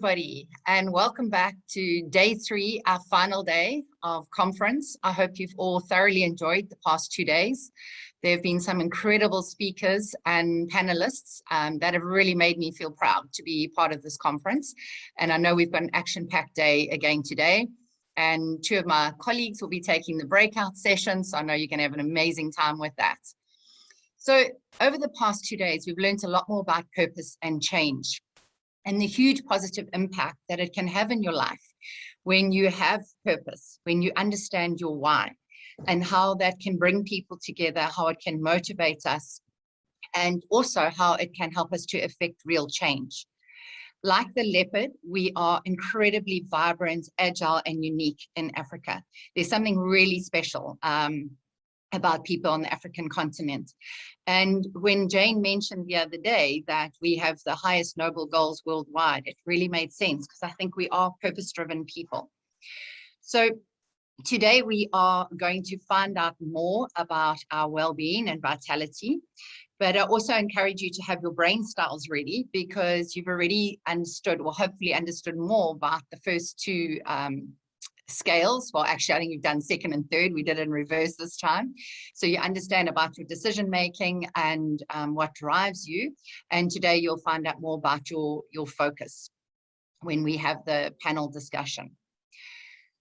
everybody, and welcome back to day 3, our final day of conference. I hope you've all thoroughly enjoyed the past 2 days. There have been some incredible speakers and panelists that have really made me feel proud to be part of this conference. And I know we've got an action-packed day again today. And 2 of my colleagues will be taking the breakout sessions. So I know you're going to have an amazing time with that. So over the past 2 days, we've learned a lot more about purpose and change, and the huge positive impact that it can have in your life when you have purpose, when you understand your why, and how that can bring people together, how it can motivate us, and also how it can help us to effect real change. Like the leopard, we are incredibly vibrant, agile, and unique in Africa. There's something really special about people on the African continent. And when Jane mentioned the other day that we have the highest noble goals worldwide, it really made sense because I think we are purpose-driven people. So today we are going to find out more about our well-being and vitality, but I also encourage you to have your brain styles ready because you've already understood, or hopefully understood more about the first 2 scales. Well, actually, I think you've done 2nd and 3rd. We did it in reverse this time. So you understand about your decision making and what drives you. And today you'll find out more about your focus when we have the panel discussion.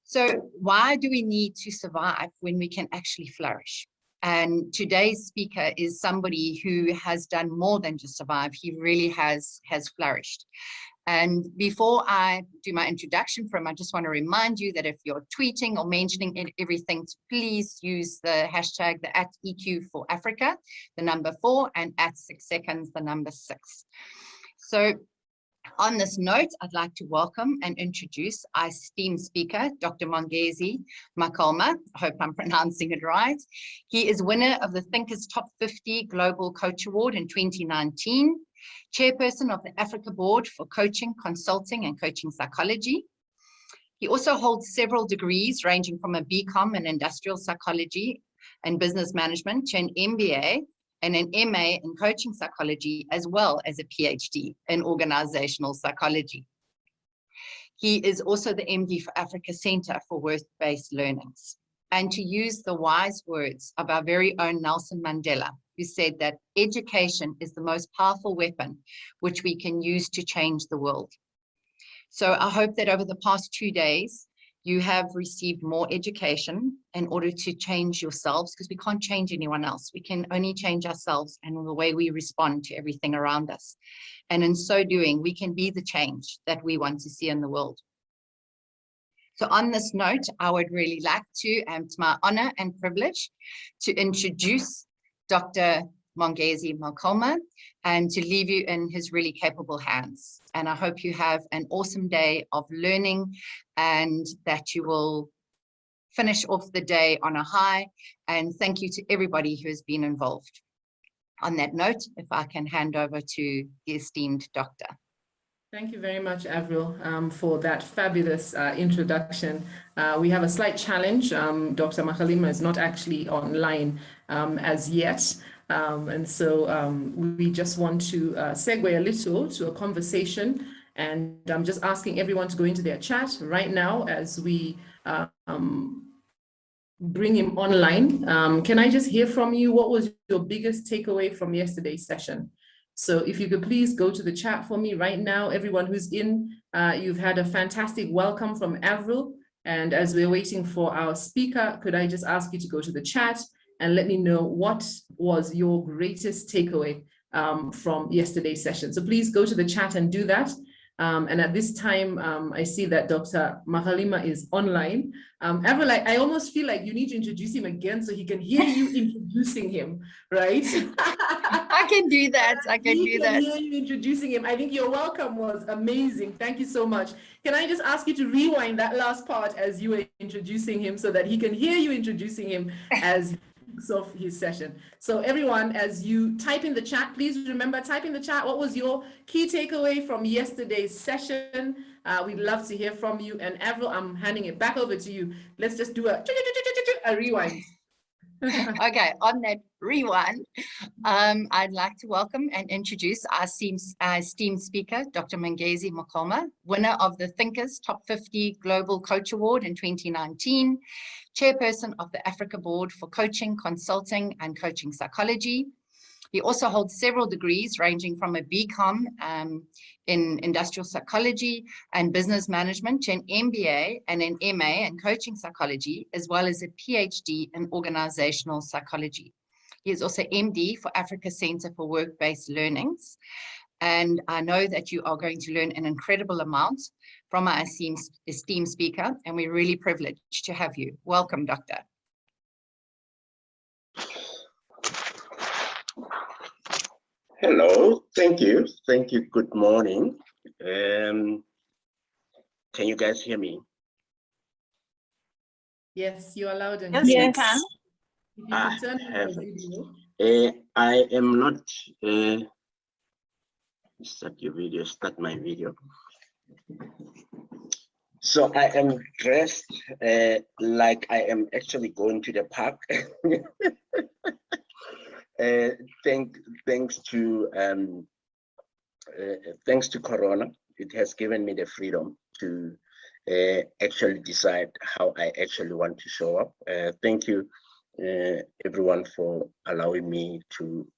So why do we need to survive when we can actually flourish? And today's speaker is somebody who has done more than just survive. He really has flourished. And before I do my introduction for him, I just want to remind you that if you're tweeting or mentioning everything, please use the hashtag, the @EQ for Africa, the number 4, and @6seconds, the number 6. So on this note, I'd like to welcome and introduce our esteemed speaker, Dr. Mongezi Makoma. I hope I'm pronouncing it right. He is winner of the Thinkers Top 50 Global Coach Award in 2019. Chairperson of the Africa Board for Coaching, Consulting and Coaching Psychology. He also holds several degrees ranging from a BCom in Industrial Psychology and Business Management to an MBA and an MA in Coaching Psychology, as well as a PhD in Organizational Psychology. He is also the MD for Africa Center for Work-Based Learnings. And to use the wise words of our very own Nelson Mandela, who said that education is the most powerful weapon which we can use to change the world. So I hope that over the past 2 days, you have received more education in order to change yourselves, because we can't change anyone else. We can only change ourselves and the way we respond to everything around us. And in so doing, we can be the change that we want to see in the world. So on this note, I would really like to, and it's my honor and privilege to introduce Dr. Mongezi Makoma and to leave you in his really capable hands. And I hope you have an awesome day of learning and that you will finish off the day on a high. And thank you to everybody who has been involved. On that note, if I can hand over to the esteemed doctor. Thank you very much, Avril, for that fabulous introduction. We have a slight challenge. Dr. Makhalima is not actually online as yet. And so we just want to segue a little to a conversation. And I'm just asking everyone to go into their chat right now as we bring him online. Can I just hear from you? What was your biggest takeaway from yesterday's session? So if you could please go to the chat for me right now, everyone who's in, you've had a fantastic welcome from Avril. And as we're waiting for our speaker, could I just ask you to go to the chat and let me know what was your greatest takeaway from yesterday's session. So please go to the chat and do that. And at this time, I see that Dr. Makhalima is online. Avril, I almost feel like you need to introduce him again so he can hear you introducing him, right? I can do that. I can do that. Hear you introducing him. I think your welcome was amazing. Thank you so much. Can I just ask you to rewind that last part as you were introducing him so that he can hear you introducing him as of his session. So everyone, as you type in the chat, please remember, type in the chat, what was your key takeaway from yesterday's session? We'd love to hear from you. And Avril, I'm handing it back over to you. Let's just do a rewind. Okay, on that rewind, I'd like to welcome and introduce our esteemed speaker, Dr. Mangezi Makoma, winner of the Thinkers Top 50 Global Coach Award in 2019, chairperson of the Africa Board for Coaching, Consulting, and Coaching Psychology. He also holds several degrees ranging from a BCom in industrial psychology and business management to an MBA and an MA in coaching psychology, as well as a PhD in organizational psychology. He is also MD for Africa Center for Work-Based Learnings. And I know that you are going to learn an incredible amount from our esteemed speaker, and we're really privileged to have you. Welcome, Doctor. Hello, thank you. Thank you. Good morning. Can you guys hear me? Yes, you are loud and yes, clear. you can. If you could turn on your video. I am not. Start your video. Start my video. So I am dressed like I am actually going to the park. Thanks to Corona, it has given me the freedom to actually decide how I actually want to show up. Thank you, everyone, for allowing me to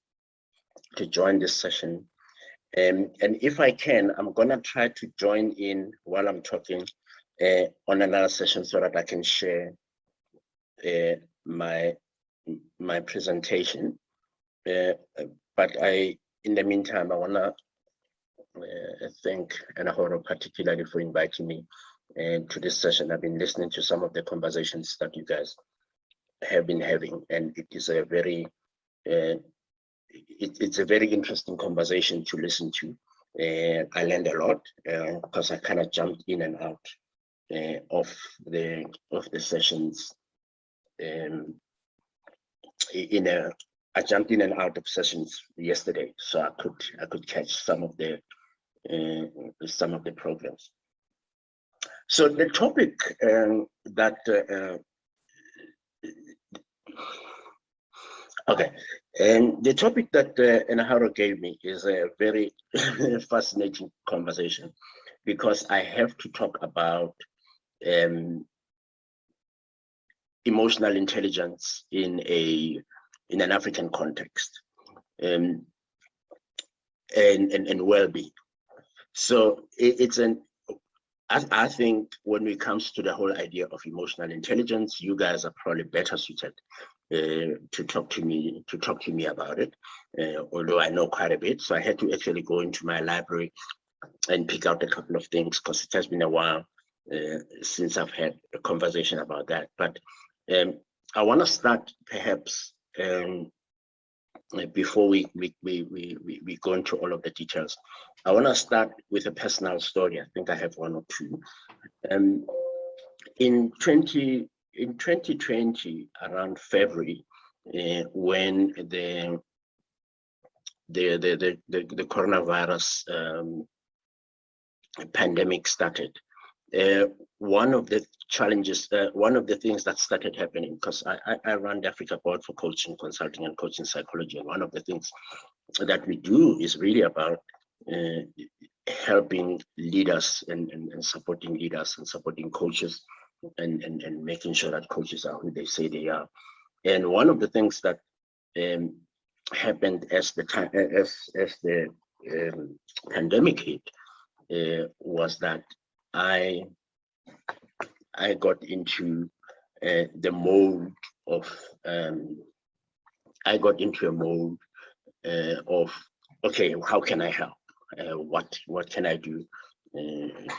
join this session. And if I can, I'm gonna try to join in while I'm talking on another session so that I can share my presentation. But in the meantime, I wanna thank Anahoro particularly for inviting me to this session. I've been listening to some of the conversations that you guys have been having, and it is a very it's a very interesting conversation to listen to. I learned a lot because I kind of jumped in and out of the sessions. I jumped in and out of sessions yesterday, so I could catch some of the programs. So the topic the topic that Enaharo gave me is a very fascinating conversation, because I have to talk about emotional intelligence in an African context, and well-being. So I think when it comes to the whole idea of emotional intelligence, you guys are probably better suited to talk to me about it. Although I know quite a bit, so I had to actually go into my library and pick out a couple of things, because it has been a while since I've had a conversation about that. But I want to start perhaps before we go into all of the details. I want to start with a personal story. I think I have one or two. In 2020, around February, when the coronavirus pandemic started, one of the challenges, one of the things that started happening, because I run the Africa Board for Coaching, Consulting, and Coaching Psychology, and one of the things that we do is really about helping leaders and supporting leaders and supporting coaches and making sure that coaches are who they say they are. And one of the things that happened as the pandemic hit was that I got into the mode of okay, how can I help? What can I do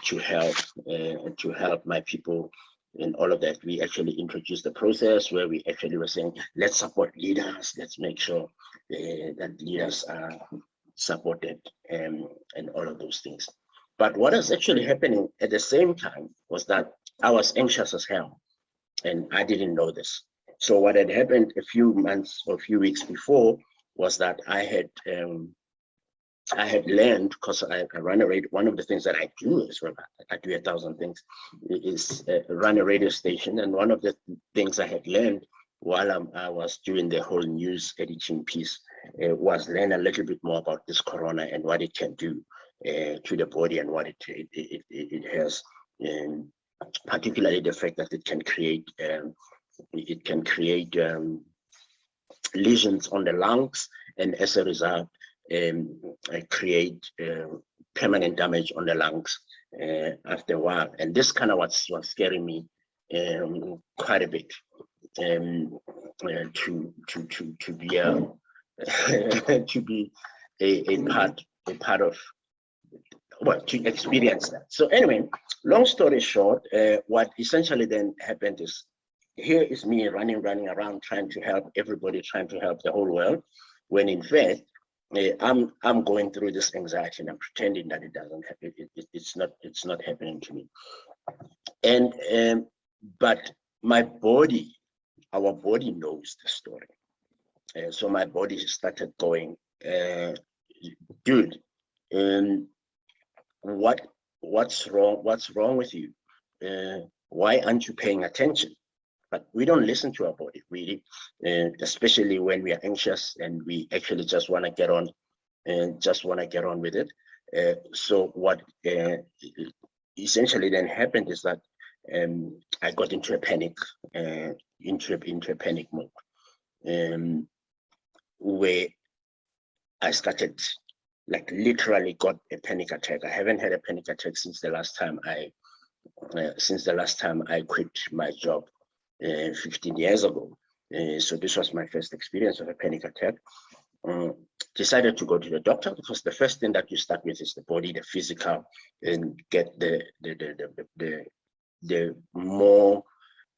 to help my people and all of that? We actually introduced the process where we actually were saying, let's support leaders, let's make sure that leaders are supported and all of those things. But what is actually happening at the same time was that I was anxious as hell, and I didn't know this. So what had happened a few months or a few weeks before was that I had learned, because I run a radio. One of the things that I do is, well, I do 1,000 things, is run a radio station. And one of the things I had learned while I was doing the whole news editing piece, was learn a little bit more about this corona and what it can do to the body and what it has, particularly the fact that it can create lesions on the lungs, and as a result, create permanent damage on the lungs after a while. And this kind of was scaring me quite a bit, to be to be a part of, well, to experience that. So anyway, long story short, what essentially then happened is, here is me running around trying to help everybody, trying to help the whole world, when in fact I'm going through this anxiety and I'm pretending that it doesn't happen. It's not happening to me. And but my body, our body knows the story. So my body started going, dude, what's wrong? What's wrong with you? Why aren't you paying attention? But we don't listen to our body, really, especially when we are anxious and we actually just want to get on with it. So what essentially then happened is that I got into a panic, into a panic mode, where I started, like, literally got a panic attack. I haven't had a panic attack since the last time I quit my job 15 years ago. So this was my first experience of a panic attack. Decided to go to the doctor, because the first thing that you start with is the body, the physical, and get the more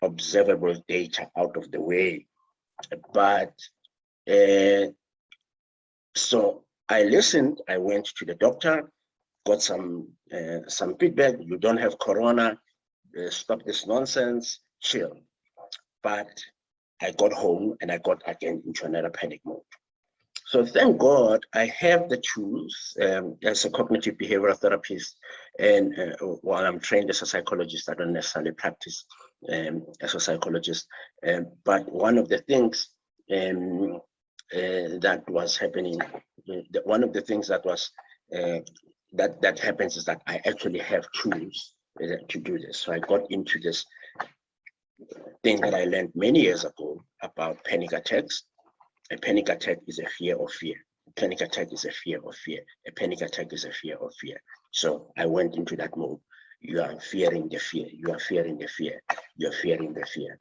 observable data out of the way. But so I listened. I went to the doctor, got some feedback. You don't have corona. Stop this nonsense. Chill. But I got home and I got again into another panic mode. So thank God I have the tools as a cognitive behavioral therapist, and while I'm trained as a psychologist, I don't necessarily practice as a psychologist. But one of the things that was happening, one of the things that was that happens is that I actually have tools to do this. So I got into this thing that I learned many years ago about panic attacks. A panic attack is a fear of fear. A panic attack is a fear of fear. A panic attack is a fear of fear. So I went into that mode. You are fearing the fear. You are fearing the fear. You are fearing the fear.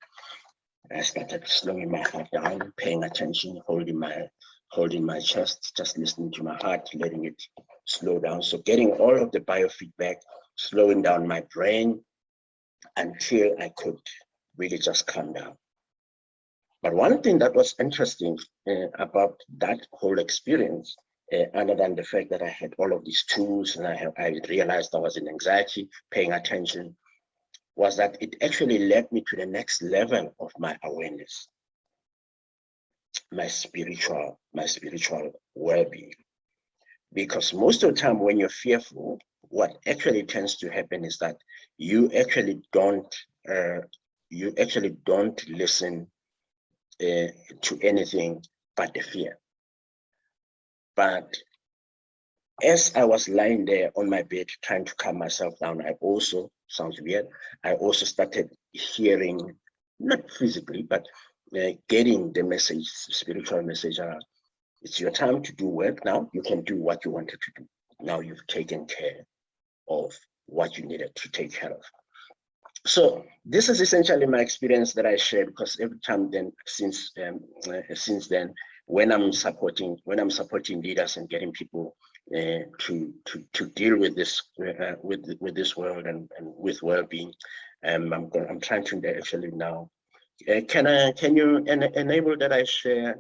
I started slowing my heart down, paying attention, holding my chest, just listening to my heart, letting it slow down. So getting all of the biofeedback, slowing down my brain until I could really just calm down. But one thing that was interesting about that whole experience, other than the fact that I had all of these tools and I realized I was in anxiety, paying attention, was that it actually led me to the next level of my awareness, my spiritual well-being. Because most of the time when you're fearful, what actually tends to happen is that you actually don't listen to anything but the fear. But as I was lying there on my bed trying to calm myself down, I also, sounds weird, I also started hearing, not physically, but getting the message, spiritual message around. It's your time to do work now. You can do what you wanted to do. Now you've taken care of what you needed to take care of. So this is essentially my experience that I share, because every time then, since then, when I'm supporting leaders and getting people to deal with this with this world and with well-being, I'm trying to actually now. Can you enable that I share,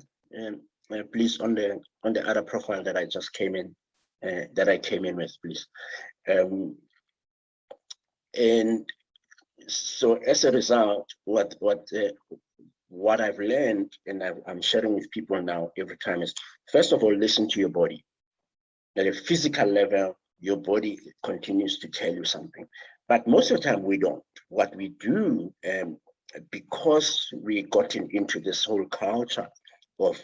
please, on the other profile that I just came in with, please, and so as a result, what I've learned, and I'm sharing with people now every time, is, first of all, listen to your body. At a physical level, your body continues to tell you something, but most of the time we don't. What we do because we gotten into this whole culture of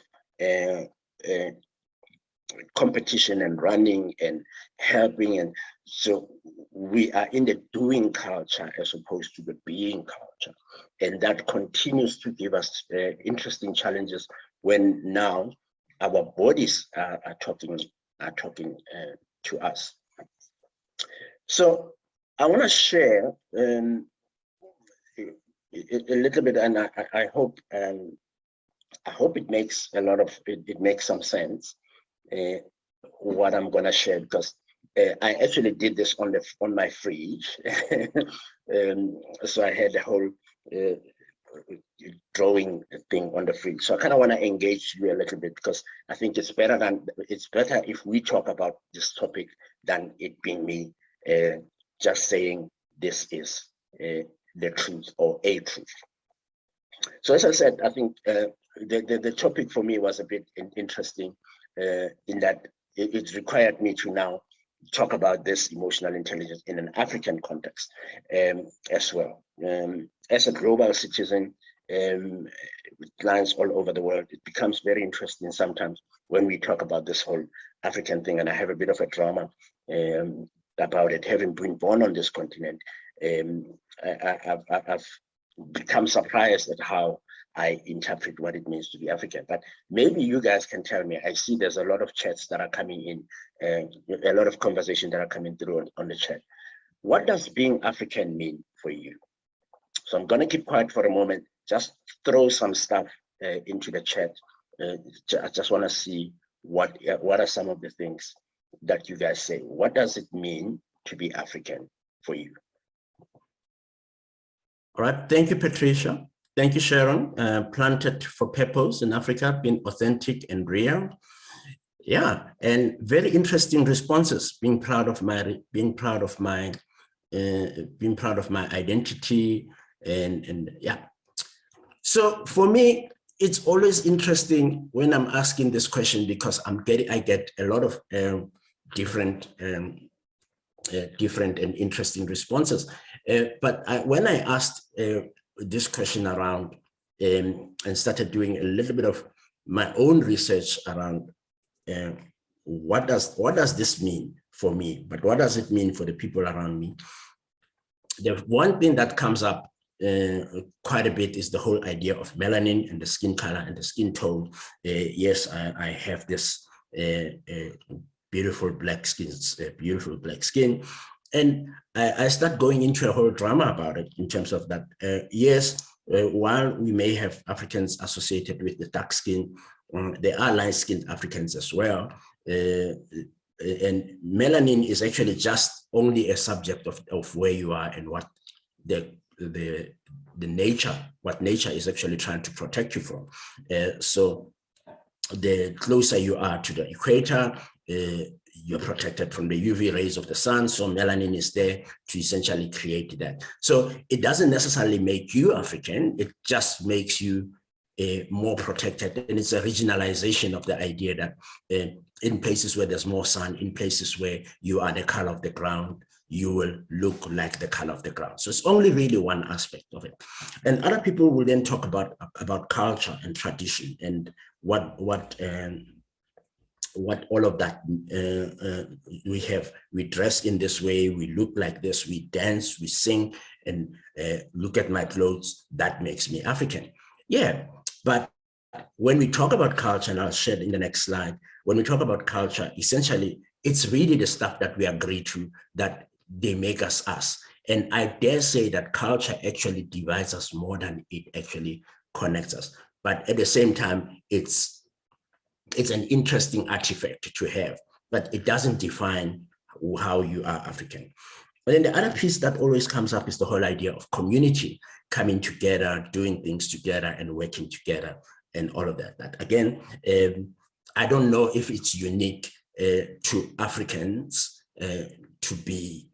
competition and running and helping, and so we are in the doing culture as opposed to the being culture, and that continues to give us interesting challenges when now our bodies are talking to us. So I want to share a little bit, and I hope it makes it makes some sense what I'm going to share, because I actually did this on my fridge. So I had the whole drawing thing on the fridge. So I kind of want to engage you a little bit, because I think it's better if we talk about this topic than it being me just saying this is the truth or a truth. So as I said, I think the topic for me was a bit interesting in that it required me to now talk about this emotional intelligence in an African context as well. As a global citizen with clients all over the world, it becomes very interesting sometimes when we talk about this whole African thing, and I have a bit of a drama about it, having been born on this continent. I've become surprised at how I interpret what it means to be African. But maybe you guys can tell me. I see there's a lot of chats that are coming in, a lot of conversation that are coming through on the chat. What does being African mean for you? So I'm going to keep quiet for a moment, just throw some stuff into the chat. I just want to see what are some of the things that you guys say. What does it mean to be African for you? All right, thank you, Patricia. Thank you, Sharon. Planted for purpose in Africa, being authentic and real. Yeah, and very interesting responses. Being proud of my identity, and yeah. So for me, it's always interesting when I'm asking this question, because I get a lot of different and interesting responses. But when I asked this question around and started doing a little bit of my own research around what does this mean for me, but what does it mean for the people around me? The one thing that comes up quite a bit is the whole idea of melanin and the skin color and the skin tone. Yes, I have this beautiful black skin, and I start going into a whole drama about it in terms of that. Yes, while we may have Africans associated with the dark skin, there are light-skinned Africans as well. And melanin is actually just only a subject of where you are and what what nature is actually trying to protect you from. So the closer you are to the equator, you're protected from the UV rays of the sun. So melanin is there to essentially create that. So it doesn't necessarily make you African, it just makes you more protected. And it's a regionalization of the idea that in places where there's more sun, in places where you are the color of the ground, you will look like the color of the ground. So it's only really one aspect of it. And other people will then talk about culture and tradition and what all of that we have. We dress in this way, we look like this, we dance, we sing, and look at my clothes, that makes me African. Yeah, but when we talk about culture, and I'll share in the next slide, when we talk about culture, essentially, it's really the stuff that we agree to that they make us us. And I dare say that culture actually divides us more than it actually connects us. But at the same time, it's an interesting artifact to have, but it doesn't define how you are African. But then the other piece that always comes up is the whole idea of community coming together, doing things together and working together and all of that. That again, I don't know if it's unique to Africans to be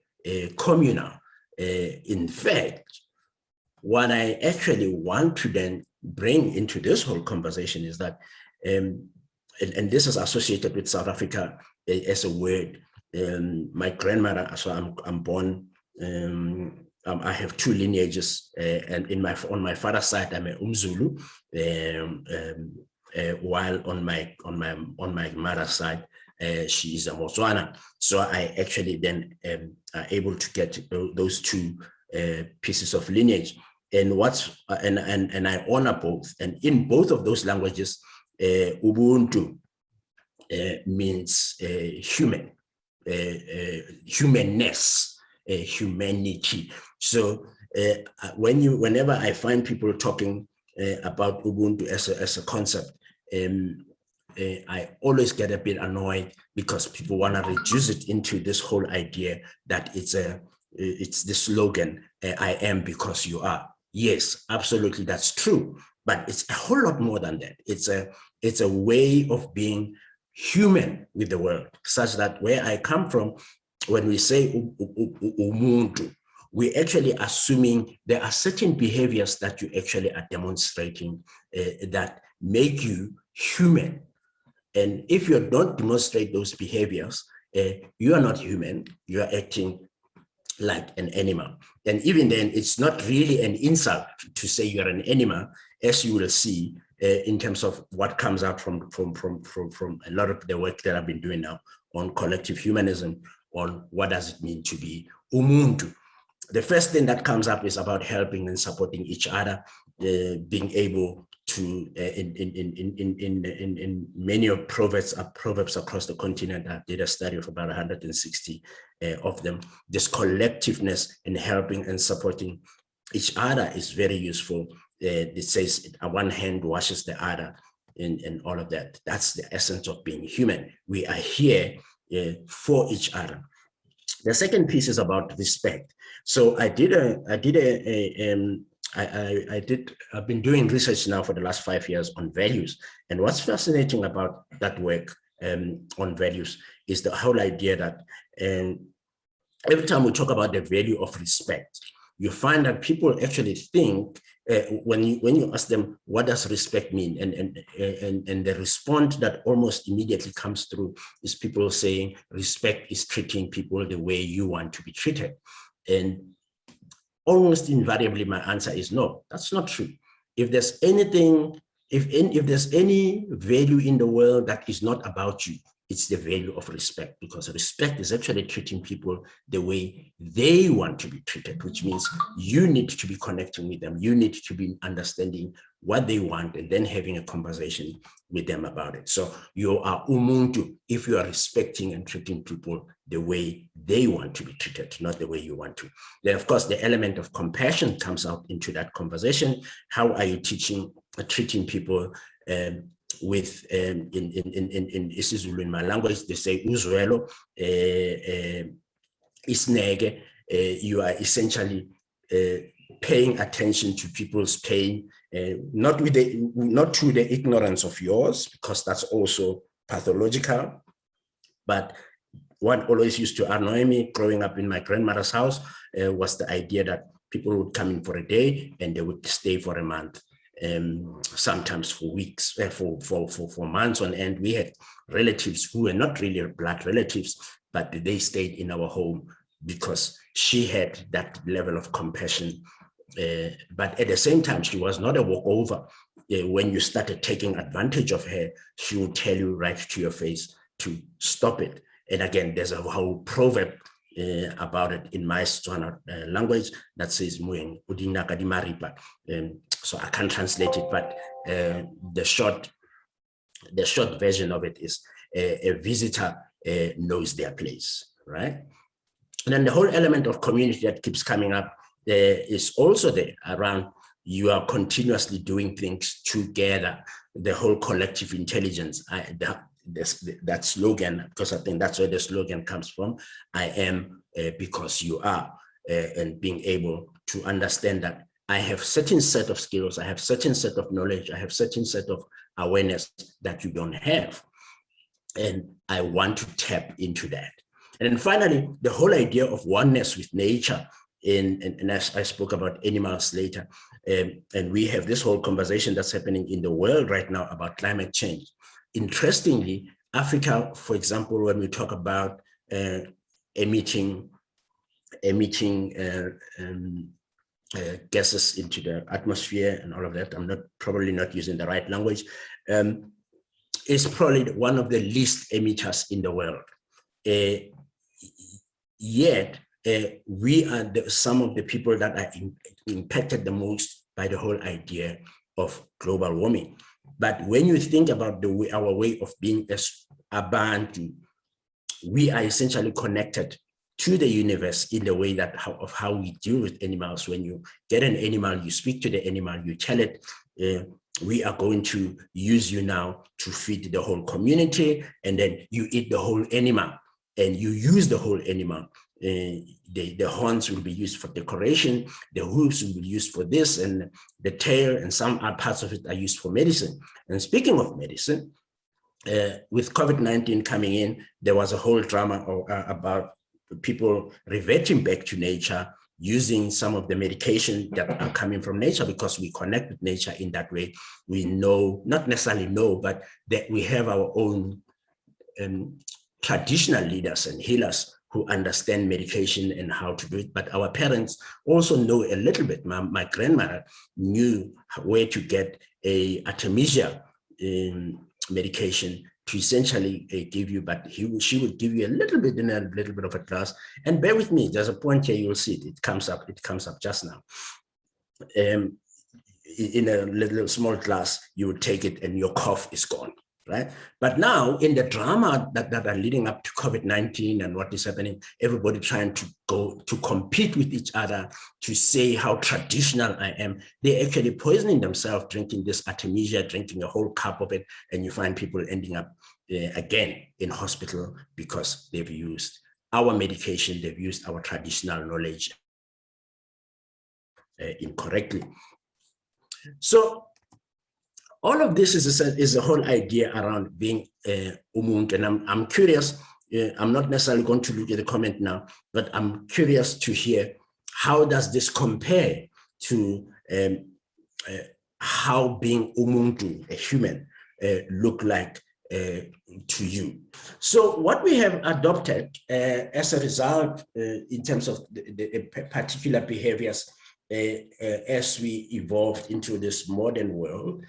communal. In fact, what I actually want to then bring into this whole conversation is that, and this is associated with South Africa as a word. My grandmother, so I'm born I have two lineages, and on my father's side, I'm a Umzulu, while on my mother's side, she is a Motswana. So I actually then are able to get those two pieces of lineage. And and I honor both. And in both of those languages, Ubuntu means human, humanness, humanity. So whenever I find people talking about Ubuntu as a concept, I always get a bit annoyed because people want to reduce it into this whole idea that it's the slogan, I am because you are. Yes, absolutely, that's true. But it's a whole lot more than that. It's a way of being human with the world, such that where I come from, when we say umuntu, we're actually assuming there are certain behaviors that you actually are demonstrating that make you human. And if you don't demonstrate those behaviors, you are not human, you are acting like an animal. And even then, it's not really an insult to say you're an animal, as you will see in terms of what comes out from a lot of the work that I've been doing now on collective humanism, on what does it mean to be umuntu. The first thing that comes up is about helping and supporting each other, being able to, in many of proverbs across the continent. I did a study of about 160 of them. This collectiveness in helping and supporting each other is very useful. It says one hand washes the other, and all of that. That's the essence of being human. We are here for each other. The second piece is about respect. So I've been doing research now for the last 5 years on values. And what's fascinating about that work on values is the whole idea that every time we talk about the value of respect, you find that people actually think when you ask them, what does respect mean? And the response that almost immediately comes through is people saying respect is treating people the way you want to be treated. And almost invariably, my answer is no, that's not true. If there's anything, if there's any value in the world that is not about you, it's the value of respect, because respect is actually treating people the way they want to be treated, which means you need to be connecting with them. You need to be understanding what they want and then having a conversation with them about it. So you are umuntu if you are respecting and treating people the way they want to be treated, not the way you want to. Then, of course, the element of compassion comes out into that conversation. How are you treating people with in isiZulu, in my language they say uzwelo, isnege. You are essentially paying attention to people's pain, not to the ignorance of yours, because that's also pathological. But what always used to annoy me growing up in my grandmother's house was the idea that people would come in for a day and they would stay for a month. Sometimes for weeks, for months on end. We had relatives who were not really blood relatives, but they stayed in our home because she had that level of compassion. But at the same time, she was not a walkover. When you started taking advantage of her, she would tell you right to your face to stop it. And again, there's a whole proverb about it in my Setswana language that says "Mueng udinaka di maripa." So I can't translate it, but the short version of it is a visitor knows their place, right? And then the whole element of community that keeps coming up is also there around you are continuously doing things together, the whole collective intelligence. That slogan, because I think that's where the slogan comes from, I am because you are, and being able to understand that I have certain set of skills, I have certain set of knowledge, I have certain set of awareness that you don't have. And I want to tap into that. And then finally, the whole idea of oneness with nature, and as I spoke about animals later, and we have this whole conversation that's happening in the world right now about climate change. Interestingly, Africa, for example, when we talk about emitting emitting gases into the atmosphere and all of that. I'm probably not using the right language. Is probably one of the least emitters in the world. Yet, we are some of the people that are impacted the most by the whole idea of global warming. But when you think about our way of being as Abantu, we are essentially connected to the universe in the way that of how we deal with animals. When you get an animal, you speak to the animal, you tell it, we are going to use you now to feed the whole community, and then you eat the whole animal, and you use the whole animal. The horns will be used for decoration, the hooves will be used for this, and the tail and some parts of it are used for medicine. And speaking of medicine, with COVID-19 coming in, there was a whole drama about people reverting back to nature, using some of the medication that are coming from nature, because we connect with nature in that way. We know, not necessarily know, but that we have our own traditional leaders and healers who understand medication and how to do it. But our parents also know a little bit. My grandmother knew where to get a artemisia medication to essentially give you, but she would give you a little bit in a little bit of a glass. And bear with me, there's a point here, you'll see it. It comes up just now. In a little small glass, you would take it and your cough is gone, right? But now in the drama that are leading up to COVID-19 and what is happening, everybody trying to go to compete with each other to say how traditional I am. They're actually poisoning themselves, drinking this artemisia, drinking a whole cup of it, and you find people ending up again in hospital because they've used our medication, they've used our traditional knowledge incorrectly. So all of this is a whole idea around being umuntu, and I'm curious. I'm not necessarily going to look at the comment now, but I'm curious to hear, how does this compare to how being umuntu, a human, look like to you? So what we have adopted as a result in terms of the particular behaviors as we evolved into this modern world,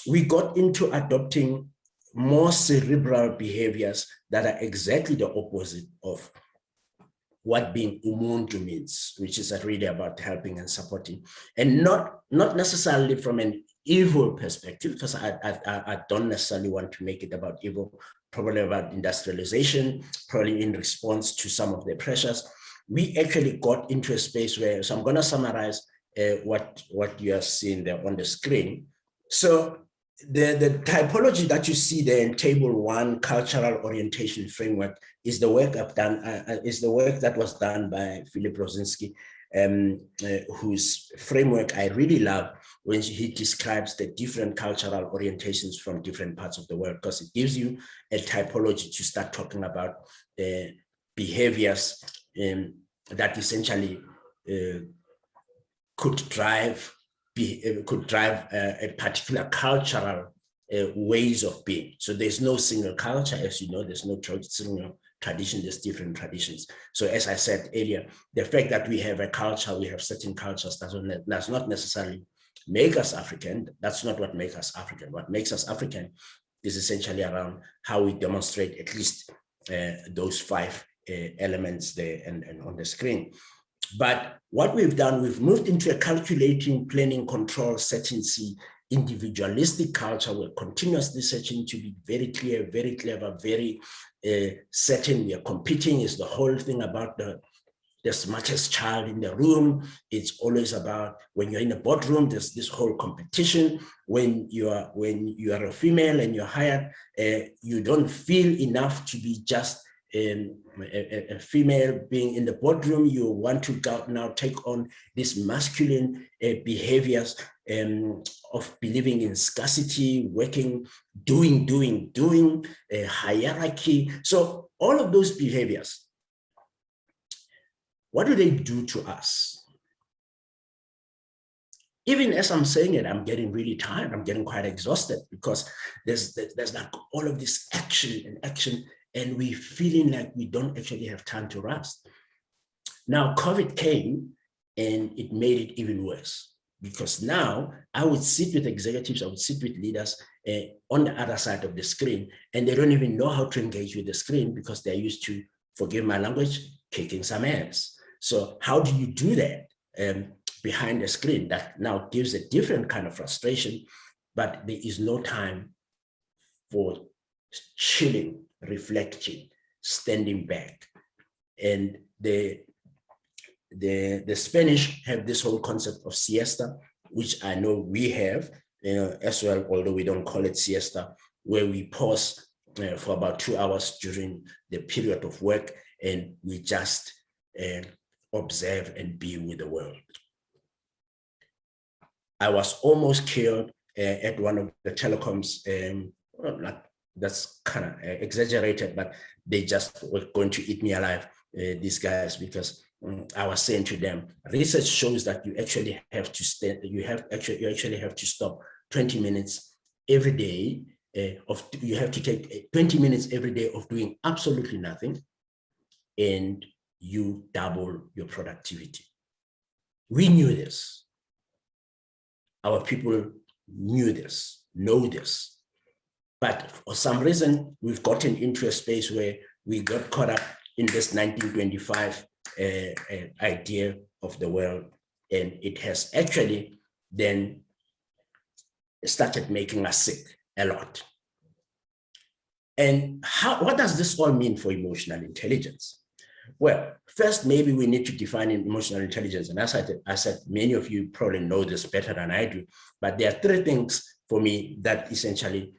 we got into adopting more cerebral behaviors that are exactly the opposite of what being umuntu means, which is really about helping and supporting, and not necessarily from an evil perspective, because I don't necessarily want to make it about evil, probably about industrialization, probably in response to some of the pressures. We actually got into a space where, so I'm going to summarize what you are seeing there on the screen. So the typology that you see there in table 1, cultural orientation framework, is the work I've done, is the work that was done by Philip Rosinski, whose framework I really love when he describes the different cultural orientations from different parts of the world, because it gives you a typology to start talking about behaviors that essentially could drive a particular cultural ways of being. So there's no single culture, as you know, there's no single tradition, there's different traditions. So as I said earlier, the fact that we have a culture, we have certain cultures, does not necessarily make us African. That's not what makes us African. What makes us African is essentially around how we demonstrate at least those 5 elements there and on the screen. But what we've done, we've moved into a calculating, planning, control, certainty, individualistic culture. We're continuously searching to be very clear, very clever, very certain. We are competing. Is the whole thing about the smartest child in the room. It's always about, when you're in a boardroom, there's this whole competition. When you are a female and you're hired, you don't feel enough to be just a female being in the boardroom. You want to go now take on these masculine behaviors of believing in scarcity, working, doing, hierarchy. So all of those behaviors, what do they do to us? Even as I'm saying it, I'm getting really tired. I'm getting quite exhausted, because there's like all of this action, and we're feeling like we don't actually have time to rest. Now, COVID came and it made it even worse, because now I would sit with executives, I would sit with leaders on the other side of the screen, and they don't even know how to engage with the screen because they're used to, forgive my language, kicking some ass. So how do you do that behind the screen? That now gives a different kind of frustration, but there is no time for chilling, reflecting, standing back. And the Spanish have this whole concept of siesta, which I know we have as well, although we don't call it siesta, where we pause for about 2 hours during the period of work, and we just observe and be with the world. I was almost killed at one of the telecoms, well, that's kind of exaggerated, but they just were going to eat me alive, these guys, because I was saying to them, research shows that you actually have to you actually have to stop 20 minutes every day you have to take 20 minutes every day of doing absolutely nothing, and you double your productivity. We knew this. Our people knew this, know this. But for some reason, we've gotten into a space where we got caught up in this 1925 idea of the world, and it has actually then started making us sick a lot. And what does this all mean for emotional intelligence? Well, first, maybe we need to define emotional intelligence. And as I said, many of you probably know this better than I do, but there are 3 things for me that essentially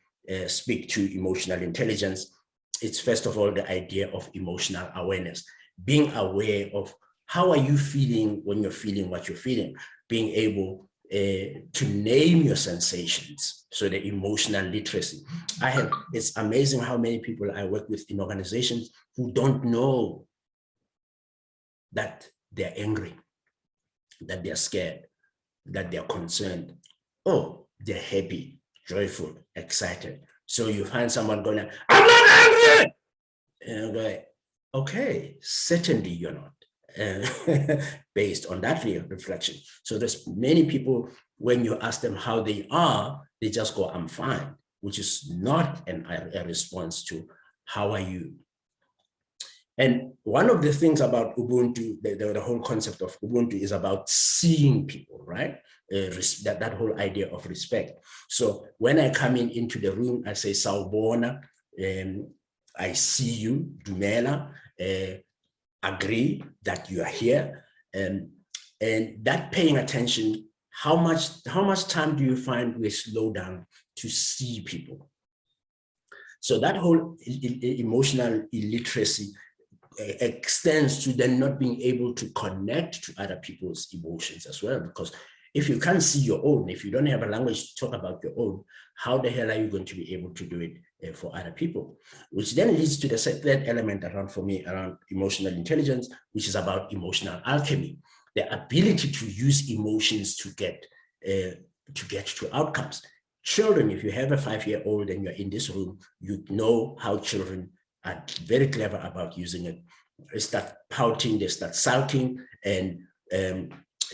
speak to emotional intelligence. It's first of all, the idea of emotional awareness, being aware of how are you feeling when you're feeling what you're feeling, being able to name your sensations. So the emotional literacy. It's amazing how many people I work with in organizations who don't know that they're angry, that they're scared, that they're concerned. Oh, they're happy, joyful, excited. So you find someone going, I'm not angry. And I'm like, okay, certainly you're not. Based on that reflection. So there's many people, when you ask them how they are, they just go, I'm fine, which is not a response to how are you. And one of the things about Ubuntu, the whole concept of Ubuntu is about seeing people, right? That whole idea of respect. So when I come into the room, I say, Sawubona, I see you, Dumela, agree that you are here, and that paying attention, how much time do you find we slow down to see people? So that whole emotional illiteracy extends to then not being able to connect to other people's emotions as well, because if you can't see your own, if you don't have a language to talk about your own, how the hell are you going to be able to do it for other people? Which then leads to the third element for me around emotional intelligence, which is about emotional alchemy, the ability to use emotions to get to outcomes. Children, if you have a 5-year-old and you're in this room, you know how children are very clever about using it. They start pouting, they start sulking, and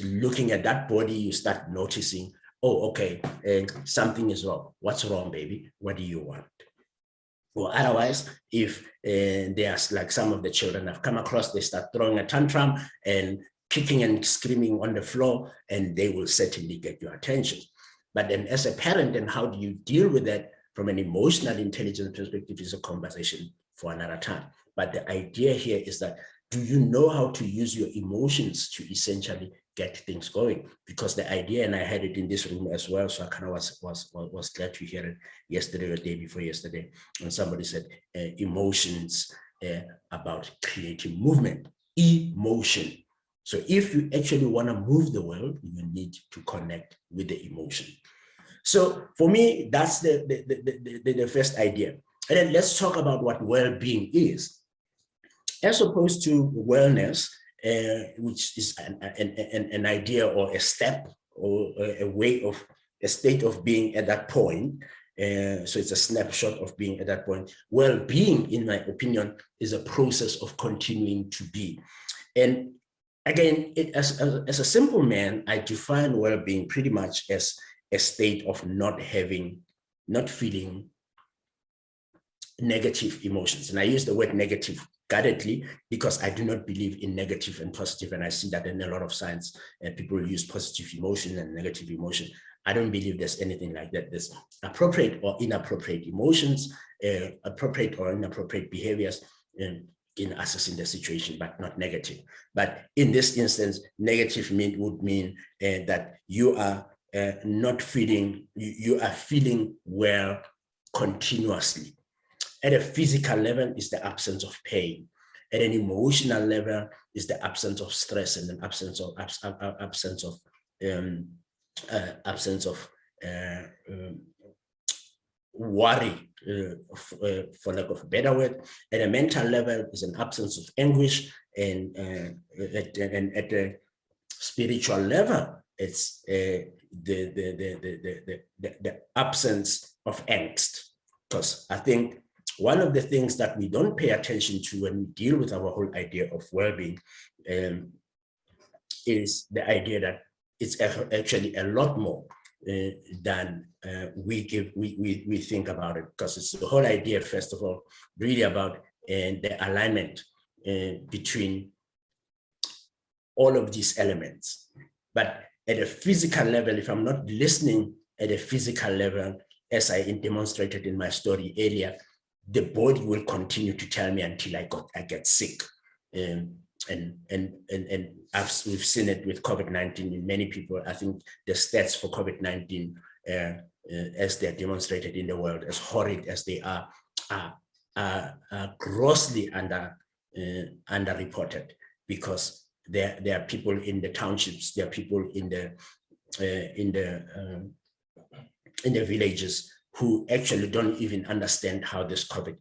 looking at that body, you start noticing, oh, okay, something is wrong. What's wrong, baby? What do you want? Or otherwise, if there's like some of the children I've come across, they start throwing a tantrum and kicking and screaming on the floor, and they will certainly get your attention. But then as a parent, and how do you deal with that from an emotional intelligence perspective is a conversation for another time. But the idea here is that, do you know how to use your emotions to essentially get things going? Because the idea, and I had it in this room as well, so I kind of was glad to hear it yesterday or the day before yesterday, when somebody said emotions about creating movement, emotion. So if you actually want to move the world, you need to connect with the emotion. So for me, that's the first idea. And then let's talk about what well-being is. As opposed to wellness, which is an idea or a step or a state of being at that point. So it's a snapshot of being at that point. Well-being, in my opinion, is a process of continuing to be. And again, as a simple man, I define well-being pretty much as a state of not feeling negative emotions. And I use the word negative guardedly because I do not believe in negative and positive. And I see that in a lot of science, people use positive emotion and negative emotion. I don't believe there's anything like that. There's appropriate or inappropriate emotions, appropriate or inappropriate behaviors in assessing the situation, but not negative. But in this instance, negative would mean that you are not feeling, you are feeling well continuously. At a physical level is the absence of pain. At an emotional level is the absence of stress and an absence of worry, for lack of a better word. At a mental level is an absence of anguish, and at the spiritual level, it's the absence of angst. Because I think one of the things that we don't pay attention to when we deal with our whole idea of well-being is the idea that it's actually a lot more than we think about it, because it's the whole idea, first of all, really about the alignment between all of these elements. But at a physical level, if I'm not listening at a physical level, as I demonstrated in my story earlier, the body will continue to tell me until I get sick. And we've seen it with COVID-19 in many people. I think the stats for COVID-19, as they're demonstrated in the world, as horrid as they are grossly underreported, because there are people in the townships, there are people in the villages who actually don't even understand how this COVID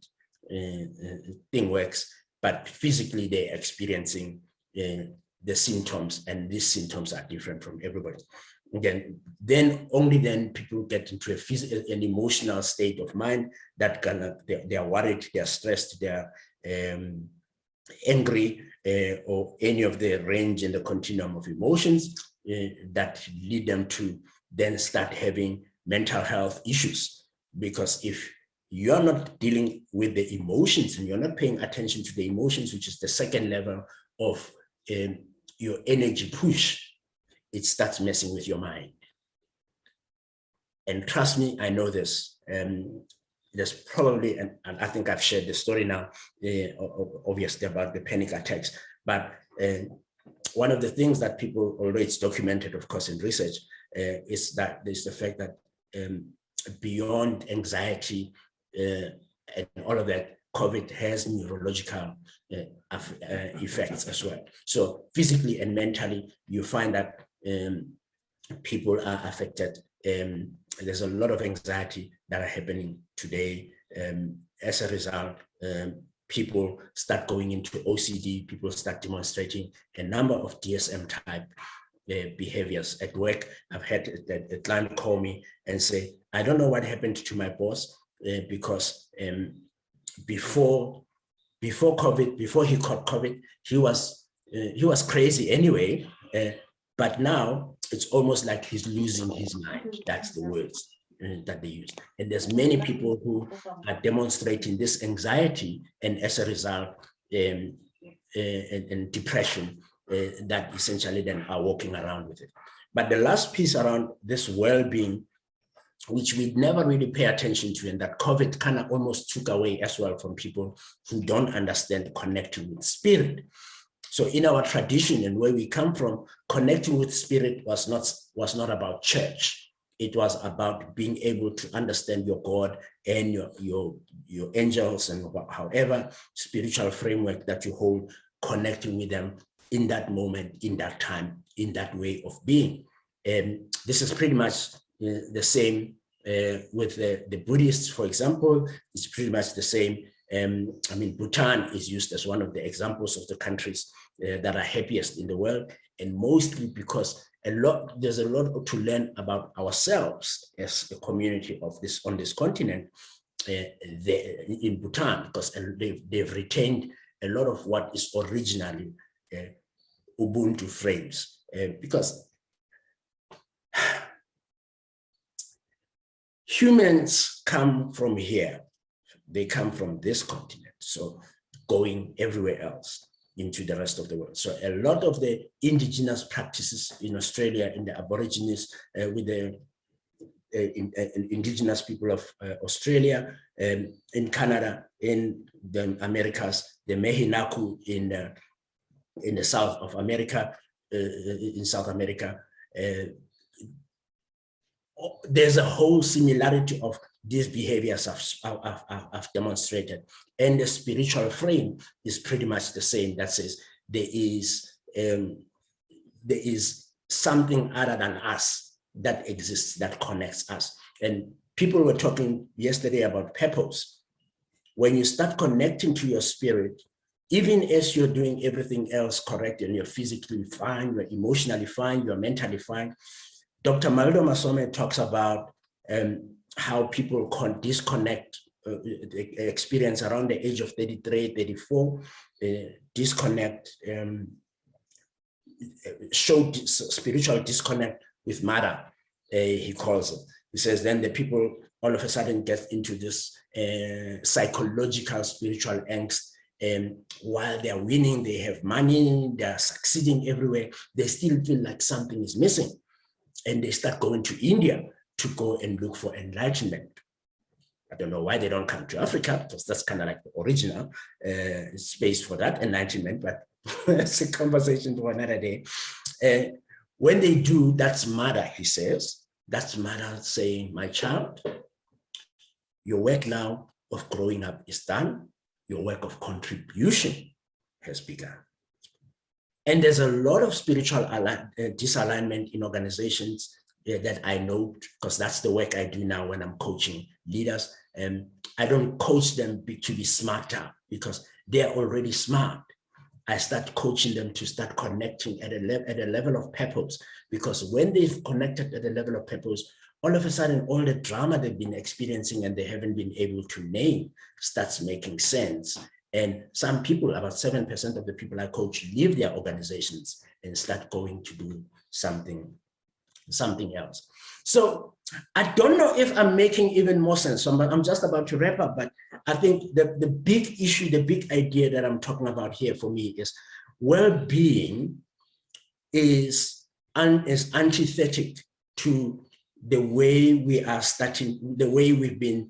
thing works, but physically they're experiencing the symptoms, and these symptoms are different from everybody. Again, only then people get into an emotional state of mind that they are worried, they are stressed, they are angry, or any of the range in the continuum of emotions that lead them to then start having mental health issues. Because if you're not dealing with the emotions and you're not paying attention to the emotions, which is the second level of your energy push, it starts messing with your mind. And trust me, I know this. There's probably, and I think I've shared the story now, obviously about the panic attacks, but one of the things that people, although it's documented, of course, in research, is that there's the fact that beyond anxiety and all of that, COVID has neurological effects as well. So physically and mentally, you find that people are affected. There's a lot of anxiety that are happening today. As a result, people start going into OCD, people start demonstrating a number of DSM type behaviors. At work, I've had the client call me and say, I don't know what happened to my boss, because before COVID, before he caught COVID, he was crazy anyway, but now it's almost like he's losing his mind. That's the words that they use. And there's many people who are demonstrating this anxiety, and as a result, and depression, that essentially then are walking around with it. But the last piece around this well-being, which we never really pay attention to, and that COVID kind of almost took away as well from people who don't understand connecting with spirit. So in our tradition and where we come from, connecting with spirit was not about church. It was about being able to understand your God and your angels and however spiritual framework that you hold, connecting with them in that moment, in that time, in that way of being. This is pretty much the same with the Buddhists, for example. It's pretty much the same. I mean, Bhutan is used as one of the examples of the countries that are happiest in the world, and mostly because there's a lot to learn about ourselves as a community of this on this continent in Bhutan, because they've retained a lot of what is originally Ubuntu frames, because humans come from here. They come from this continent, so going everywhere else into the rest of the world. So a lot of the indigenous practices in Australia, in the Aborigines, with the indigenous people of Australia, in Canada, in the Americas, the Mehinaku in the south of America, in South America, there's a whole similarity of these behaviors I've demonstrated, and the spiritual frame is pretty much the same. That says there is something other than us that exists, that connects us. And people were talking yesterday about purpose. When you start connecting to your spirit, even as you're doing everything else correct and you're physically fine, you're emotionally fine, you're mentally fine, Dr. Maldo Masome talks about how people disconnect experience around the age of 33, 34, disconnect, show spiritual disconnect with matter, he calls it. He says then the people all of a sudden get into this psychological spiritual angst, and while they're winning, they have money, they're succeeding everywhere, they still feel like something is missing. And they start going to India to go and look for enlightenment. I don't know why they don't come to Africa, because that's kind of like the original space for that enlightenment, but it's a conversation for another day. When they do, that's mother, he says. That's mother saying, my child, your work now of growing up is done. Your work of contribution has begun. And there's a lot of spiritual disalignment in organizations that I know, because that's the work I do now when I'm coaching leaders. I don't coach them to be smarter, because they're already smart. I start coaching them to start connecting at a level of purpose, because when they've connected at a level of purpose, all of a sudden, all the drama they've been experiencing and they haven't been able to name starts making sense. And some people, about 7% of the people I coach, leave their organizations and start going to do something else. So I don't know if I'm making even more sense. So I'm just about to wrap up, but I think the big issue, the big idea that I'm talking about here for me is well-being is antithetic to the way we are starting, the way we've been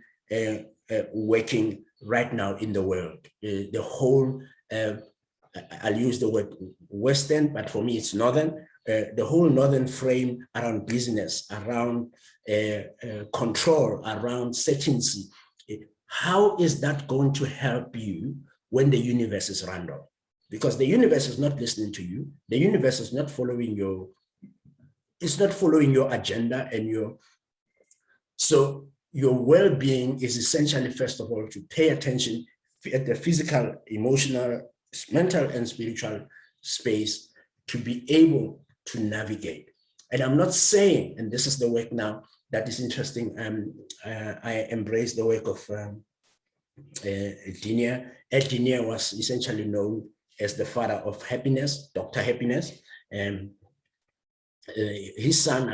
working right now in the world. The whole, I'll use the word Western, but for me it's Northern, the whole Northern frame around business, around control, around certainty. How is that going to help you when the universe is random? Because the universe is not listening to you. The universe is not following your, it's not following your agenda and so your well-being is essentially, first of all, to pay attention at the physical, emotional, mental, and spiritual space to be able to navigate. And I'm not saying, and this is the work now that is interesting, I embrace the work of Dinia. Ed Dinia was essentially known as the father of happiness, Dr. Happiness. His son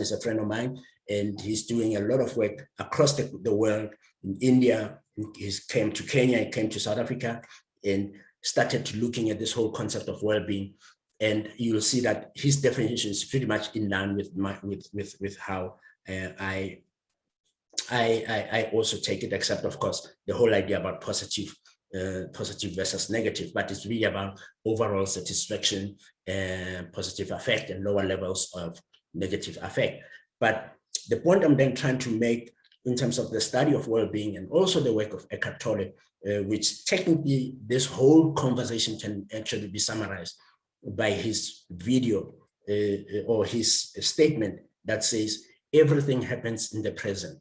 is a friend of mine, and he's doing a lot of work across the world. In India, he came to Kenya, he came to South Africa, and started looking at this whole concept of well-being. And you'll see that his definition is pretty much in line with how I also take it, except of course the whole idea about positive versus negative, but it's really about overall satisfaction, positive affect, and lower levels of negative affect. But the point I'm then trying to make in terms of the study of well-being and also the work of Eckhart Tolle, which technically this whole conversation can actually be summarized by his video or his statement that says, everything happens in the present.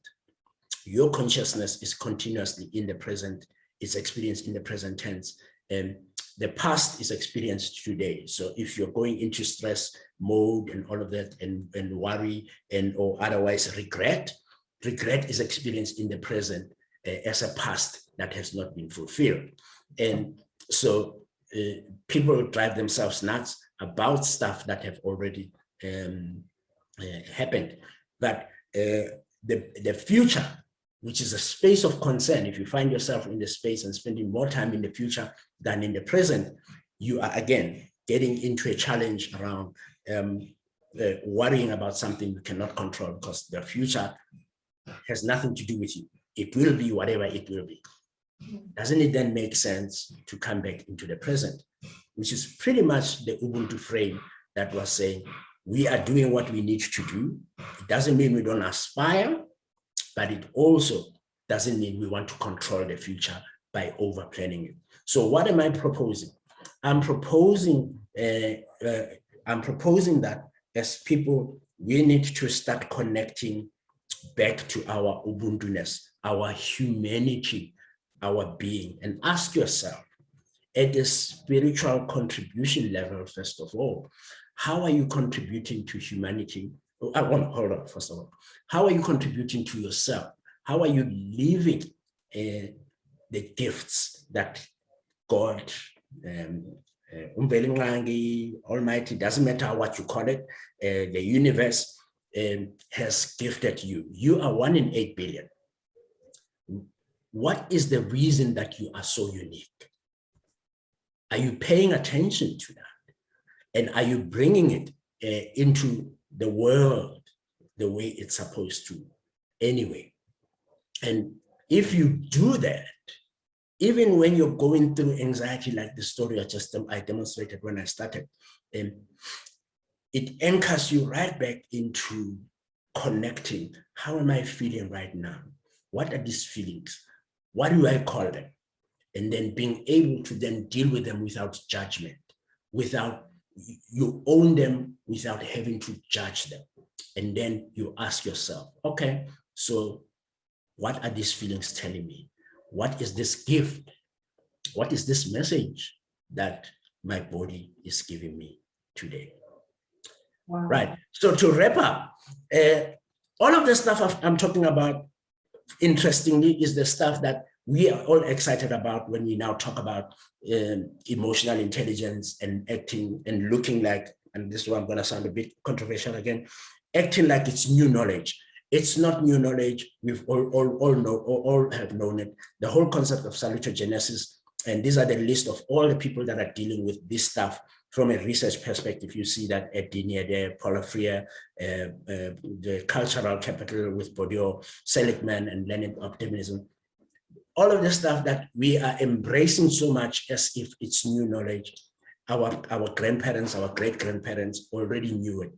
Your consciousness is continuously in the present. It's experienced in the present tense. And the past is experienced today. So if you're going into stress mode and all of that, and worry or otherwise regret is experienced in the present as a past that has not been fulfilled. And so people drive themselves nuts about stuff that have already happened. But the future, which is a space of concern, if you find yourself in the space and spending more time in the future than in the present, you are again getting into a challenge around worrying about something you cannot control, because the future has nothing to do with you. It will be whatever it will be. Doesn't it then make sense to come back into the present, which is pretty much the Ubuntu frame that was saying, we are doing what we need to do. It doesn't mean we don't aspire, but it also doesn't mean we want to control the future by over planning it. So what am I proposing? I'm proposing that as people, we need to start connecting back to our Ubuntu-ness, our humanity, our being, and ask yourself, at the spiritual contribution level, first of all, how are you contributing to humanity? I want to hold on, first of all. How are you contributing to yourself? How are you living the gifts that God, Almighty, doesn't matter what you call it, the universe has gifted you? You are 1 in 8 billion. What is the reason that you are so unique? Are you paying attention to that? And are you bringing it into the world the way it's supposed to anyway? And if you do that, even when you're going through anxiety, like the story I demonstrated when I started, it anchors you right back into connecting. How am I feeling right now? What are these feelings? What do I call them? And then being able to then deal with them without judgment, you own them without having to judge them. And then you ask yourself, okay, so what are these feelings telling me? What is this gift? What is this message that my body is giving me today? Wow. Right. So to wrap up, all of the stuff I'm talking about, interestingly, is the stuff that we are all excited about when we now talk about emotional intelligence and acting and looking like, and this one I'm going to sound a bit controversial again, acting like it's new knowledge. It's not new knowledge. We've all have known it. The whole concept of salutogenesis, and these are the list of all the people that are dealing with this stuff from a research perspective. You see that at Dinia there, Paula Freire, the cultural capital with Bourdieu, Seligman, and Lenin optimism. All of the stuff that we are embracing so much as if it's new knowledge. Our grandparents, our great-grandparents already knew it,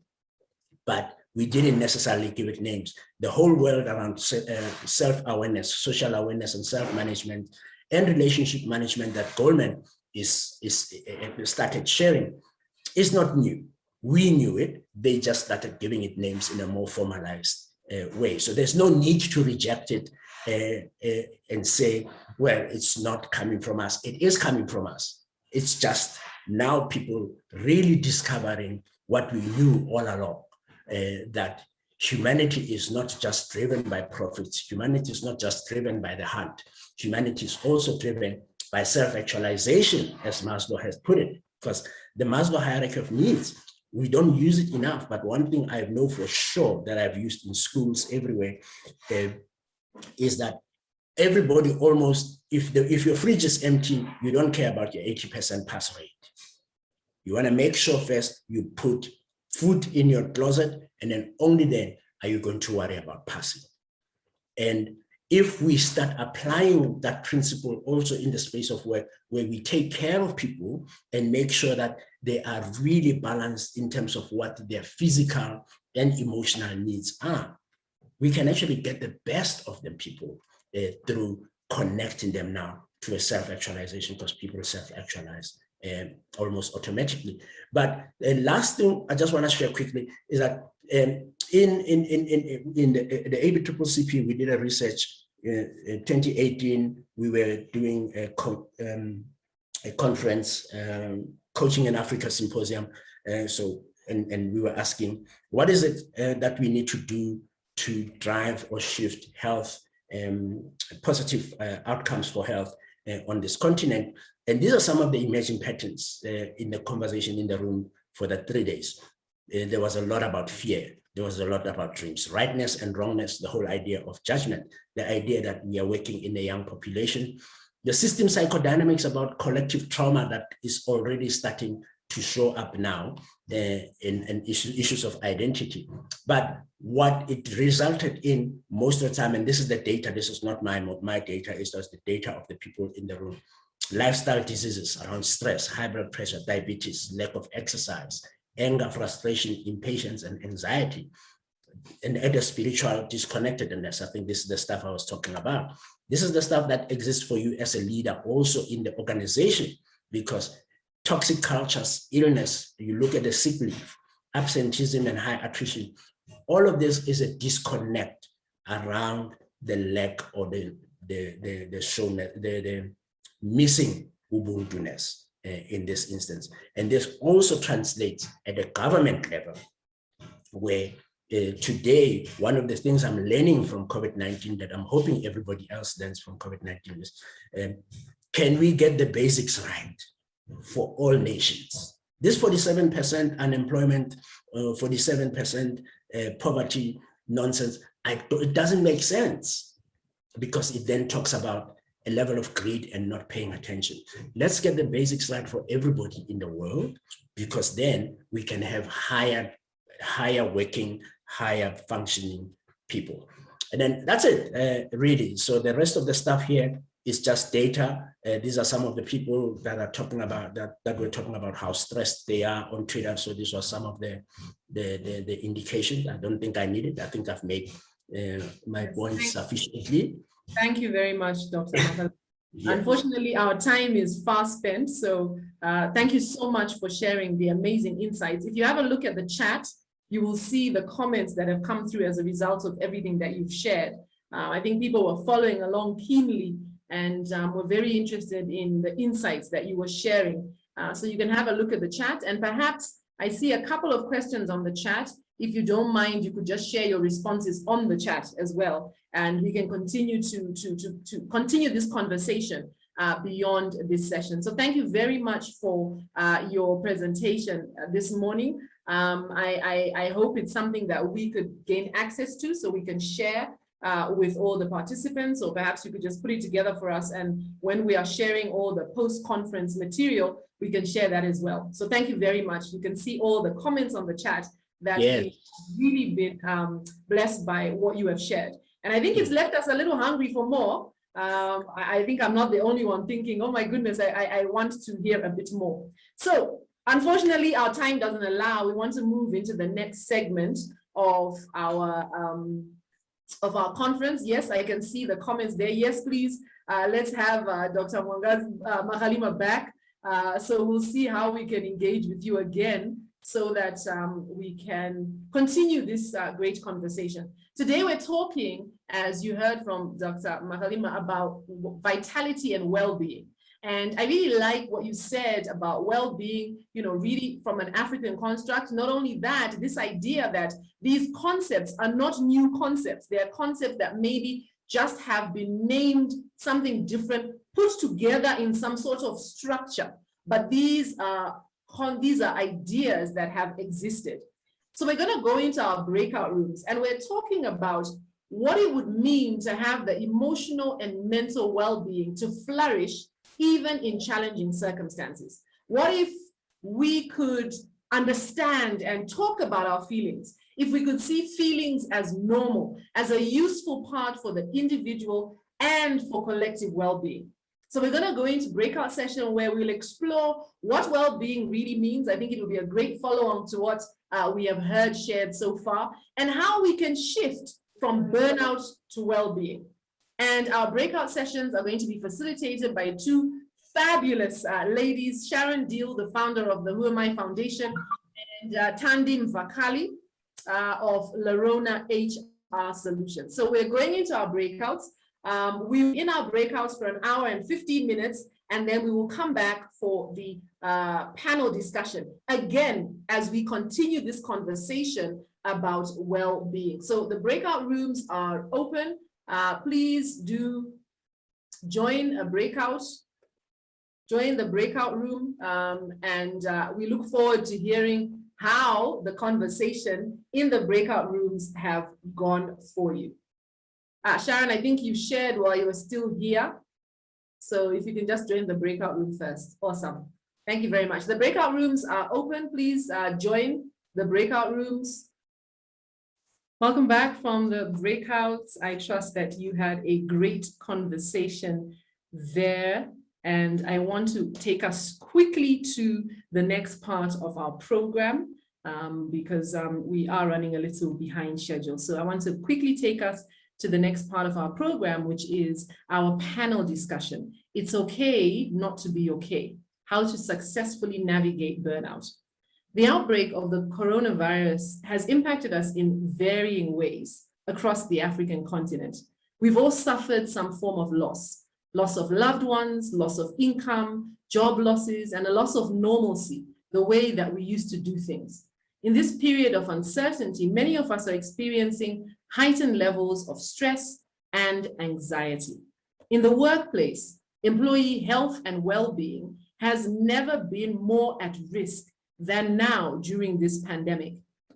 but we didn't necessarily give it names. The whole world around self-awareness, social awareness, and self-management and relationship management that Goldman started sharing is not new. We knew it. They just started giving it names in a more formalized way. So there's no need to reject it and say, well, it's not coming from us. It is coming from us. It's just now people really discovering what we knew all along, that humanity is not just driven by profits. Humanity is not just driven by the hunt. Humanity is also driven by self-actualization, as Maslow has put it, because the Maslow hierarchy of needs, we don't use it enough. But one thing I know for sure that I've used in schools everywhere is that everybody almost, if your fridge is empty, you don't care about your 80% pass rate. You want to make sure first you put food in your closet, and then only then are you going to worry about passing. And if we start applying that principle also in the space of work, where we take care of people and make sure that they are really balanced in terms of what their physical and emotional needs are, we can actually get the best of the people through connecting them now to a self-actualization, because people self-actualize almost automatically. But the last thing I just want to share quickly is that in the ABCCP, we did a research in 2018. We were doing a conference, Coaching in Africa Symposium. And we were asking, what is it that we need to do to drive or shift health, positive outcomes for health on this continent? And these are some of the emerging patterns in the conversation in the room for the 3 days. There was a lot about fear. There was a lot about dreams, rightness and wrongness, the whole idea of judgment, the idea that we are working in a young population, the system psychodynamics about collective trauma that is already starting to show up now in issues of identity. But what it resulted in most of the time, and this is the data, this is not my data, it's just the data of the people in the room, lifestyle diseases around stress, high blood pressure, diabetes, lack of exercise, anger, frustration, impatience, and anxiety, and other spiritual disconnectedness. I think this is the stuff I was talking about. This is the stuff that exists for you as a leader also in the organization, because toxic cultures, illness, you look at the sick leave, absenteeism and high attrition, all of this is a disconnect around the lack or the missing Ubuntu-ness in this instance. And this also translates at the government level, where today, one of the things I'm learning from COVID-19 that I'm hoping everybody else learns from COVID-19 is, can we get the basics right for all nations? This 47% unemployment, 47% poverty nonsense, it doesn't make sense, because it then talks about a level of greed and not paying attention. Let's get the basics right for everybody in the world, because then we can have higher working, higher functioning people. And then that's it, really. So the rest of the stuff here is just data. These are some of the people that are talking about that we're talking about how stressed they are on Twitter. So these are some of the indications. I don't think I need it. I think I've made my point sufficiently. Thank you very much, Dr. Makala. Yeah. Unfortunately, our time is fast spent. So thank you so much for sharing the amazing insights. If you have a look at the chat, you will see the comments that have come through as a result of everything that you've shared. I think people were following along keenly and were very interested in the insights that you were sharing. So you can have a look at the chat, and perhaps I see a couple of questions on the chat. If you don't mind, you could just share your responses on the chat as well, and we can continue to continue this conversation beyond this session. So thank you very much for your presentation this morning. I hope it's something that we could gain access to, so we can share with all the participants, or perhaps you could just put it together for us, and when we are sharing all the post-conference material, we can share that as well. So thank you very much. You can see all the comments on the chat that we've really been blessed by what you have shared. And I think it's left us a little hungry for more. I think I'm not the only one thinking, oh my goodness, I want to hear a bit more. So unfortunately, our time doesn't allow. We want to move into the next segment of our conference. Yes, I can see the comments there. Yes, please, let's have Dr. Magalima back. So we'll see how we can engage with you again, so that we can continue this great conversation. Today we're talking, as you heard from Dr. Magalima, about vitality and well-being. And I really like what you said about well-being, you know, really from an African construct. Not only that, this idea that these concepts are not new concepts. They are concepts that maybe just have been named something different, put together in some sort of structure. But these are ideas that have existed. So we're going to go into our breakout rooms, and we're talking about what it would mean to have the emotional and mental well-being to flourish even in challenging circumstances. What if we could understand and talk about our feelings? If we could see feelings as normal, as a useful part for the individual and for collective well-being. So we're going to go into breakout session where we'll explore what well-being really means. I think it will be a great follow-on to what we have heard shared so far, and how we can shift from burnout to well-being. And our breakout sessions are going to be facilitated by two fabulous ladies, Sharon Deal, the founder of the Who Am I Foundation, and Tandim Vakali of Larona HR Solutions. So we're going into our breakouts. We're in our breakouts for an hour and 15 minutes, and then we will come back for the panel discussion, again, as we continue this conversation about well-being. So the breakout rooms are open. Please do join a breakout join the breakout room, and we look forward to hearing how the conversation in the breakout rooms have gone for you. Sharon, I think you shared while you were still here. So if you can just join the breakout room first. Awesome. Thank you very much. The breakout rooms are open. Please join the breakout rooms. Welcome back from the breakouts. I trust that you had a great conversation there. And I want to take us quickly to the next part of our program because we are running a little behind schedule. So I want to quickly take us to the next part of our program, which is our panel discussion. It's okay not to be okay. How to successfully navigate burnout. The outbreak of the coronavirus has impacted us in varying ways across the African continent. We've all suffered some form of loss of loved ones, loss of income, job losses, and a loss of normalcy, the way that we used to do things. In this period of uncertainty, many of us are experiencing heightened levels of stress and anxiety. In the workplace, employee health and well-being has never been more at risk than now during this pandemic.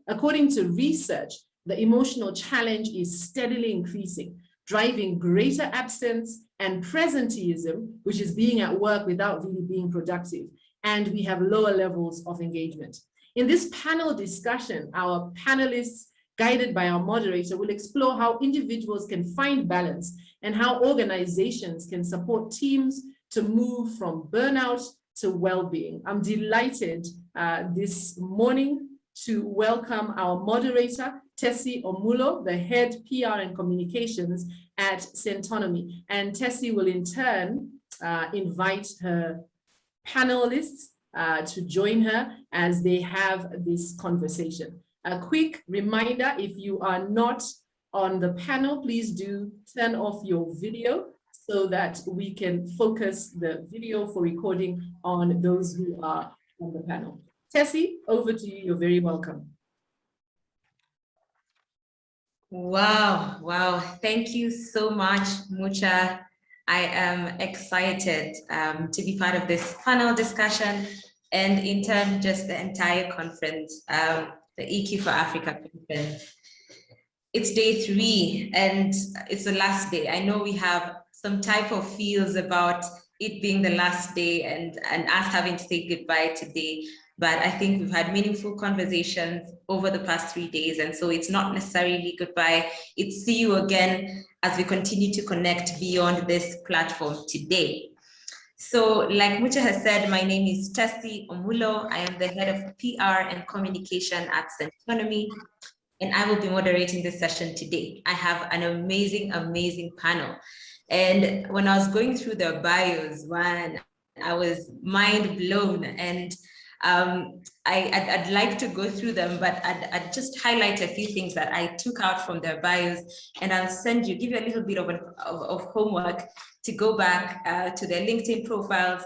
According to research, the emotional challenge is steadily increasing, driving greater absence and presenteeism, which is being at work without really being productive, and we have lower levels of engagement. In this panel discussion, our panelists, guided by our moderator, will explore how individuals can find balance and how organizations can support teams to move from burnout to well-being. I'm delighted this morning to welcome our moderator, Tessie Omulo, the head PR and communications at Centonomy. And Tessie will in turn invite her panelists to join her as they have this conversation. A quick reminder, if you are not on the panel, please do turn off your video so that we can focus the video for recording on those who are on the panel. Tessie, over to you. You're very welcome. Wow. Thank you so much, Mucha. I am excited to be part of this panel discussion and in turn, just the entire conference, the EQ for Africa conference. It's day 3 and it's the last day. I know we have some type of feels about it being the last day and us having to say goodbye today. But I think we've had meaningful conversations over the past 3 days. And so it's not necessarily goodbye. It's see you again as we continue to connect beyond this platform today. So like Mucha has said, my name is Tessie Omulo. I am the head of PR and communication at Centonomy, and I will be moderating this session today. I have an amazing panel. And when I was going through their bios, I was mind blown. And I'd like to go through them, but I'd just highlight a few things that I took out from their bios, and I'll give you a little bit of homework to go back to their LinkedIn profiles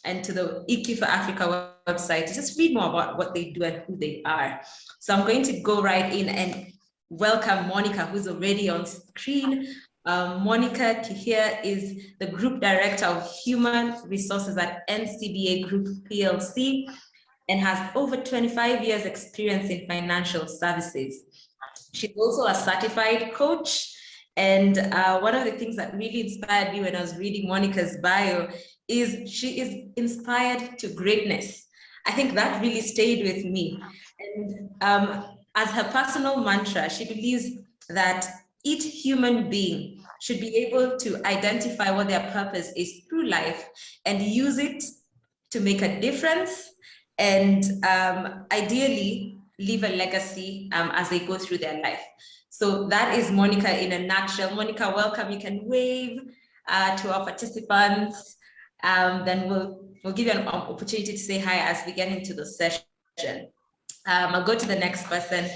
and to the EQ for Africa website to just read more about what they do and who they are. So I'm going to go right in and welcome Monica, who's already on screen. Monica Kihia is the Group Director of Human Resources at NCBA Group PLC and has over 25 years experience in financial services. She's also a certified coach. And one of the things that really inspired me when I was reading Monica's bio is she is inspired to greatness. I think that really stayed with me. And as her personal mantra, she believes that each human being should be able to identify what their purpose is through life and use it to make a difference and ideally leave a legacy as they go through their life. So that is Monica in a nutshell. Monica, welcome. You can wave to our participants. Then we'll give you an opportunity to say hi as we get into the session. I'll go to the next person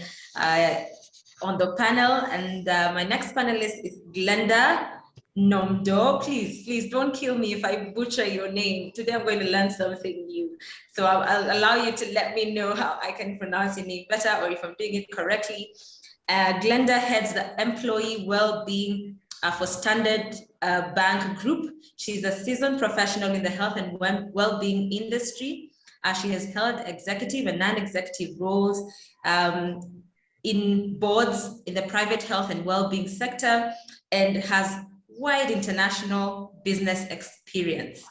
on the panel, and my next panelist is Glenda Nomdo. Please don't kill me if I butcher your name. Today I'm going to learn something new. So I'll allow you to let me know how I can pronounce your name better or if I'm doing it correctly. Glenda heads the employee well-being for Standard Bank Group. She's a seasoned professional in the health and well-being industry. She has held executive and non-executive roles in boards in the private health and well-being sector, and has wide international business experience.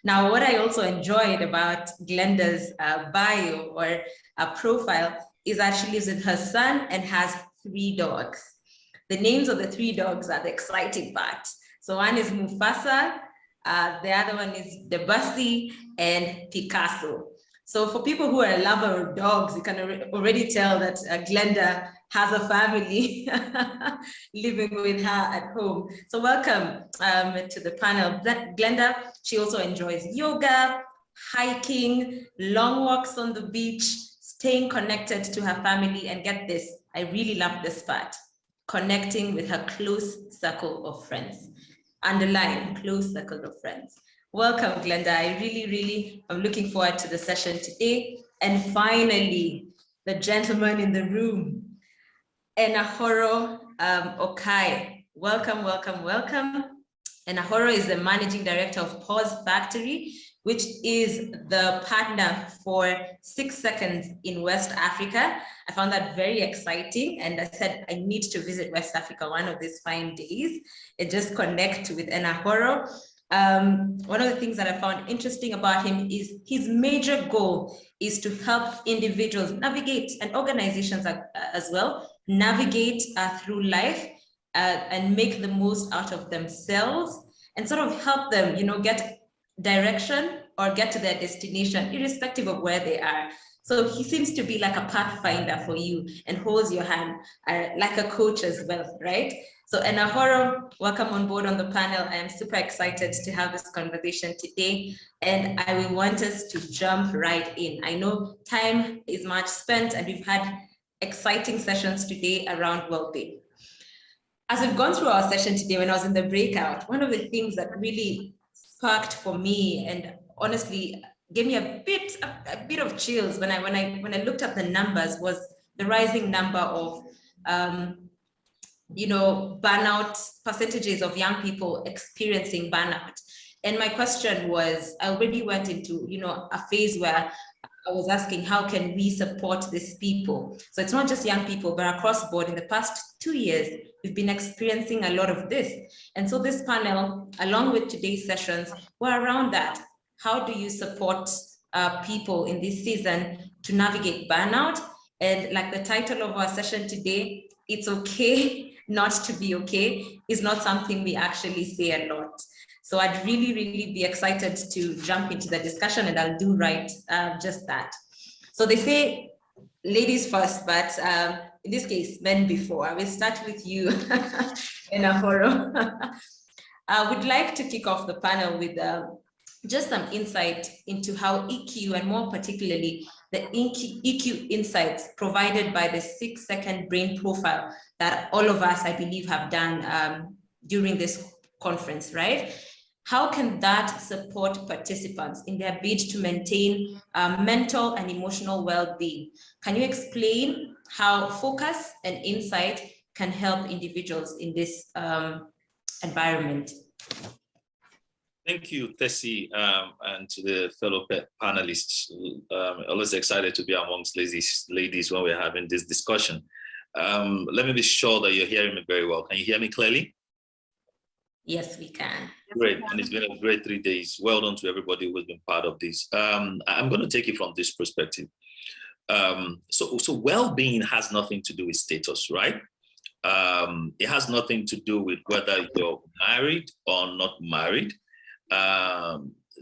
Now, what I also enjoyed about Glenda's bio or profile is that she lives with her son and has 3 dogs. The names of the 3 dogs are the exciting part. So one is Mufasa, the other one is Debasi and Picasso. So for people who are a lover of dogs, you can already tell that Glenda has a family living with her at home. So welcome to the panel. Glenda, she also enjoys yoga, hiking, long walks on the beach, staying connected to her family, and get this, I really love this part, connecting with her close circle of friends. Underline, close circle of friends. Welcome, Glenda. I really am looking forward to the session today. And finally, the gentleman in the room, Enahoro Okai. Welcome, welcome, welcome. Enahoro is the managing director of Pause Factory, which is the partner for 6 Seconds in West Africa. I found that very exciting, and I said I need to visit West Africa one of these fine days and just connect with Enahoro. One of the things that I found interesting about him is his major goal is to help individuals navigate, and organizations as well, navigate through life and make the most out of themselves, and sort of help them, get direction or get to their destination, irrespective of where they are. So he seems to be like a pathfinder for you and holds your hand like a coach as well, right? So Enahoro, welcome on board on the panel. I am super excited to have this conversation today, and I will want us to jump right in. I know time is much spent, and we've had exciting sessions today around well-being. As we've gone through our session today, when I was in the breakout, one of the things that really sparked for me, and honestly gave me a bit of chills when I looked at the numbers, was the rising number of burnout, percentages of young people experiencing burnout. And my question was, I already went into a phase where I was asking, how can we support these people? So it's not just young people, but across the board. In the past 2 years, we've been experiencing a lot of this. And so this panel, along with today's sessions, were around that. How do you support people in this season to navigate burnout? And like the title of our session today, it's okay not to be okay, is not something we actually say a lot. So I'd really be excited to jump into the discussion, and I'll do right just that. So they say ladies first, but in this case, men before. I will start with you, Enahoro. I would like to kick off the panel with just some insight into how EQ, and more particularly the EQ insights provided by the 6 Second Brain Profile that all of us, I believe, have done during this conference, right? How can that support participants in their bid to maintain mental and emotional well-being? Can you explain how focus and insight can help individuals in this environment? Thank you, Tessie, and to the fellow panelists. Always excited to be amongst ladies when we're having this discussion. Let me be sure that you're hearing me very well. Can you hear me clearly? Yes, we can. Great, and it's been a great 3 days. Well done to everybody who has been part of this. I'm going to take it from this perspective. So well-being has nothing to do with status, right? It has nothing to do with whether you're married or not married.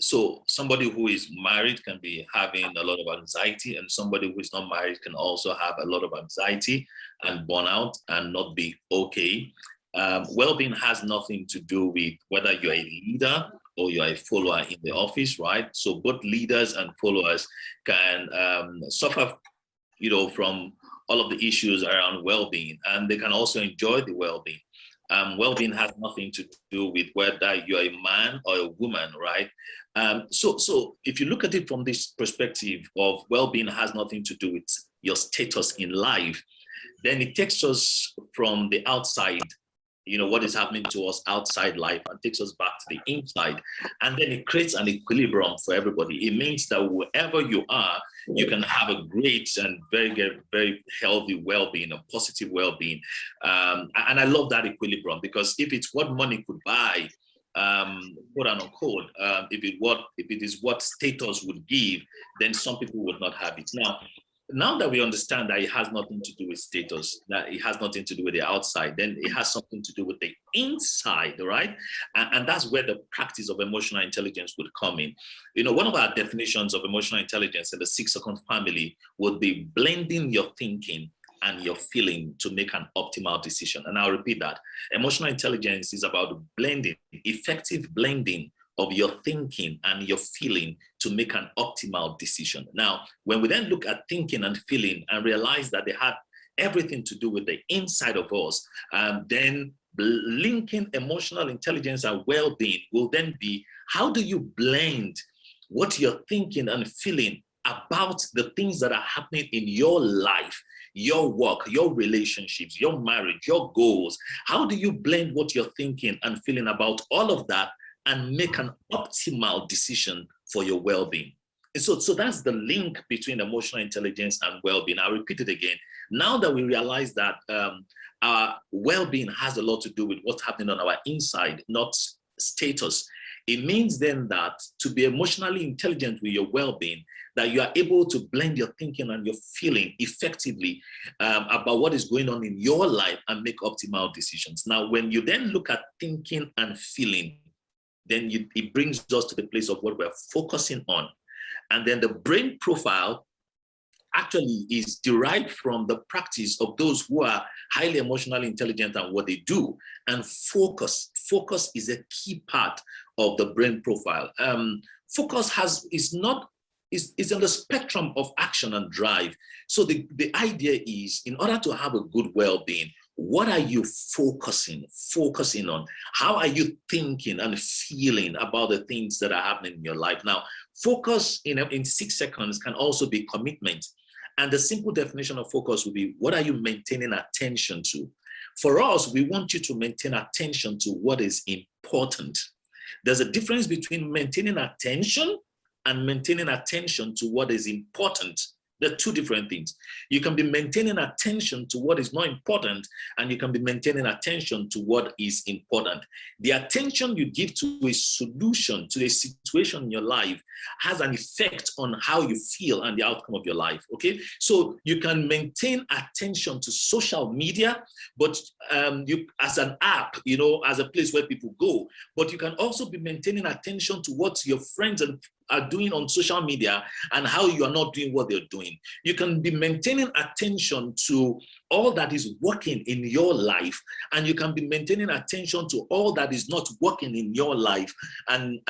So somebody who is married can be having a lot of anxiety, and somebody who is not married can also have a lot of anxiety and burnout and not be okay. Well-being has nothing to do with whether you're a leader or you're a follower in the office, right? So both leaders and followers can suffer, from all of the issues around well-being, and they can also enjoy the well-being. Well-being has nothing to do with whether you're a man or a woman, right? So if you look at it from this perspective of well-being has nothing to do with your status in life, then it takes us from the outside what is happening to us outside life and takes us back to the inside. And then it creates an equilibrium for everybody. It means that wherever you are, you can have a great and very, very healthy well-being, a positive well-being. And I love that equilibrium, because if it's what money could buy, quote unquote, if it is what status would give, then some people would not have it. Now that we understand that it has nothing to do with status, that it has nothing to do with the outside, then it has something to do with the inside, right? And that's where the practice of emotional intelligence would come in. One of our definitions of emotional intelligence in the 6-second family would be blending your thinking and your feeling to make an optimal decision. And I'll repeat that. Emotional intelligence is about blending, effective blending of your thinking and your feeling to make an optimal decision. Now, when we then look at thinking and feeling and realize that they have everything to do with the inside of us, then linking emotional intelligence and well-being will then be, how do you blend what you're thinking and feeling about the things that are happening in your life, your work, your relationships, your marriage, your goals? How do you blend what you're thinking and feeling about all of that and make an optimal decision for your well-being? And so that's the link between emotional intelligence and well-being. I'll repeat it again. Now that we realize that our well-being has a lot to do with what's happening on our inside, not status, it means then that to be emotionally intelligent with your well-being, that you are able to blend your thinking and your feeling effectively about what is going on in your life and make optimal decisions. Now, when you then look at thinking and feeling, then it brings us to the place of what we're focusing on. And then the brain profile actually is derived from the practice of those who are highly emotionally intelligent and what they do. And focus is a key part of the brain profile. Focus is on the spectrum of action and drive. So the idea is, in order to have a good well-being, what are you focusing on? How are you thinking and feeling about the things that are happening in your life? Now, focus in 6 seconds can also be commitment. And the simple definition of focus would be, what are you maintaining attention to? For us, we want you to maintain attention to what is important. There's a difference between maintaining attention and maintaining attention to what is important. They're two different things. You can be maintaining attention to what is not important, and you can be maintaining attention to what is important. The attention you give to a solution, to a situation in your life, has an effect on how you feel and the outcome of your life, okay? So you can maintain attention to social media, but you as an app, as a place where people go, but you can also be maintaining attention to what your friends are doing on social media and how you are not doing what they're doing. You can be maintaining attention to all that is working in your life, and you can be maintaining attention to all that is not working in your life and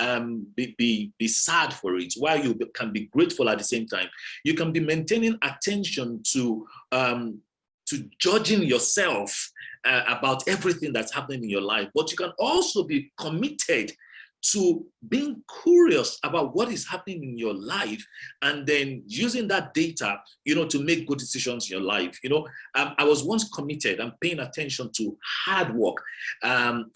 be sad for it, while you can be grateful at the same time. You can be maintaining attention to judging yourself about everything that's happening in your life, but you can also be committed to being curious about what is happening in your life, and then using that data, to make good decisions in your life. I was once committed and paying attention to hard work,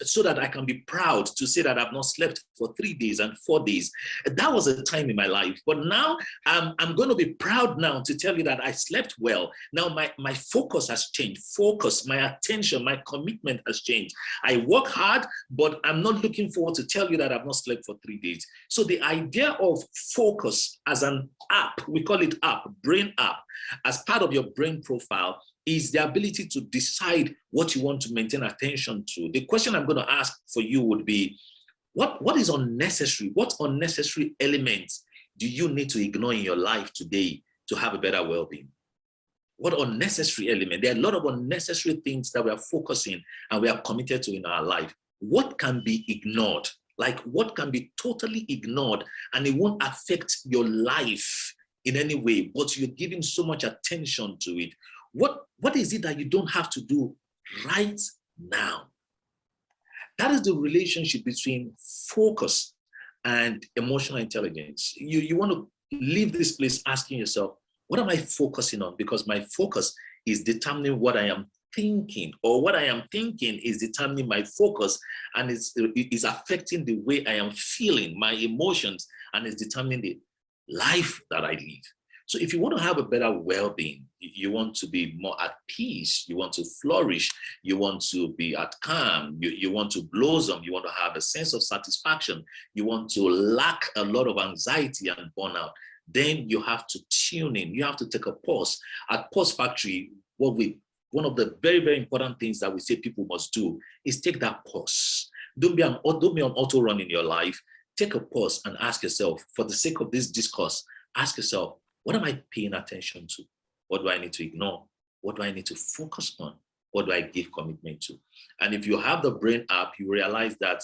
so that I can be proud to say that I've not slept for 3 days and 4 days. That was a time in my life, but now I'm going to be proud now to tell you that I slept well. Now my focus has changed. My attention, my commitment has changed. I work hard, but I'm not looking forward to tell you that I've not slept for 3 days. So the idea of focus as an app, we call it app, brain app, as part of your brain profile, is the ability to decide what you want to maintain attention to. The question I'm going to ask for you would be, what is unnecessary? What unnecessary elements do you need to ignore in your life today to have a better well-being? What unnecessary element? There are a lot of unnecessary things that we are focusing and we are committed to in our life. What can be ignored? Like, what can be totally ignored and it won't affect your life in any way, but you're giving so much attention to it? What is it that you don't have to do right now? That is the relationship between focus and emotional intelligence. You want to leave this place asking yourself, what am I focusing on? Because my focus is determining what I am thinking, or what I am thinking is determining my focus, and is affecting the way I am feeling, my emotions, and is determining the life that I live. So if you want to have a better well-being, you want to be more at peace, you want to flourish, you want to be at calm, you want to blossom, you want to have a sense of satisfaction, you want to lack a lot of anxiety and burnout, then you have to tune in. You have to take a pause. At Pause Factory, one of the very, very important things that we say people must do is take that pause. Don't be on auto run in your life. Take a pause and ask yourself, for the sake of this discourse, ask yourself, what am I paying attention to? What do I need to ignore? What do I need to focus on? What do I give commitment to? And if you have the Brain app, you realize that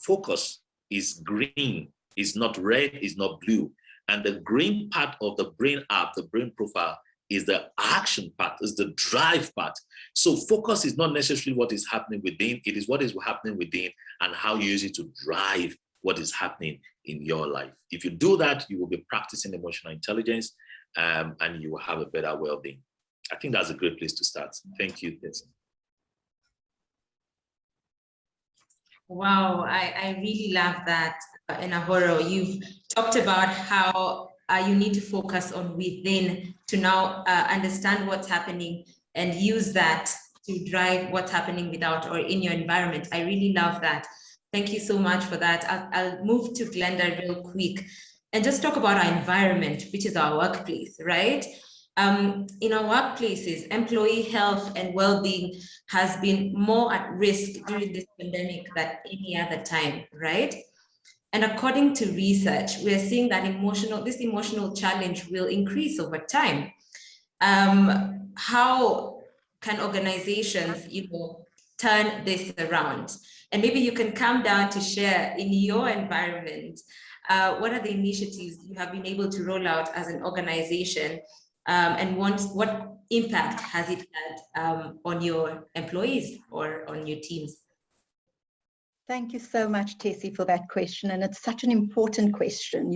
focus is green, is not red, is not blue. And the green part of the Brain app, the Brain profile, is the action part, is the drive part. So focus is not necessarily what is happening within, it is what is happening within and how you use it to drive what is happening in your life. If you do that, you will be practicing emotional intelligence, and you will have a better well-being. I think that's a great place to start. Thank you, Tessa. Wow, I really love that, Enahoro. You've talked about how you need to focus on within to now understand what's happening and use that to drive what's happening without or in your environment. I really love that. Thank you so much for that. I'll move to Glenda real quick and just talk about our environment, which is our workplace, right? In our workplaces, employee health and well-being has been more at risk during this pandemic than any other time, right? And according to research, we're seeing that this emotional challenge will increase over time. How can organizations, turn this around? And maybe you can come down to share in your environment, what are the initiatives you have been able to roll out as an organization, and what impact has it had on your employees or on your teams? Thank you so much, Tessie, for that question. And it's such an important question,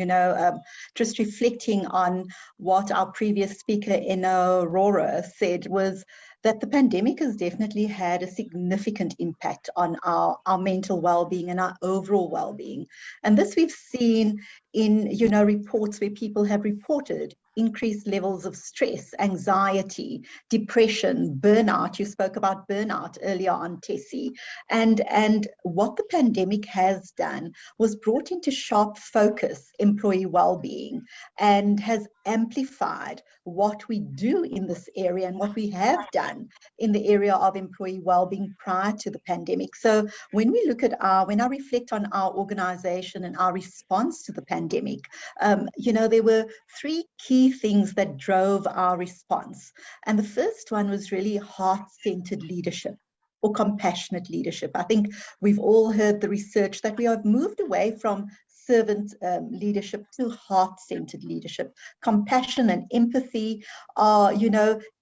just reflecting on what our previous speaker, Aurora, said was that the pandemic has definitely had a significant impact on our mental well-being and our overall well-being. And this we've seen in, reports where people have reported increased levels of stress, anxiety, depression, burnout. You spoke about burnout earlier on, Tessie. And what the pandemic has done was brought into sharp focus employee well-being and has amplified what we do in this area and what we have done in the area of employee well-being prior to the pandemic. So when we look at when I reflect on our organization and our response to the pandemic, there were three key things that drove our response. And the first one was really heart-centered leadership or compassionate leadership. I think we've all heard the research that we have moved away from servant leadership to heart-centered leadership. Compassion and empathy are,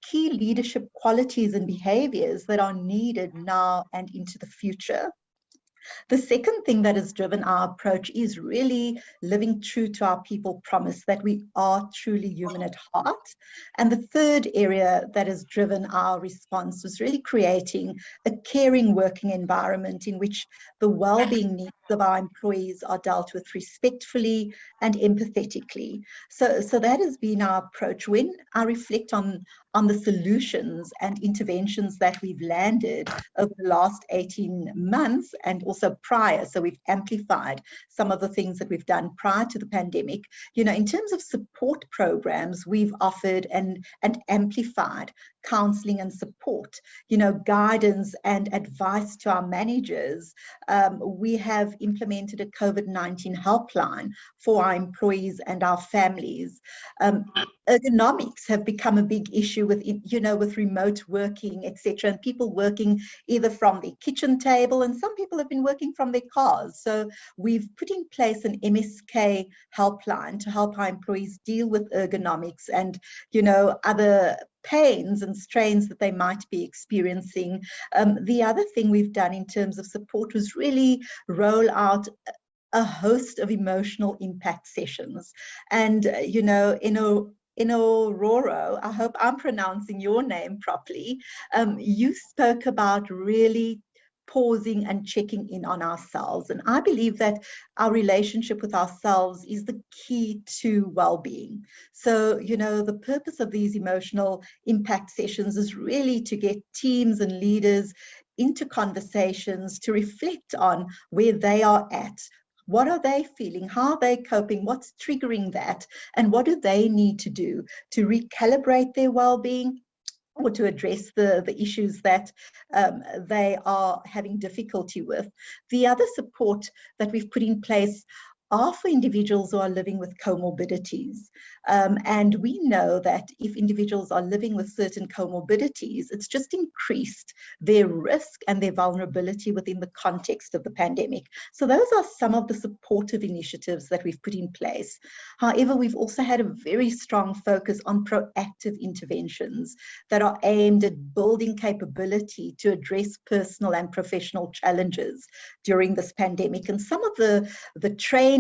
key leadership qualities and behaviors that are needed now and into the future. The second thing that has driven our approach is really living true to our people promise that we are truly human at heart. And the third area that has driven our response was really creating a caring working environment in which the well-being needs of our employees are dealt with respectfully and empathetically. So that has been our approach. When I reflect on the solutions and interventions that we've landed over the last 18 months and also prior, so we've amplified some of the things that we've done prior to the pandemic. In terms of support programs, we've offered and amplified counseling and support, guidance and advice to our managers. We have implemented a COVID-19 helpline for our employees and our families. Ergonomics have become a big issue with remote working, etc., and people working either from their kitchen table, and some people have been working from their cars. So we've put in place an MSK helpline to help our employees deal with ergonomics and, other pains and strains that they might be experiencing. The other thing we've done in terms of support was really roll out a host of emotional impact sessions. And, Aurora, I hope I'm pronouncing your name properly, you spoke about really pausing and checking in on ourselves. And I believe that our relationship with ourselves is the key to well-being. So, you know, the purpose of these emotional impact sessions is really to get teams and leaders into conversations to reflect on where they are at. What are they feeling? How are they coping? What's triggering that? And what do they need to do to recalibrate their well-being, or to address the issues that they are having difficulty with? The other support that we've put in place are for individuals who are living with comorbidities. And we know that if individuals are living with certain comorbidities, it's just increased their risk and their vulnerability within the context of the pandemic. So those are some of the supportive initiatives that we've put in place. However, we've also had a very strong focus on proactive interventions that are aimed at building capability to address personal and professional challenges during this pandemic. And some of the training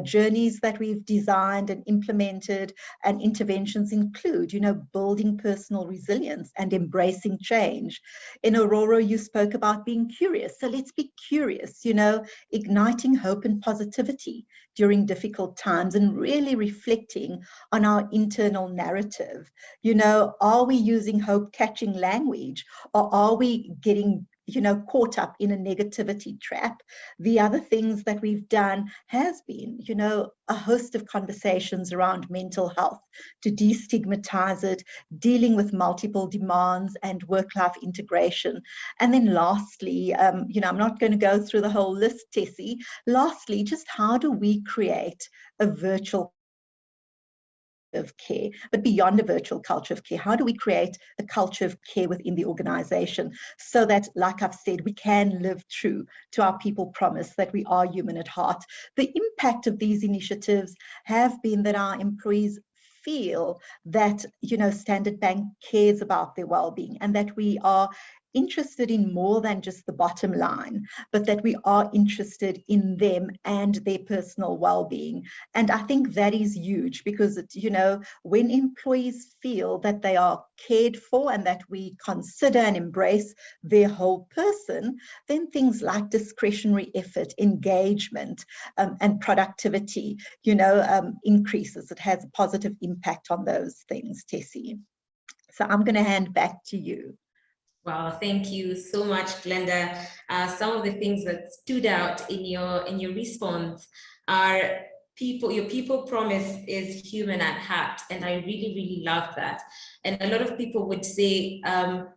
journeys that we've designed and implemented and interventions include, you know, building personal resilience and embracing change. In Aurora, you spoke about being curious. So let's be curious, you know, igniting hope and positivity during difficult times and really reflecting on our internal narrative. You know, are we using hope-catching language, or are we getting, you know, caught up in a negativity trap? The other things that we've done has been, you know, a host of conversations around mental health to destigmatize it, dealing with multiple demands and work-life integration. And then lastly, you know, I'm not going to go through the whole list, Tessie. Lastly, just how do we create a virtual of care, but beyond a virtual culture of care? How do we create a culture of care within the organization so that, like I've said, we can live true to our people promise that we are human at heart? The impact of these initiatives have been that our employees feel that, you know, Standard Bank cares about their well-being, and that we are interested in more than just the bottom line, but that we are interested in them and their personal well-being. And I think that is huge, because, you know, when employees feel that they are cared for and that we consider and embrace their whole person, then things like discretionary effort, engagement, and productivity, you know, increases. It has a positive impact on those things, Tessie. So I'm going to hand back to you. Wow, thank you so much, Glenda. Some of the things that stood out in your response are your people promise is human at heart, and I really, really love that. And a lot of people would say,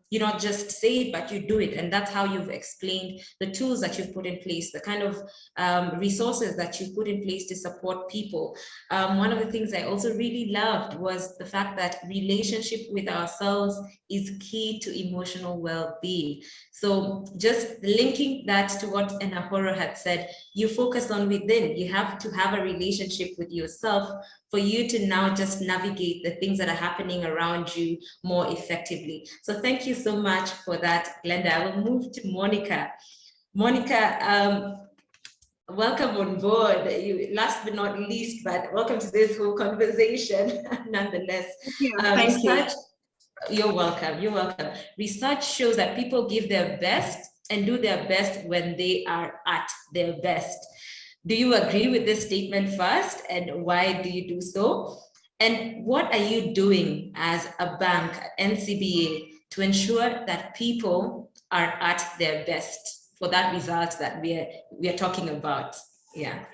you not just say it, but you do it. And that's how you've explained the tools that you've put in place, the kind of resources that you've put in place to support people. One of the things I also really loved was the fact that relationship with ourselves is key to emotional well-being. So just linking that to what Enahoro had said, you focus on within. You have to have a relationship with yourself for you to now just navigate the things that are happening around you more effectively. So thank you so much for that, Glenda. I will move to Monica. Monica, welcome on board. Last but not least, but welcome to this whole conversation nonetheless. Thank you. You're welcome. You're welcome. Research shows that people give their best and do their best when they are at their best. Do you agree with this statement first, and why do you do so? And what are you doing as a bank, NCBA, to ensure that people are at their best for that result that we are talking about? Yeah.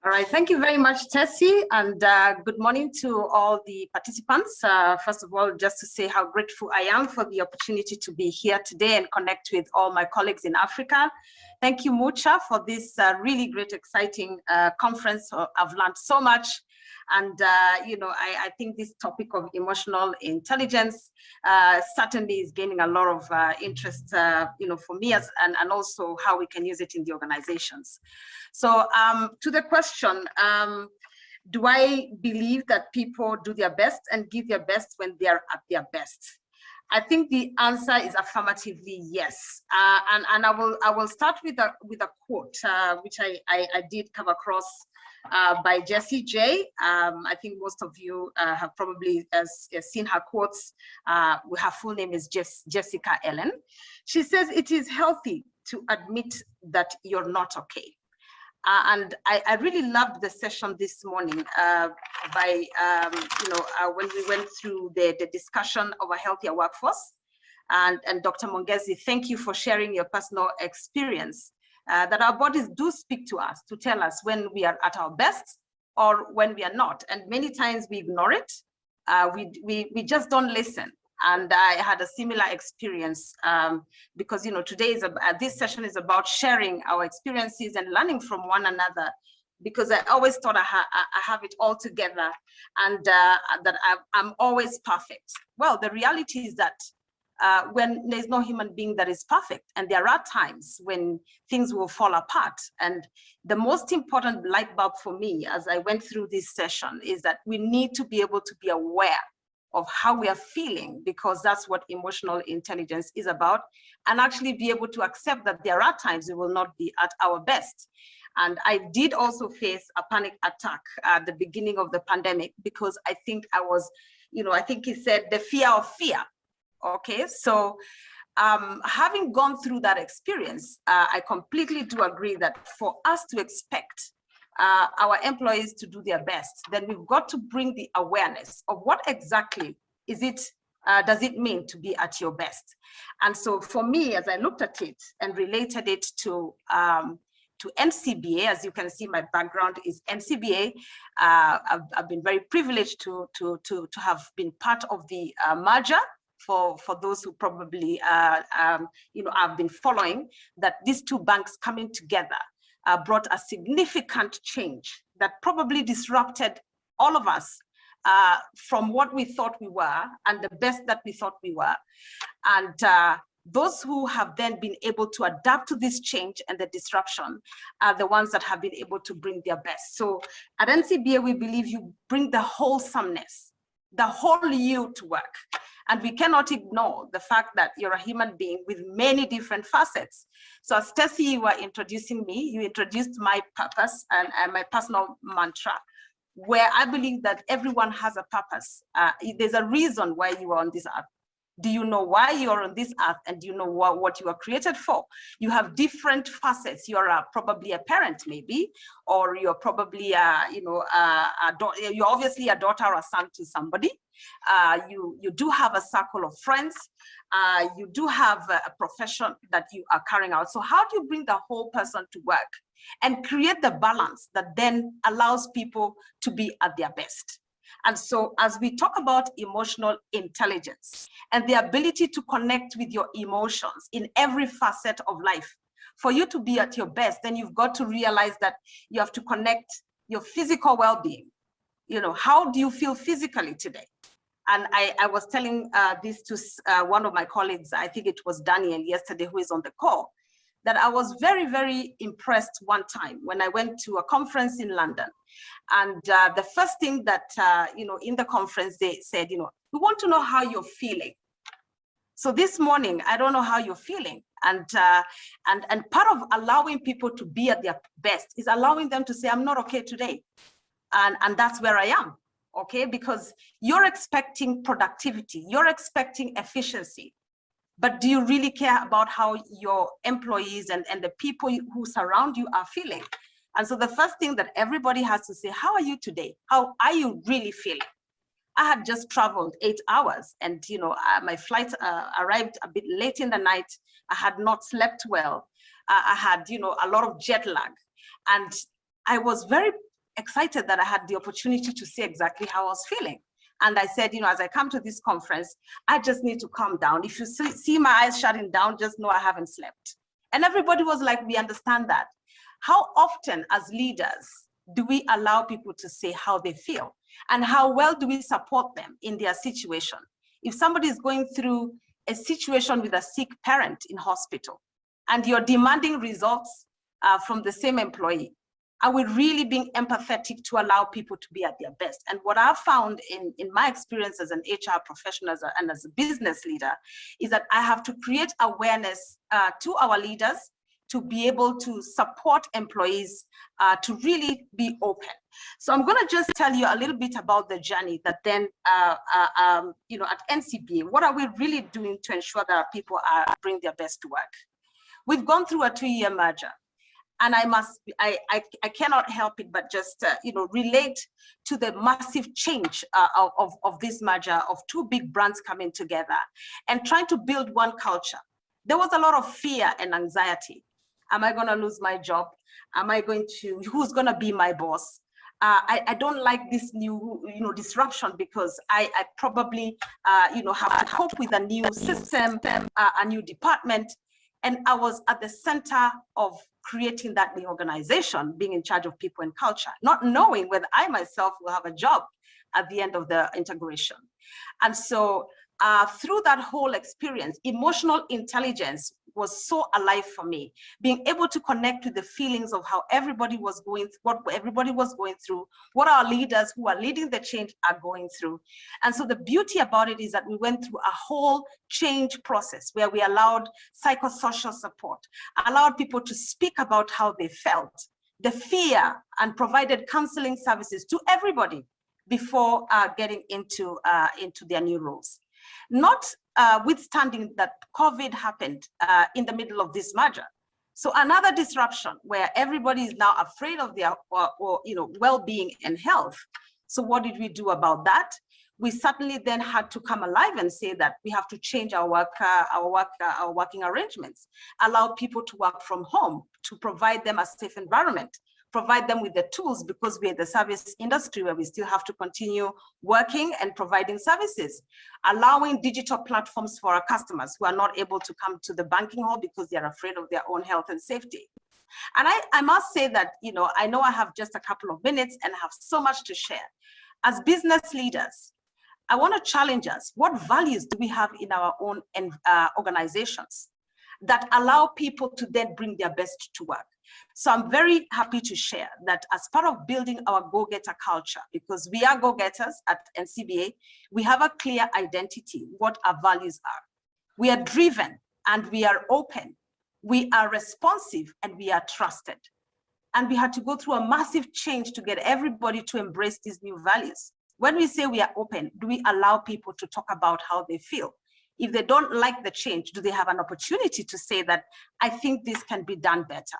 All right, thank you very much, Tessie, and good morning to all the participants. First of all, just to say how grateful I am for the opportunity to be here today and connect with all my colleagues in Africa. Thank you, Mucha, for this really great, exciting conference. I've learned so much. And, you know, I think this topic of emotional intelligence certainly is gaining a lot of interest, you know, for me, and also how we can use it in the organizations. So to the question, do I believe that people do their best and give their best when they are at their best? I think the answer is affirmatively yes. And I will start with a quote, which I did come across by Jessie J. I think most of you have probably seen her quotes. Her full name is Jessica Ellen. She says, "It is healthy to admit that you're not okay." And I really loved the session this morning when we went through the discussion of a healthier workforce. And Dr. Mongezi, thank you for sharing your personal experience, that our bodies do speak to us to tell us when we are at our best or when we are not. And many times we ignore it. We just don't listen. And I had a similar experience because, today this session is about sharing our experiences and learning from one another, because I always thought I have it all together and that I'm always perfect. Well, the reality is that when there's no human being that is perfect, and there are times when things will fall apart. And the most important light bulb for me as I went through this session is that we need to be able to be aware of how we are feeling, because that's what emotional intelligence is about, and actually be able to accept that there are times we will not be at our best. And I did also face a panic attack at the beginning of the pandemic, because I think I was, I think he said the fear of fear. Okay, so having gone through that experience, I completely do agree that for us to expect our employees to do their best, then we've got to bring the awareness of what exactly does it mean to be at your best. And so for me, as I looked at it and related it to NCBA, as you can see, my background is NCBA. I've been very privileged to have been part of the merger. For those who probably have been following, that these two banks coming together brought a significant change that probably disrupted all of us from what we thought we were and the best that we thought we were. And those who have then been able to adapt to this change and the disruption are the ones that have been able to bring their best. So at NCBA, we believe you bring the wholesomeness, the whole you to work. And we cannot ignore the fact that you're a human being with many different facets. So as Tessie, you were introducing me, you introduced my purpose and my personal mantra, where I believe that everyone has a purpose. There's a reason why you are on this earth. Do you know why you're on this earth, and do you know what you are created for? You have different facets. You're probably a parent, maybe, or you're probably you're obviously a daughter or a son to somebody. You do have a circle of friends. You do have a profession that you are carrying out. So how do you bring the whole person to work and create the balance that then allows people to be at their best? And so as we talk about emotional intelligence and the ability to connect with your emotions in every facet of life, for you to be at your best, then you've got to realize that you have to connect your physical well-being. How do you feel physically today? And I was telling this to one of my colleagues, I think it was Daniel yesterday, who is on the call, that I was very, very impressed one time when I went to a conference in London. And the first thing that, in the conference, they said, we want to know how you're feeling. So this morning, I don't know how you're feeling. And part of allowing people to be at their best is allowing them to say, I'm not okay today. And that's where I am, okay? Because you're expecting productivity, you're expecting efficiency. But do you really care about how your employees and the people who surround you are feeling? And so the first thing that everybody has to say, how are you today? How are you really feeling? I had just traveled 8 hours and, my flight arrived a bit late in the night. I had not slept well. I had, a lot of jet lag. And I was very excited that I had the opportunity to say exactly how I was feeling. And I said, as I come to this conference, I just need to calm down. If you see my eyes shutting down, just know I haven't slept. And everybody was like, we understand that. How often as leaders do we allow people to say how they feel? And how well do we support them in their situation? If somebody is going through a situation with a sick parent in hospital, and you're demanding results from the same employee, are we really being empathetic to allow people to be at their best? And what I've found in my experience as an HR professional and as a business leader is that I have to create awareness to our leaders to be able to support employees to really be open. So I'm going to just tell you a little bit about the journey that then, you know, at NCBA, what are we really doing to ensure that our people are bring their best to work? We've gone through a 2-year merger. And I cannot help it but just, you know, relate to the massive change of this merger of 2 big brands coming together and trying to build one culture. There was a lot of fear and anxiety. Am I going to lose my job? Am I going to, who's going to be my boss? I don't like this new, you know, disruption because I probably, you know, have to cope with a new system, a new department. And I was at the center of creating that new organization, being in charge of people and culture, not knowing whether I myself will have a job at the end of the integration. And so through that whole experience, emotional intelligence was so alive for me, being able to connect with the feelings of how everybody was going, what everybody was going through, what our leaders who are leading the change are going through. And so the beauty about it is that we went through a whole change process where we allowed psychosocial support, allowed people to speak about how they felt, the fear, and provided counseling services to everybody before getting into their new roles. Notwithstanding that COVID happened in the middle of this merger. So another disruption where everybody is now afraid of their you know, well-being and health. So what did we do about that? We certainly then had to come alive and say that we have to change our working arrangements, allow people to work from home, to provide them a safe environment, provide them with the tools, because we're the service industry where we still have to continue working and providing services, allowing digital platforms for our customers who are not able to come to the banking hall because they're afraid of their own health and safety. And I must say that, you know I have just a couple of minutes and have so much to share. As business leaders, I want to challenge us. What values do we have in our own organizations that allow people to then bring their best to work? So I'm very happy to share that as part of building our go-getter culture, because we are go-getters at NCBA, we have a clear identity, what our values are. We are driven and we are open. We are responsive and we are trusted. And we had to go through a massive change to get everybody to embrace these new values. When we say we are open, do we allow people to talk about how they feel? If they don't like the change, do they have an opportunity to say that, I think this can be done better?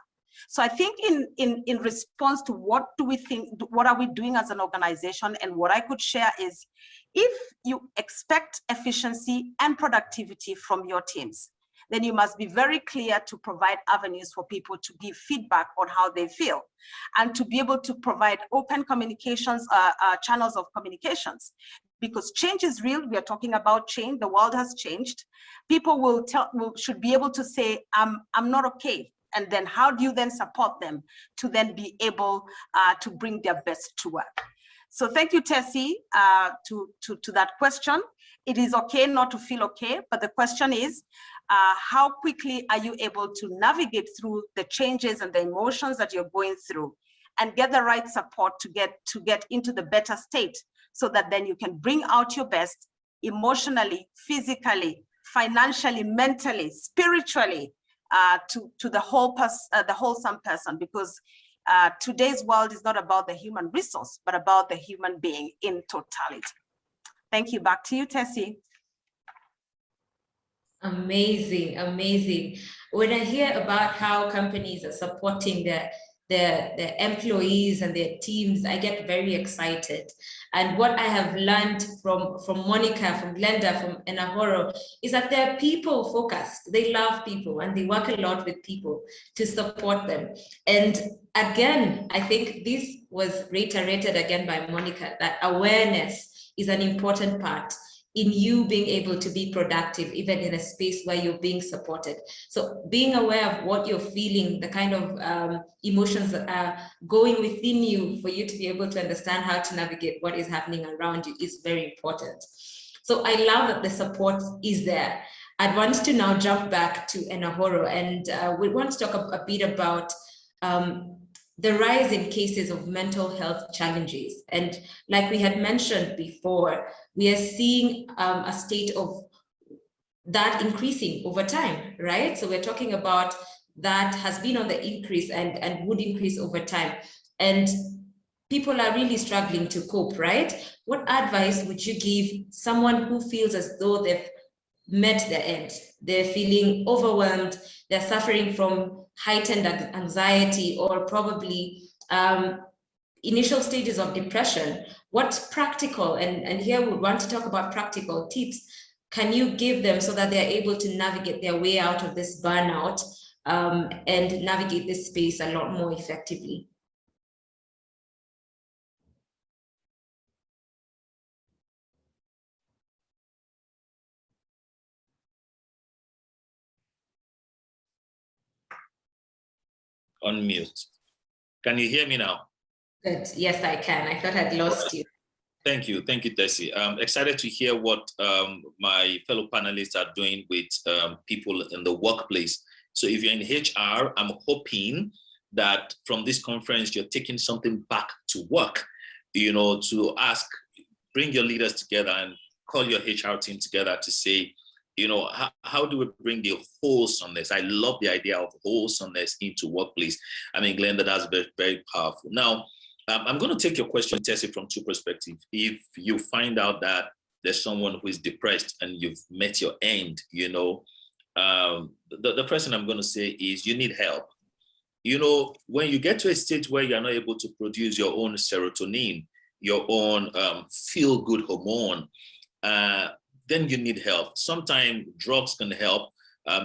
So I think in response to what do we think, what are we doing as an organization, and what I could share is, if you expect efficiency and productivity from your teams, then you must be very clear to provide avenues for people to give feedback on how they feel, and to be able to provide open communications, channels of communications. Because change is real. We are talking about change. The world has changed. People should be able to say, I'm not okay. And then how do you then support them to then be able to bring their best to work? So thank you, Tessie, to that question. It is okay not to feel okay, but the question is, how quickly are you able to navigate through the changes and the emotions that you're going through and get the right support to get into the better state, so that then you can bring out your best emotionally, physically, financially, mentally, spiritually, to the wholesome person, because today's world is not about the human resource, but about the human being in totality. Thank you. Back to you, Tessie. Amazing, amazing. When I hear about how companies are supporting their employees and their teams, I get very excited. And what I have learned from Monica, from Glenda, from Enahoro, is that they're people focused. They love people and they work a lot with people to support them. And again, I think this was reiterated again by Monica, that awareness is an important part in you being able to be productive, even in a space where you're being supported. So being aware of what you're feeling, the kind of emotions that are going within you for you to be able to understand how to navigate what is happening around you is very important. So I love that the support is there. I want to now jump back to Enahoro, and we want to talk a bit about the rise in cases of mental health challenges. And like we had mentioned before, we are seeing a state of that increasing over time, right? So we're talking about that has been on the increase and would increase over time. And people are really struggling to cope, right? What advice would you give someone who feels as though they've met their end? They're feeling overwhelmed, they're suffering from heightened anxiety, or probably initial stages of depression. What practical, and here we want to talk about practical tips, can you give them so that they're able to navigate their way out of this burnout and navigate this space a lot more effectively? Unmute. Can you hear me now? Good. Yes, I can. I thought I'd lost you. Thank you, Tessie. I'm excited to hear what my fellow panelists are doing with people in the workplace. So if you're in HR, I'm hoping that from this conference, you're taking something back to work, you know, to ask, bring your leaders together and call your HR team together to say, you know, how do we bring the wholesomeness? I love the idea of wholesomeness into workplace. I mean, Glenda, that's very, very powerful. Now, I'm going to take your question, Tessie, from two perspectives. If you find out that there's someone who is depressed and you've met your end, you know, the first thing I'm going to say is you need help. You know, when you get to a stage where you're not able to produce your own serotonin, your own feel-good hormone, then you need help. Sometimes drugs can help.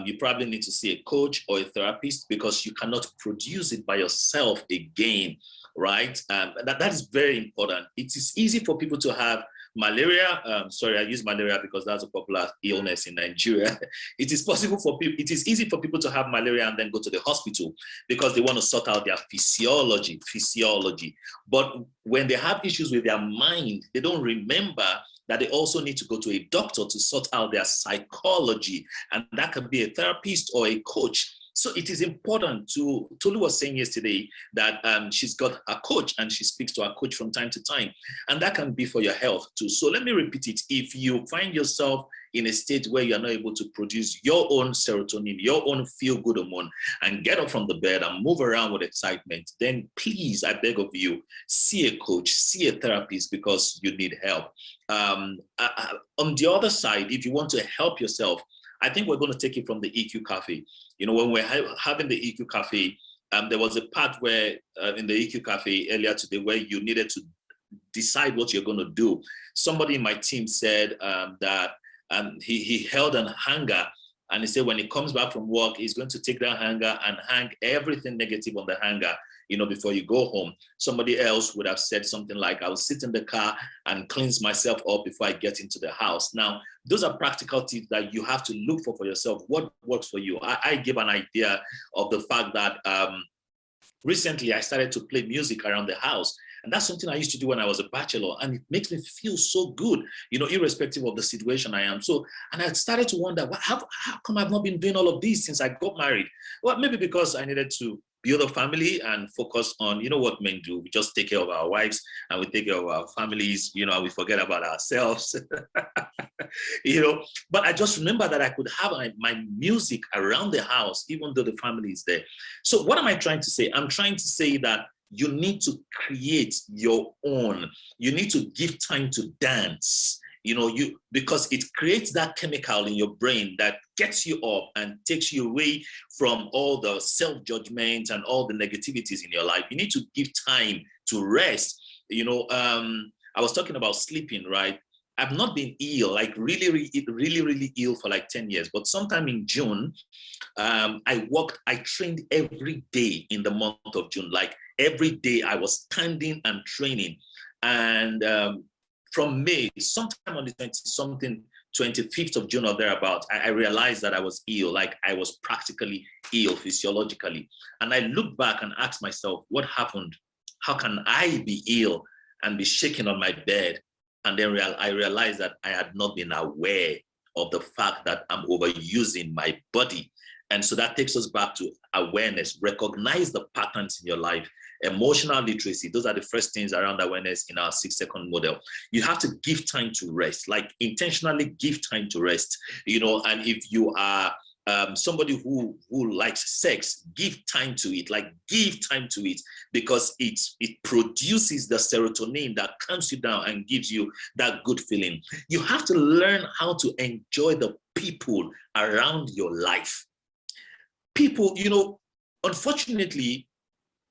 You probably need to see a coach or a therapist because you cannot produce it by yourself again, right? That is very important. It is easy for people to have malaria. Sorry, I use malaria because that's a popular illness in Nigeria. It is possible for people, it is easy for people to have malaria and then go to the hospital because they want to sort out their physiology. But when they have issues with their mind, they don't remember that they also need to go to a doctor to sort out their psychology. And that can be a therapist or a coach. So it is important to, Tolu was saying yesterday that she's got a coach and she speaks to her coach from time to time. And that can be for your health too. So let me repeat it. If you find yourself in a state where you're not able to produce your own serotonin, your own feel-good hormone, and get up from the bed and move around with excitement, then please, I beg of you, see a coach, see a therapist because you need help. On the other side, if you want to help yourself, I think we're going to take it from the EQ Cafe. You know, when we're having the EQ Cafe, there was a part where in the EQ Cafe earlier today where you needed to decide what you're going to do. Somebody in my team said that he held an hanger and he said when he comes back from work, he's going to take that hanger and hang everything negative on the hanger, you know, before you go home. Somebody else would have said something like, I'll sit in the car and cleanse myself up before I get into the house. Now, those are practical tips that you have to look for yourself. What works for you? I give an idea of the fact that recently I started to play music around the house. And that's something I used to do when I was a bachelor. And it makes me feel so good, you know, irrespective of the situation I am. So, and I started to wonder, how come I've not been doing all of these since I got married? Well, maybe because I needed to build a family and focus on, you know what men do, we just take care of our wives and we take care of our families, you know, and we forget about ourselves, you know. But I just remember that I could have my music around the house, even though the family is there. So what am I trying to say? I'm trying to say that you need to create your own. You need to give time to dance, you know, because it creates that chemical in your brain that gets you up and takes you away from all the self-judgment and all the negativities in your life. You need to give time to rest. You know, I was talking about sleeping, right? I've not been ill, like really ill for like 10 years. But sometime in June, I trained every day in the month of June. Like every day I was standing and training. And from May, sometime on the 25th of June or thereabout, I realized that I was ill, like I was practically ill physiologically. And I looked back and asked myself, what happened? How can I be ill and be shaking on my bed? And then I realized that I had not been aware of the fact that I'm overusing my body. And so that takes us back to awareness. Recognize the patterns in your life. Emotional literacy, those are the first things around awareness in our 6-second model. You have to give time to rest, like intentionally give time to rest, you know. And if you are somebody who likes sex, give time to it, like give time to it, because it produces the serotonin that calms you down and gives you that good feeling. You have to learn how to enjoy the people around your life. People, you know, unfortunately,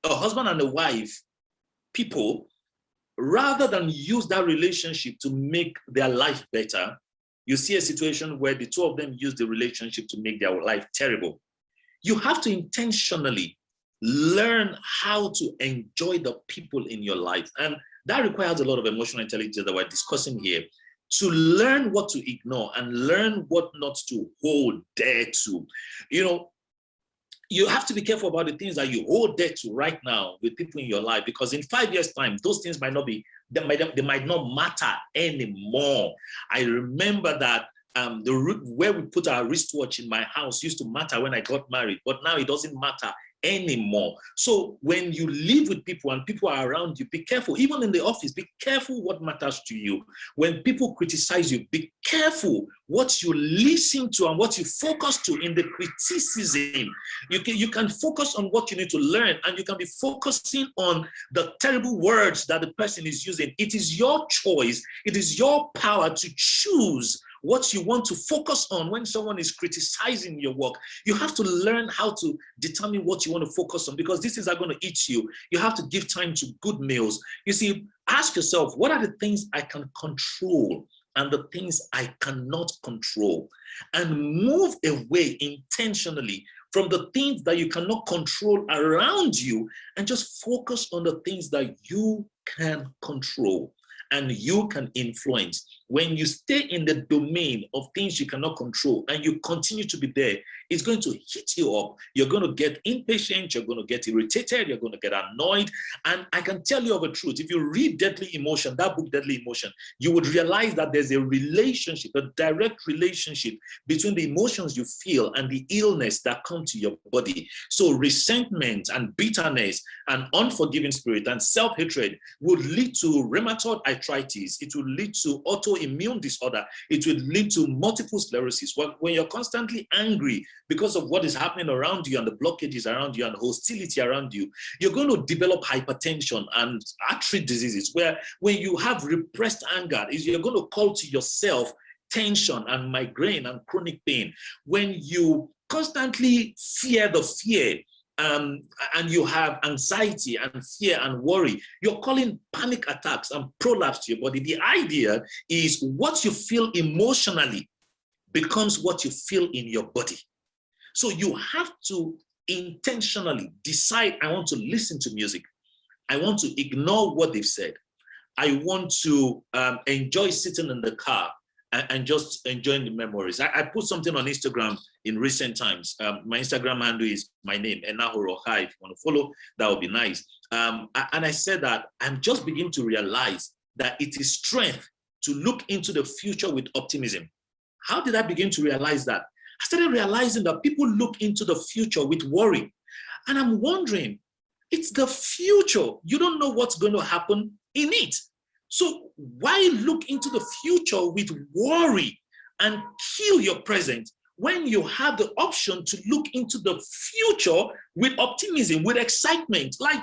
a husband and a wife, people, rather than use that relationship to make their life better, you see a situation where the two of them use the relationship to make their life terrible. You have to intentionally learn how to enjoy the people in your life. And that requires a lot of emotional intelligence that we're discussing here, to learn what to ignore and learn what not to hold dear to. You know, you have to be careful about the things that you hold dear to right now with people in your life, because in 5 years' time, those things might not be, they might not matter anymore. I remember that where we put our wristwatch in my house used to matter when I got married, but now it doesn't matter anymore. So when you live with people and people are around you, be careful. Even in the office, be careful what matters to you. When people criticize you, be careful what you listen to and what you focus to in the criticism. You can focus on what you need to learn, and you can be focusing on the terrible words that the person is using. It is your choice. It is your power to choose what you want to focus on when someone is criticizing your work. You have to learn how to determine what you want to focus on, because these things are going to eat you. You have to give time to good meals. You see, ask yourself, what are the things I can control and the things I cannot control? And move away intentionally from the things that you cannot control around you, and just focus on the things that you can control and you can influence. When you stay in the domain of things you cannot control and you continue to be there, it's going to hit you up. You're going to get impatient, you're going to get irritated, you're going to get annoyed. And I can tell you of a truth, if you read Deadly Emotion, that book, Deadly Emotion, you would realize that there's a relationship, a direct relationship between the emotions you feel and the illness that come to your body. So resentment and bitterness and unforgiving spirit and self-hatred would lead to rheumatoid arthritis. It will lead to autoimmune disorder. It will lead to multiple sclerosis. When you're constantly angry because of what is happening around you and the blockages around you and hostility around you, you're going to develop hypertension and artery diseases, where when you have repressed anger, you're going to call to yourself tension and migraine and chronic pain. When you constantly fear the fear, and you have anxiety and fear and worry, you're calling panic attacks and prolapse to your body. The idea is what you feel emotionally becomes what you feel in your body. So you have to intentionally decide, I want to listen to music. I want to ignore what they've said. I want to enjoy sitting in the car and just enjoying the memories. I put something on Instagram in recent times. My Instagram handle is my name, Enahoroha. If you want to follow, that would be nice. And I said that I'm just beginning to realize that it is strength to look into the future with optimism. How did I begin to realize that? I started realizing that people look into the future with worry. And I'm wondering, it's the future. You don't know what's going to happen in it. So why look into the future with worry and kill your present when you have the option to look into the future with optimism, with excitement? Like,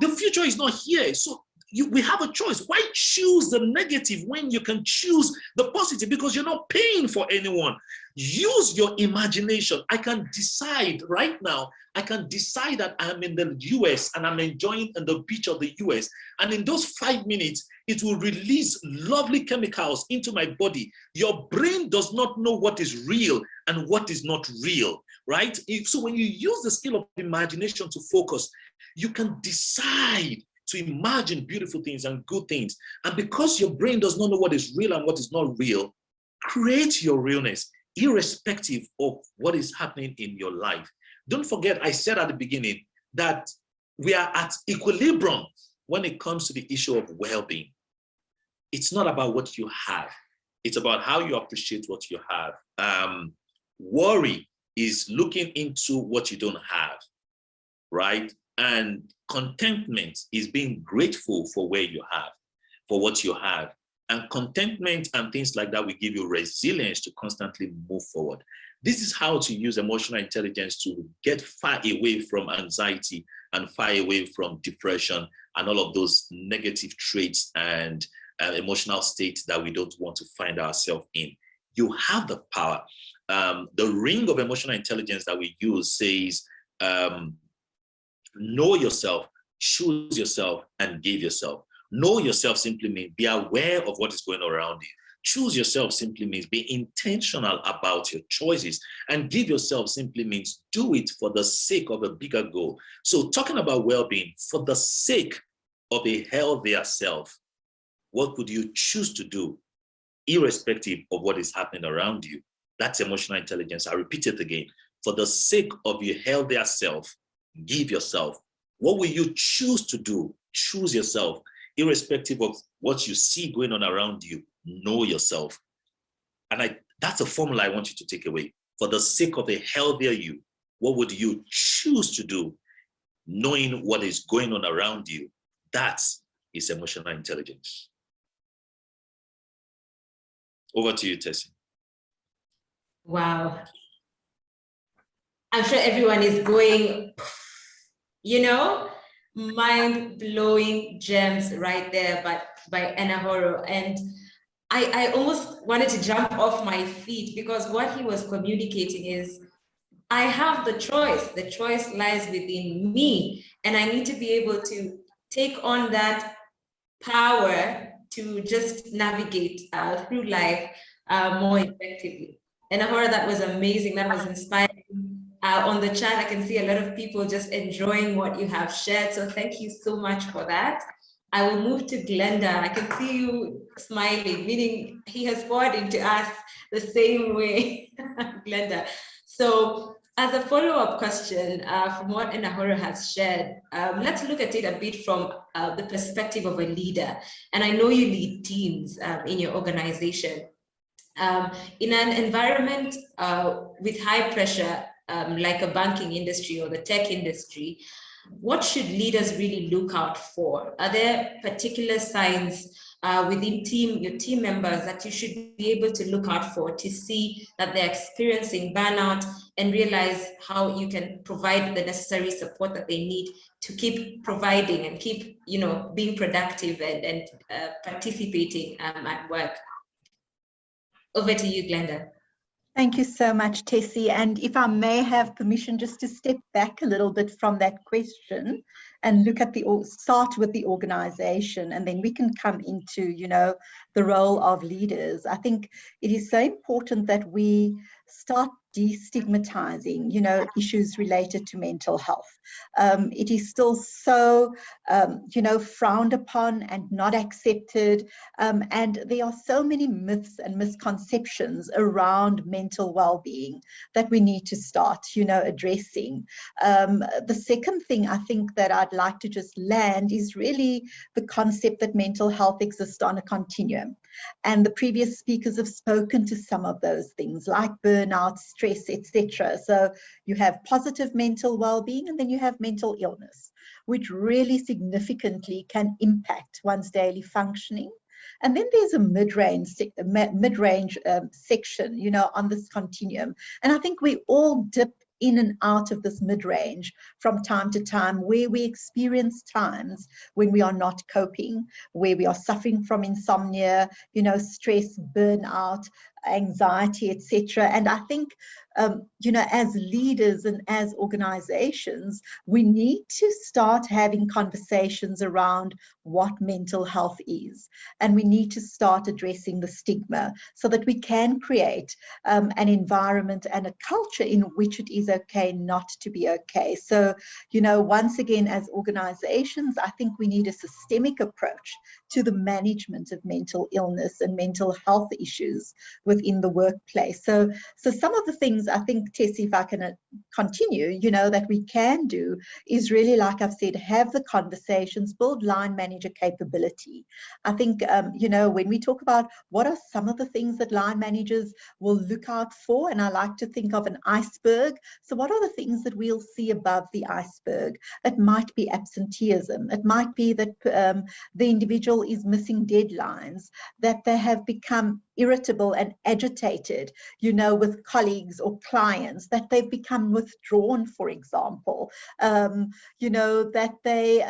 the future is not here. So we have a choice. Why choose the negative when you can choose the positive? Because you're not paying for anyone. Use your imagination. I can decide right now, I can decide that I'm in the US and I'm enjoying on the beach of the US. And in those 5 minutes, it will release lovely chemicals into my body. Your brain does not know what is real and what is not real, right? So when you use the skill of imagination to focus, you can decide to imagine beautiful things and good things. And because your brain does not know what is real and what is not real, create your realness, irrespective of what is happening in your life. Don't forget, I said at the beginning that we are at equilibrium when it comes to the issue of well-being. It's not about what you have. It's about how you appreciate what you have. Worry is looking into what you don't have, right? And contentment is being grateful for where you have, for what you have. And contentment and things like that will give you resilience to constantly move forward. This is how to use emotional intelligence to get far away from anxiety and far away from depression and all of those negative traits and emotional states that we don't want to find ourselves in. You have the power. The ring of emotional intelligence that we use says, know yourself, choose yourself, and give yourself. Know yourself simply means be aware of what is going on around you. Choose yourself simply means be intentional about your choices. And give yourself simply means do it for the sake of a bigger goal. So talking about well-being, for the sake of a healthier self, what could you choose to do irrespective of what is happening around you? That's emotional intelligence. I repeat it again. For the sake of your healthier self, give yourself. What will you choose to do? Choose yourself, irrespective of what you see going on around you. Know yourself. And that's a formula I want you to take away. For the sake of a healthier you, what would you choose to do, knowing what is going on around you? That is emotional intelligence. Over to you, Tessie. Wow. I'm sure everyone is going, you know, mind-blowing gems right there by Enahoro. And I almost wanted to jump off my feet, because what he was communicating is, I have the choice. The choice lies within me. And I need to be able to take on that power to just navigate through life more effectively. Enahoro, that was amazing. That was inspiring. On the chat, I can see a lot of people just enjoying what you have shared. So thank you so much for that. I will move to Glenda. I can see you smiling, meaning he has poured into us the same way, Glenda. So as a follow-up question from what Enahoro has shared, let's look at it a bit from the perspective of a leader. And I know you lead teams in your organization. In an environment with high pressure, like a banking industry or the tech industry, what should leaders really look out for? Are there particular signs within your team members that you should be able to look out for to see that they're experiencing burnout and realize how you can provide the necessary support that they need to keep providing and keep, you know, being productive and participating at work? Over to you, Glenda. Thank you so much, Tessie. And if I may have permission just to step back a little bit from that question and look at start with the organization, and then we can come into, you know, the role of leaders. I think it is so important that we start destigmatizing, you know, issues related to mental health. It is still so, you know, frowned upon and not accepted. And there are so many myths and misconceptions around mental well-being that we need to start, you know, addressing. The second thing I think that I'd like to just land is really the concept that mental health exists on a continuum. And the previous speakers have spoken to some of those things like burnout, stress, etc. So you have positive mental well-being, and then you have mental illness, which really significantly can impact one's daily functioning. And then there's a mid-range section, you know, on this continuum. And I think we all dip in and out of this mid-range from time to time, where we experience times when we are not coping, where we are suffering from insomnia, you know, stress, burnout, anxiety, etc. And I think, you know, as leaders and as organizations, we need to start having conversations around what mental health is. And we need to start addressing the stigma so that we can create an environment and a culture in which it is okay not to be okay. So, you know, once again, as organizations, I think we need a systemic approach to the management of mental illness and mental health issues within the workplace. So some of the things I think, Tessie, if I can continue, you know, that we can do is really, like I've said, have the conversations, build line manager capability. I think, you know, when we talk about what are some of the things that line managers will look out for, and I like to think of an iceberg. So what are the things that we'll see above the iceberg? It might be absenteeism. It might be that the individual is missing deadlines, that they have become irritable and agitated, you know, with colleagues or clients, that they've become withdrawn, for example, you know, that they,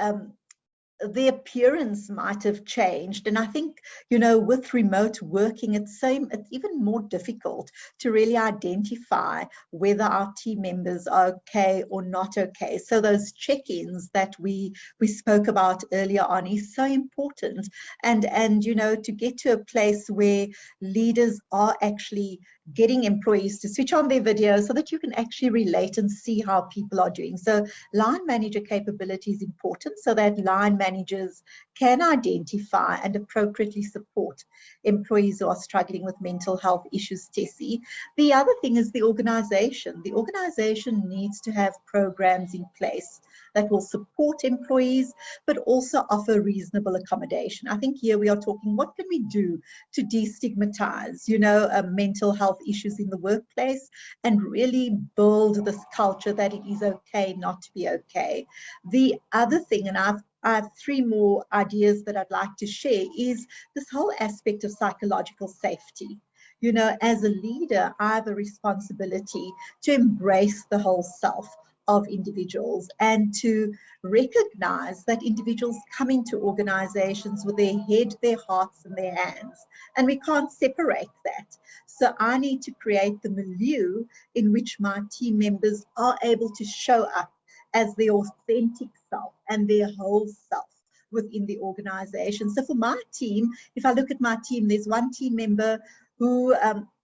the appearance might have changed. And I think, you know, with remote working, it's even more difficult to really identify whether our team members are okay or not okay. So those check-ins that we spoke about earlier on is so important. And you know, to get to a place where leaders are actually getting employees to switch on their video so that you can actually relate and see how people are doing. So line manager capability is important so that line managers can identify and appropriately support employees who are struggling with mental health issues, Tessie. The other thing is the organization. The organization needs to have programs in place that will support employees, but also offer reasonable accommodation. I think here we are talking, what can we do to destigmatize, you know, mental health issues in the workplace and really build this culture that it is okay not to be okay. The other thing, and I have three more ideas that I'd like to share, is this whole aspect of psychological safety. You know, as a leader, I have a responsibility to embrace the whole self of individuals and to recognize that individuals come into organizations with their head, their hearts, and their hands, and we can't separate that. So I need to create the milieu in which my team members are able to show up as their authentic self and their whole self within the organization. So for my team, if I look at my team, there's one team member who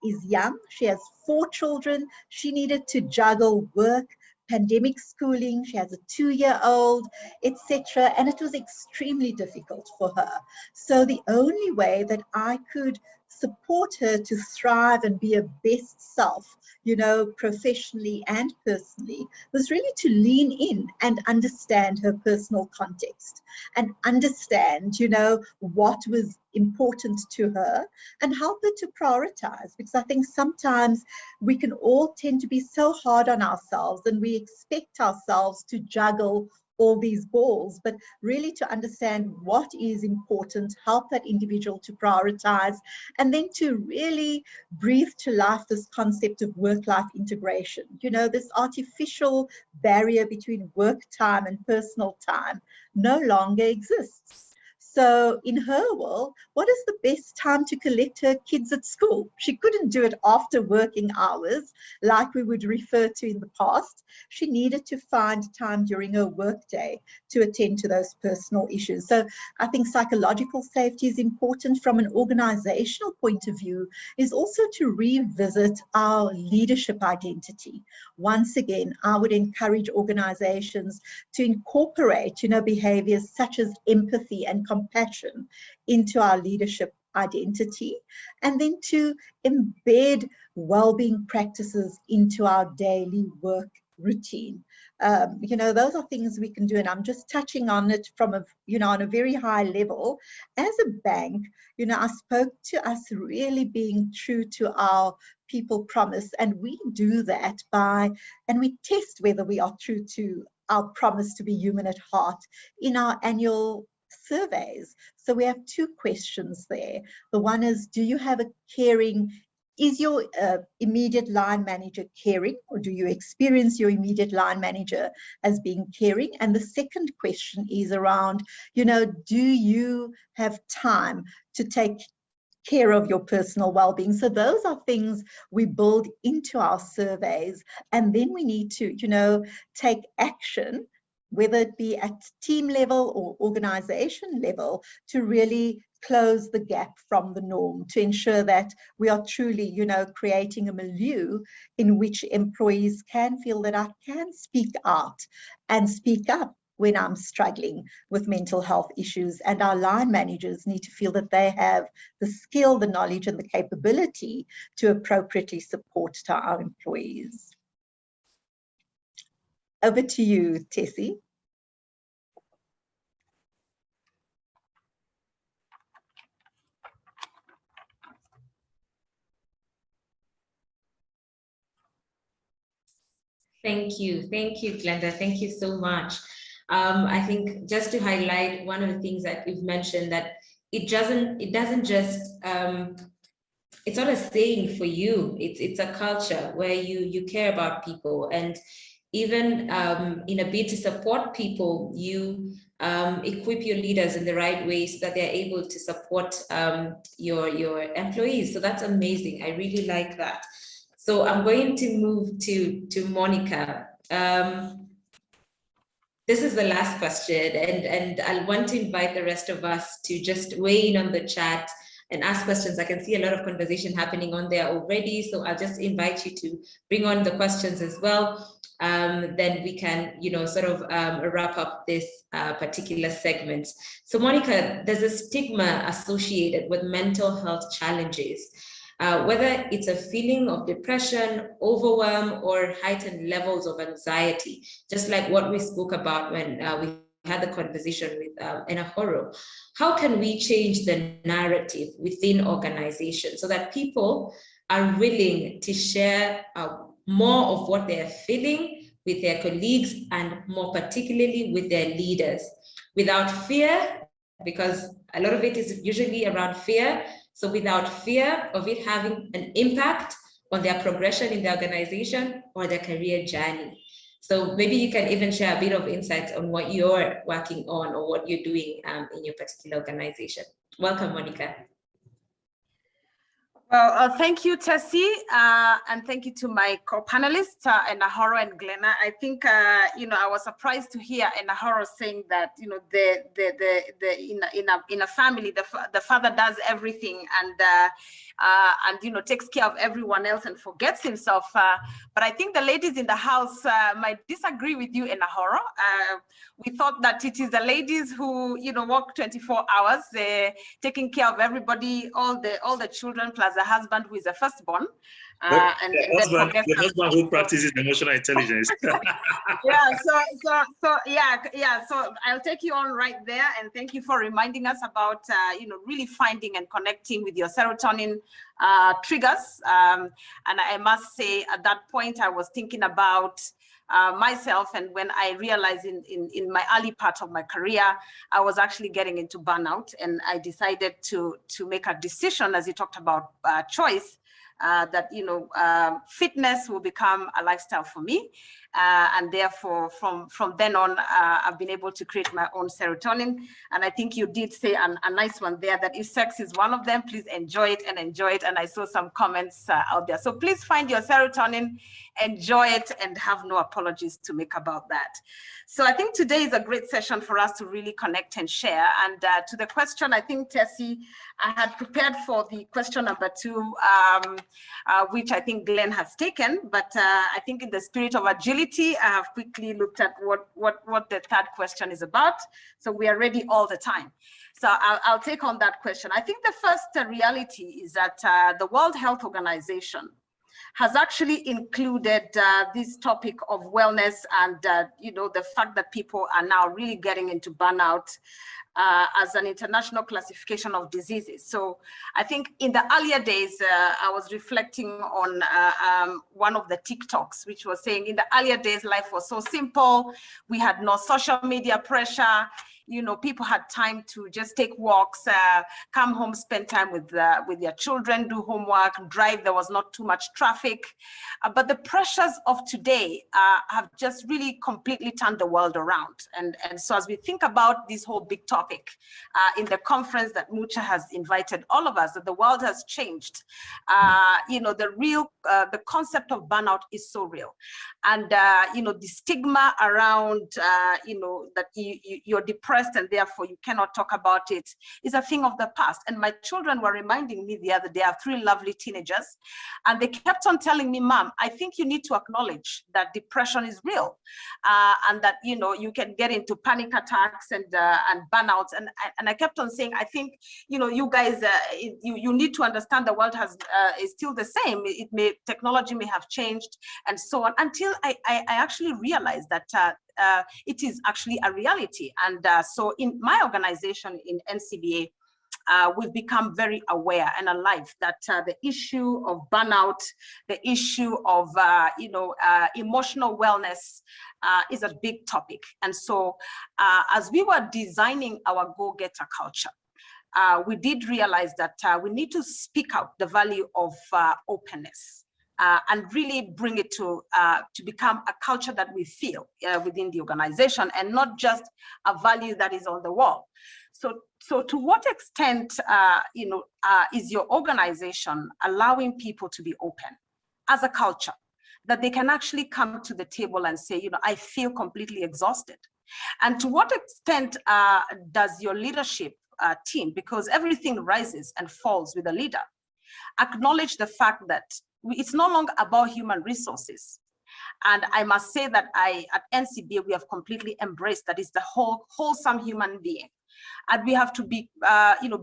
is young. She has 4 children. She needed to juggle work, pandemic schooling, she has a 2-year-old, etc. And it was extremely difficult for her. So the only way that I could support her to thrive and be a best self, you know, professionally and personally, was really to lean in and understand her personal context and understand, you know, what was important to her and help her to prioritize. Because I think sometimes we can all tend to be so hard on ourselves and we expect ourselves to juggle all these balls, but really to understand what is important, help that individual to prioritize, and then to really breathe to life this concept of work-life integration. You know, this artificial barrier between work time and personal time no longer exists. So in her world, what is the best time to collect her kids at school? She couldn't do it after working hours like we would refer to in the past. She needed to find time during her workday to attend to those personal issues. So I think psychological safety is important from an organizational point of view, is also to revisit our leadership identity. Once again, I would encourage organizations to incorporate, you know, behaviors such as empathy and compassion into our leadership identity, and then to embed well-being practices into our daily work routine. You know, those are things we can do, and I'm just touching on it from a, you know, on a very high level. As a bank, you know, I spoke to us really being true to our people promise, and we do that by, and we test whether we are true to our promise to be human at heart in our annual surveys. So we have 2 questions there. The one is, do you have a caring, is your immediate line manager caring, or do you experience your immediate line manager as being caring? And the second question is around, you know, do you have time to take care of your personal well-being? So those are things we build into our surveys, and then we need to, you know, take action, whether it be at team level or organization level, to really close the gap from the norm, to ensure that we are truly, you know, creating a milieu in which employees can feel that I can speak out and speak up when I'm struggling with mental health issues. And our line managers need to feel that they have the skill, the knowledge, and the capability to appropriately support to our employees. Over to you, Tessie. Thank you, Glenda. Thank you so much. I think just to highlight one of the things that you've mentioned, that it doesn't just it's not a saying for you. It's a culture where you care about people, and even in a bid to support people, you equip your leaders in the right way so that they're able to support your employees. So that's amazing. I really like that. So I'm going to move to Monica. This is the last question, and I'll want to invite the rest of us to just weigh in on the chat and ask questions. I can see a lot of conversation happening on there already, so I'll just invite you to bring on the questions as well. Then we can, sort of wrap up this particular segment. So Monica, there's a stigma associated with mental health challenges, whether it's a feeling of depression, overwhelm, or heightened levels of anxiety, just like what we spoke about when we had the conversation with Enahoro. How can we change the narrative within organizations so that people are willing to share more of what they're feeling with their colleagues, and more particularly with their leaders, without fear, because a lot of it is usually around fear. So without fear of it having an impact on their progression in the organization or their career journey. So maybe you can even share a bit of insights on what you're working on or what you're doing in your particular organization. Welcome, Monica. Well, thank you, Tessie, and thank you to my co-panelists, Enahoro and Glenna. I think, I was surprised to hear Enahoro saying that, in a family, the father does everything and takes care of everyone else and forgets himself. But I think the ladies in the house might disagree with you, Enahoro. We thought that it is the ladies who, work 24 hours, taking care of everybody, all the children, plus the husband who is the firstborn. The husband who practices emotional intelligence. So I'll take you on right there, and thank you for reminding us about really finding and connecting with your serotonin triggers. And I must say, at that point, I was thinking about myself, and when I realized in my early part of my career, I was actually getting into burnout, and I decided to make a decision, as you talked about choice, that fitness will become a lifestyle for me, and therefore from then on I've been able to create my own serotonin. And I think you did say a nice one there, that if sex is one of them, please enjoy it. And I saw some comments out there, so please find your serotonin, enjoy it, and have no apologies to make about that. So I think today is a great session for us to really connect and share. And to the question, I think, Tessie, I had prepared for the question number 2, which I think Glenn has taken, but I think in the spirit of agility, I have quickly looked at what the third question is about. So we are ready all the time. So I'll take on that question. I think the first reality is that the World Health Organization has actually included this topic of wellness and the fact that people are now really getting into burnout as an international classification of diseases. So I think in the earlier days, I was reflecting on one of the TikToks, which was saying in the earlier days, life was so simple. We had no social media pressure. People had time to just take walks, come home, spend time with their children, do homework, drive. There was not too much traffic. But the pressures of today have just really completely turned the world around. And so as we think about this whole big topic in the conference that Mucha has invited all of us, that the world has changed. The concept of burnout is so real. And, the stigma around, that you're depressed and therefore you cannot talk about it is a thing of the past. And my children were reminding me the other day, I have 3 lovely teenagers, and they kept on telling me, Mom, I think you need to acknowledge that depression is real, and that, you can get into panic attacks and burnouts. And I kept on saying, I think, you guys, you need to understand the world is still the same. Technology may have changed and so on, until I actually realized that it is actually a reality. And so in my organization, in NCBA, we've become very aware and alive that the issue of burnout, the issue of emotional wellness is a big topic. And so as we were designing our go-getter culture, we did realize that we need to speak out the value of openness. And really bring it to become a culture that we feel within the organization, and not just a value that is on the wall. So to what extent, is your organization allowing people to be open as a culture, that they can actually come to the table and say, I feel completely exhausted? And to what extent does your leadership team, because everything rises and falls with a leader, acknowledge the fact that it's no longer about human resources? And I must say that at NCBA, we have completely embraced that it's the wholesome human being. And we have to be,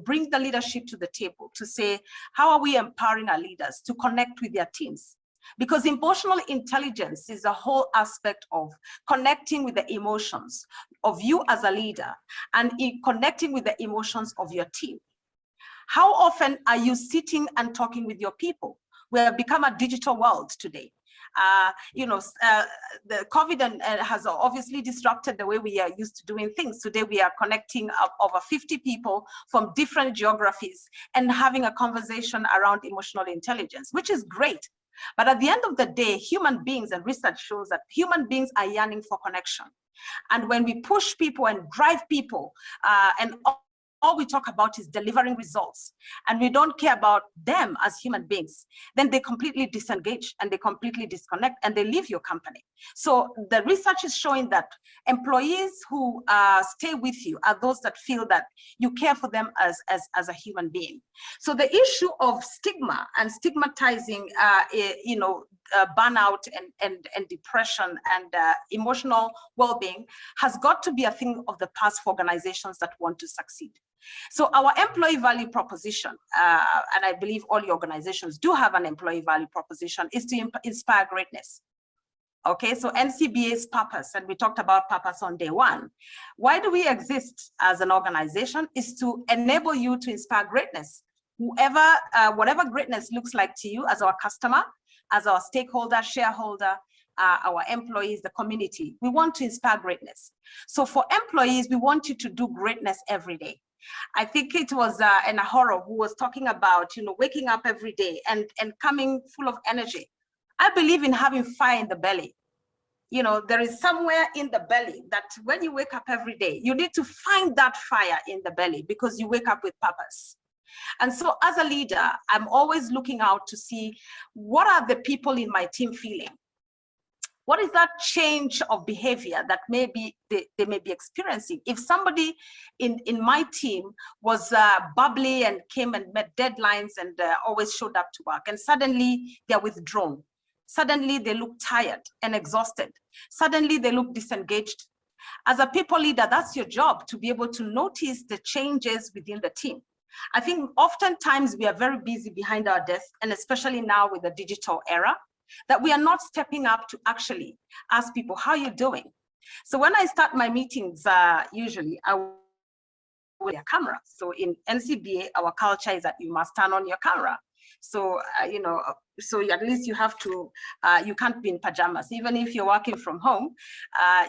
bring the leadership to the table to say, how are we empowering our leaders to connect with their teams? Because emotional intelligence is a whole aspect of connecting with the emotions of you as a leader and connecting with the emotions of your team. How often are you sitting and talking with your people? We have become a digital world today. The COVID has obviously disrupted the way we are used to doing things. Today, we are connecting over 50 people from different geographies and having a conversation around emotional intelligence, which is great. But at the end of the day, human beings, and research shows that human beings are yearning for connection. And when we push people and drive people and all we talk about is delivering results, and we don't care about them as human beings, then they completely disengage and they completely disconnect and they leave your company. So the research is showing that employees who stay with you are those that feel that you care for them as a human being. So the issue of stigma and stigmatizing, burnout and depression and emotional well-being has got to be a thing of the past for organizations that want to succeed. So our employee value proposition, and I believe all your organizations do have an employee value proposition, is to inspire greatness. Okay, so NCBA's purpose, and we talked about purpose on day one. Why do we exist as an organization? Is to enable you to inspire greatness. Whatever greatness looks like to you as our customer, as our stakeholder, shareholder, our employees, the community, we want to inspire greatness. So for employees, we want you to do greatness every day. I think it was Nahoro who was talking about, waking up every day and coming full of energy. I believe in having fire in the belly. There is somewhere in the belly that when you wake up every day, you need to find that fire in the belly because you wake up with purpose. And so as a leader, I'm always looking out to see what are the people in my team feeling? What is that change of behavior that maybe they may be experiencing? If somebody in my team was bubbly and came and met deadlines and always showed up to work, and suddenly they're withdrawn, suddenly they look tired and exhausted, suddenly they look disengaged. As a people leader, that's your job, to be able to notice the changes within the team. I think oftentimes we are very busy behind our desk, and especially now with the digital era, that we are not stepping up to actually ask people, how are you doing? So when I start my meetings, usually I will with a camera. So in NCBA, our culture is that you must turn on your camera. So, so at least you have to, you can't be in pajamas. Even if you're working from home,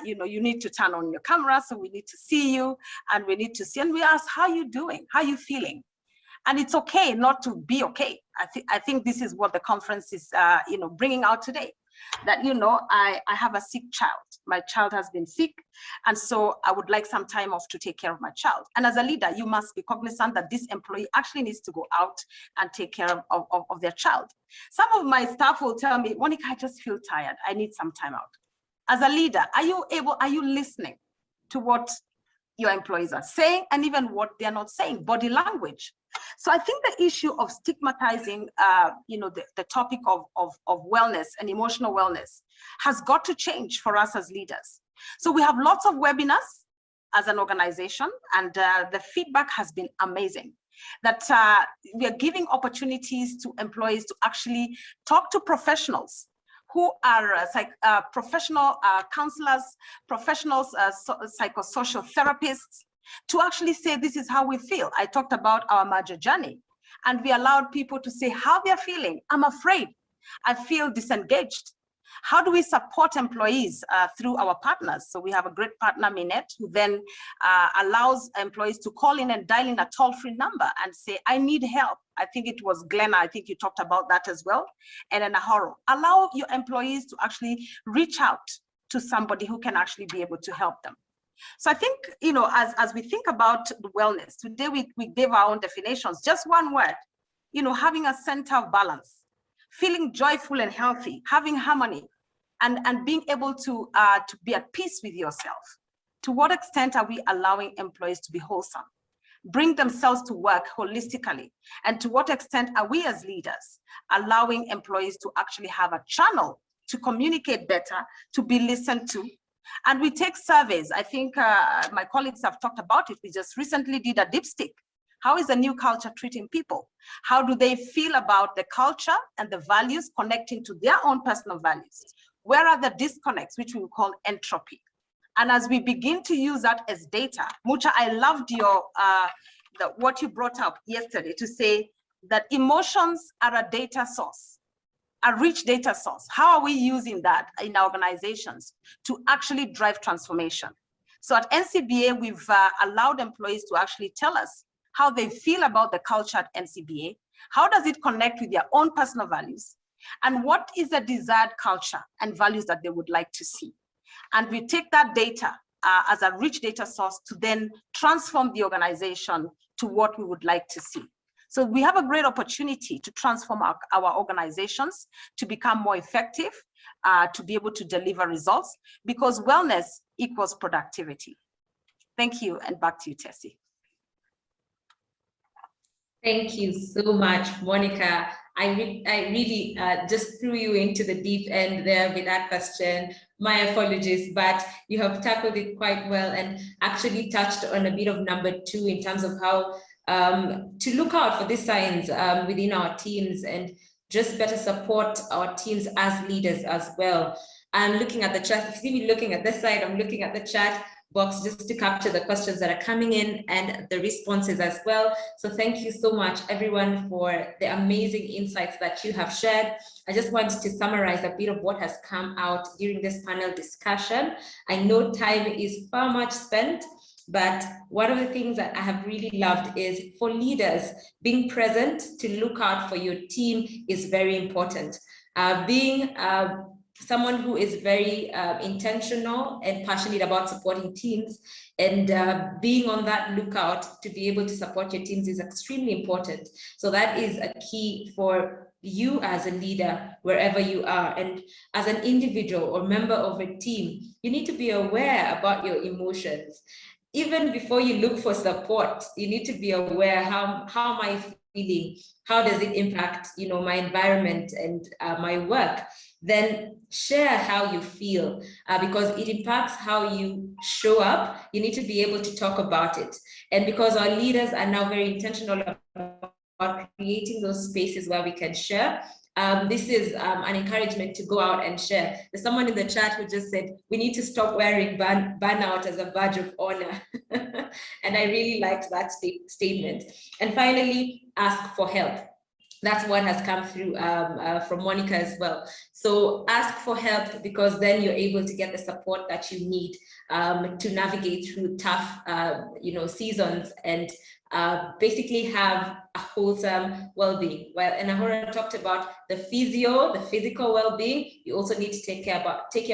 you need to turn on your camera. So we need to see you, and we need to see, and we ask, how are you doing? How are you feeling? And it's okay not to be okay. I think this is what the conference is, bringing out today. That, I have a sick child. My child has been sick. And so I would like some time off to take care of my child. And as a leader, you must be cognizant that this employee actually needs to go out and take care of their child. Some of my staff will tell me, Monica, I just feel tired. I need some time out. As a leader, are you listening to what your employees are saying, and even what they're not saying, body language? So I think the issue of stigmatizing, the topic of wellness and emotional wellness has got to change for us as leaders. So we have lots of webinars as an organization, and the feedback has been amazing. That we are giving opportunities to employees to actually talk to professionals who are professional counselors, professionals, psychosocial therapists, to actually say, this is how we feel. I talked about our merger journey, and we allowed people to say how they're feeling. I'm afraid. I feel disengaged. How do we support employees through our partners? So we have a great partner, Minette, who then allows employees to call in and dial in a toll-free number and say, I need help. I think it was Glenna, I think you talked about that as well. And then Ahoro, allow your employees to actually reach out to somebody who can actually be able to help them. So I think, you know, as we think about the wellness, today we gave our own definitions, just one word, you know, having a center of balance, feeling joyful and healthy, having harmony, and being able to be at peace with yourself. To what extent are we allowing employees to be wholesome, bring themselves to work holistically? And to what extent are we as leaders allowing employees to actually have a channel to communicate better, to be listened to? And we take surveys. I think my colleagues have talked about it. We just recently did a dipstick. How is the new culture treating people? How do they feel about the culture and the values connecting to their own personal values? Where are the disconnects, which we will call entropy? And as we begin to use that as data, Mucha, I loved your what you brought up yesterday to say that emotions are a data source, a rich data source. How are we using that in our organizations to actually drive transformation? So at NCBA, we've allowed employees to actually tell us how they feel about the culture at NCBA. How does it connect with their own personal values? And what is the desired culture and values that they would like to see? And we take that data as a rich data source to then transform the organization to what we would like to see. So we have a great opportunity to transform our organizations to become more effective, to be able to deliver results, because wellness equals productivity. Thank you, and back to you, Tessie. Thank you so much, Monica. I really just threw you into the deep end there with that question. My apologies, but you have tackled it quite well and actually touched on a bit of number 2 in terms of how to look out for these signs within our teams and just better support our teams as leaders as well. I'm looking at the chat. If you see me looking at this side, I'm looking at the chat box just to capture the questions that are coming in and the responses as well. So thank you so much, everyone, for the amazing insights that you have shared. I just wanted to summarize a bit of what has come out during this panel discussion. I know time is far much spent, but one of the things that I have really loved is for leaders, being present to look out for your team is very important. Being someone who is very intentional and passionate about supporting teams and being on that lookout to be able to support your teams is extremely important. So that is a key for you as a leader, wherever you are. And as an individual or member of a team, you need to be aware about your emotions. Even before you look for support, you need to be aware, how am I feeling? How does it impact, you know, my environment and my work? Then share how you feel, because it impacts how you show up. You need to be able to talk about it. And because our leaders are now very intentional about creating those spaces where we can share, this is an encouragement to go out and share. There's someone in the chat who just said, we need to stop wearing burnout as a badge of honor. And I really liked that statement. And finally, ask for help. That's what has come through from Monica as well. So ask for help, because then you're able to get the support that you need to navigate through tough seasons and basically have a wholesome well-being. Well, and Ahura talked about the physical well-being. You also need to take care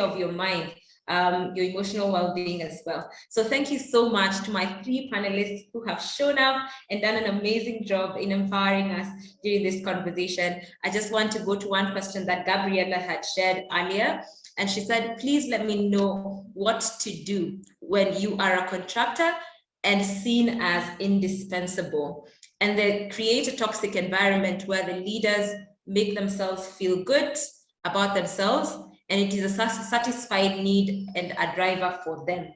of your mind, your emotional well-being as well. So thank you so much to my 3 panelists who have shown up and done an amazing job in empowering us during this conversation. I just want to go to one question that Gabriella had shared earlier. And she said, please let me know what to do when you are a contractor and seen as indispensable, and they create a toxic environment where the leaders make themselves feel good about themselves, and it is a satisfied need and a driver for them.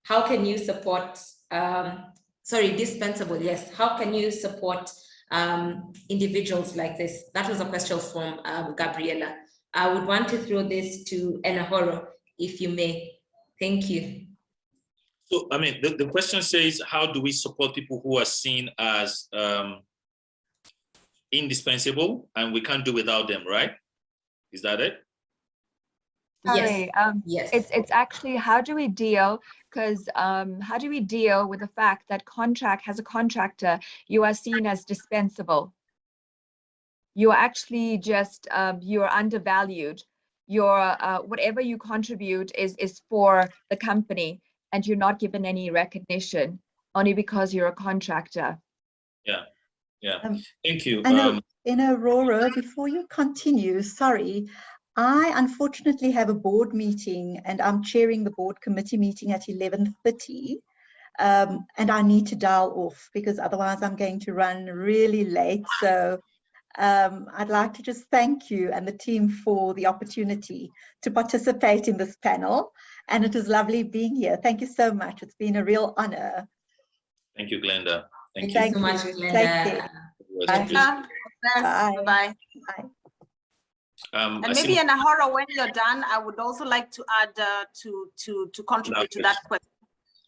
How can you support, dispensable, yes. How can you support individuals like this? That was a question from Gabriella. I would want to throw this to Enahoro, if you may. Thank you. So, I mean, the question says, how do we support people who are seen as indispensable and we can't do without them, right? Is that it? Sorry, Yes. it's actually how do we deal, because how do we deal with the fact that as a contractor, you are seen as dispensable. You are actually just, you're undervalued. Your whatever you contribute is for the company, and you're not given any recognition only because you're a contractor. Yeah, thank you. In Aurora, before you continue, sorry, I unfortunately have a board meeting and I'm chairing the board committee meeting at 11:30. And I need to dial off because otherwise I'm going to run really late. So I'd like to just thank you and the team for the opportunity to participate in this panel. And it is lovely being here. Thank you so much. It's been a real honor. Thank you, Glenda. Thank you. Thank you so much, Glenda. Bye. Bye. Bye. And maybe in Ahora, when you're done, I would also like to add to contribute to that question.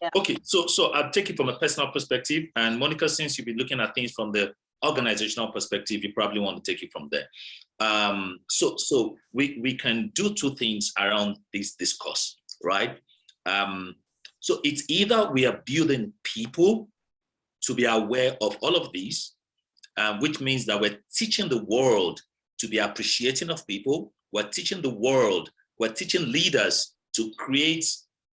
Yeah. Okay, so I'll take it from a personal perspective, and Monica, since you've been looking at things from the organizational perspective, you probably want to take it from there. So we can do two things around this discourse, right? So it's either we are building people to be aware of all of these, which means that we're teaching the world to be appreciating of people. We're teaching the world, we're teaching leaders to create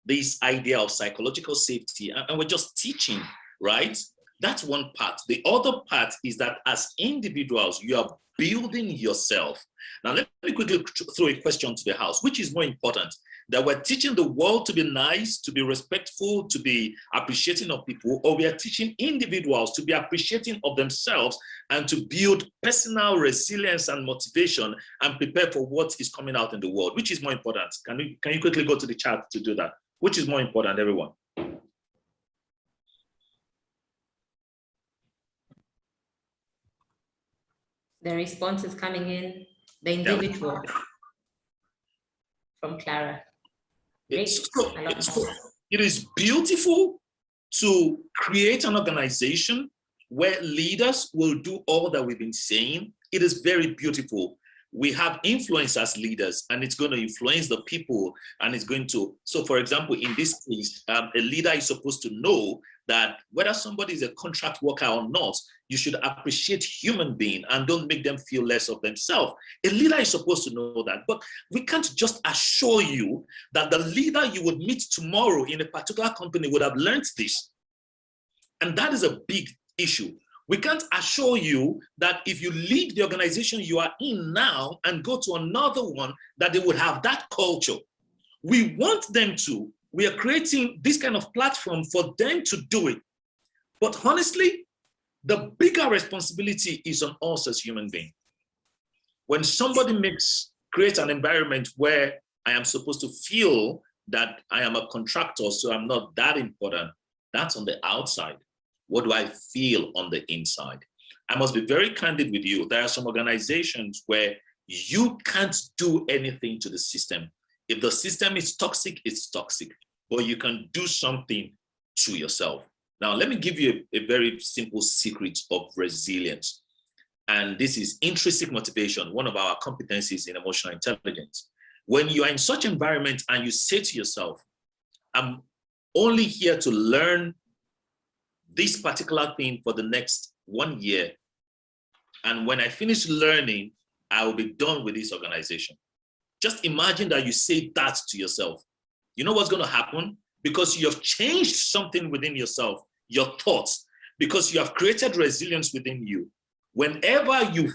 this idea of psychological safety, and we're just teaching, right? That's one part. The other part is that as individuals, you are building yourself. Now, let me quickly throw a question to the house. Which is more important? That we're teaching the world to be nice, to be respectful, to be appreciating of people, or we are teaching individuals to be appreciating of themselves and to build personal resilience and motivation and prepare for what is coming out in the world? Which is more important? Can you quickly go to the chat to do that? Which is more important, everyone? The response is coming in, the individual, from Clara. It is beautiful to create an organization where leaders will do all that we've been saying. It is very beautiful. We have influence as leaders, and it's going to influence the people, and it's going to, so for example, in this case, a leader is supposed to know that whether somebody is a contract worker or not, you should appreciate human being and don't make them feel less of themselves. A leader is supposed to know that, but we can't just assure you that the leader you would meet tomorrow in a particular company would have learned this. And that is a big issue. We can't assure you that if you leave the organization you are in now and go to another one, that they would have that culture. We want them to. We are creating this kind of platform for them to do it. But honestly, the bigger responsibility is on us as human beings. When somebody creates an environment where I am supposed to feel that I am a contractor, so I'm not that important, that's on the outside. What do I feel on the inside? I must be very candid with you. There are some organizations where you can't do anything to the system. If the system is toxic, it's toxic, but you can do something to yourself. Now, let me give you a very simple secret of resilience. And this is intrinsic motivation, one of our competencies in emotional intelligence. When you are in such environment and you say to yourself, I'm only here to learn this particular thing for the next 1 year. And when I finish learning, I will be done with this organization. Just imagine that you say that to yourself. You know what's going to happen? Because you have changed something within yourself, your thoughts, because you have created resilience within you. Whenever you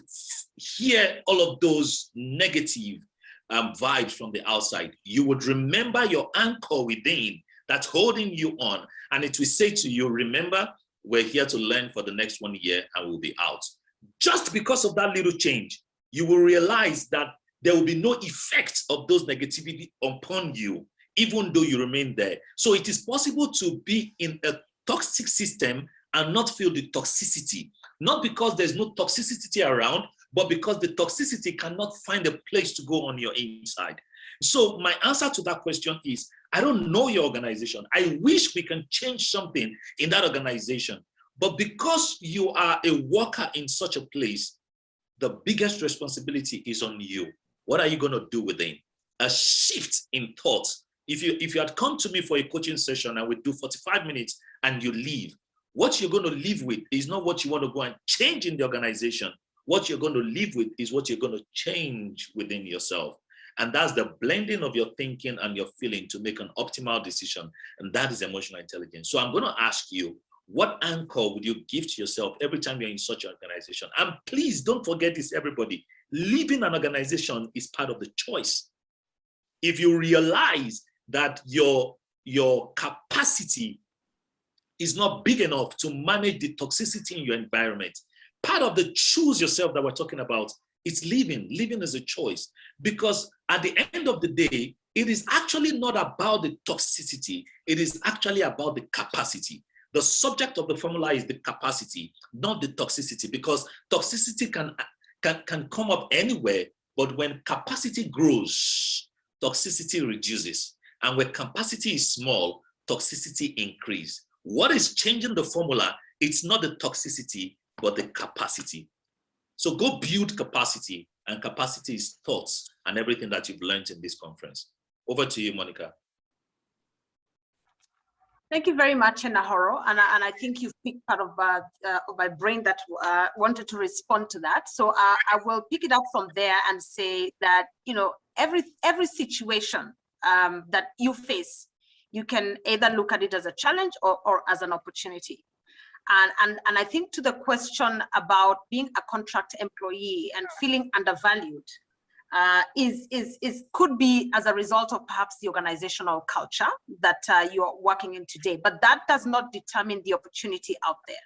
hear all of those negative vibes from the outside, you would remember your anchor within that's holding you on. And it will say to you, remember, we're here to learn for the next 1 year and we'll be out. Just because of that little change, you will realize that there will be no effect of those negativity upon you, even though you remain there. So it is possible to be in a toxic system and not feel the toxicity, not because there's no toxicity around, but because the toxicity cannot find a place to go on your inside. So my answer to that question is, I don't know your organization. I wish we can change something in that organization. But because you are a worker in such a place, the biggest responsibility is on you. What are you going to do with it? a shift in thought. If you had come to me for a coaching session and we do 45 minutes and you leave, what you're going to live with is not what you want to go and change in the organization. What you're going to live with is what you're going to change within yourself. And that's the blending of your thinking and your feeling to make an optimal decision. And that is emotional intelligence. So I'm going to ask you, what anchor would you give to yourself every time you're in such an organization? And please don't forget this, everybody. Leaving an organization is part of the choice. If you realize that your capacity is not big enough to manage the toxicity in your environment, part of the choose yourself that we're talking about is leaving. Leaving is a choice, because at the end of the day, it is actually not about the toxicity. It is actually about the capacity. The subject of the formula is the capacity, not the toxicity, because toxicity can come up anywhere, but when capacity grows, toxicity reduces. And when capacity is small, toxicity increases. What is changing the formula? It's not the toxicity, but the capacity. So go build capacity, and capacity is thoughts and everything that you've learned in this conference. Over to you, Monica. Thank you very much, Nahoro. And I think you've picked part of my brain that wanted to respond to that. So I will pick it up from there and say that, you know, every situation that you face, you can either look at it as a challenge or as an opportunity. And I think to the question about being a contract employee and feeling undervalued, could be as a result of perhaps the organizational culture that you're working in today, but that does not determine the opportunity out there.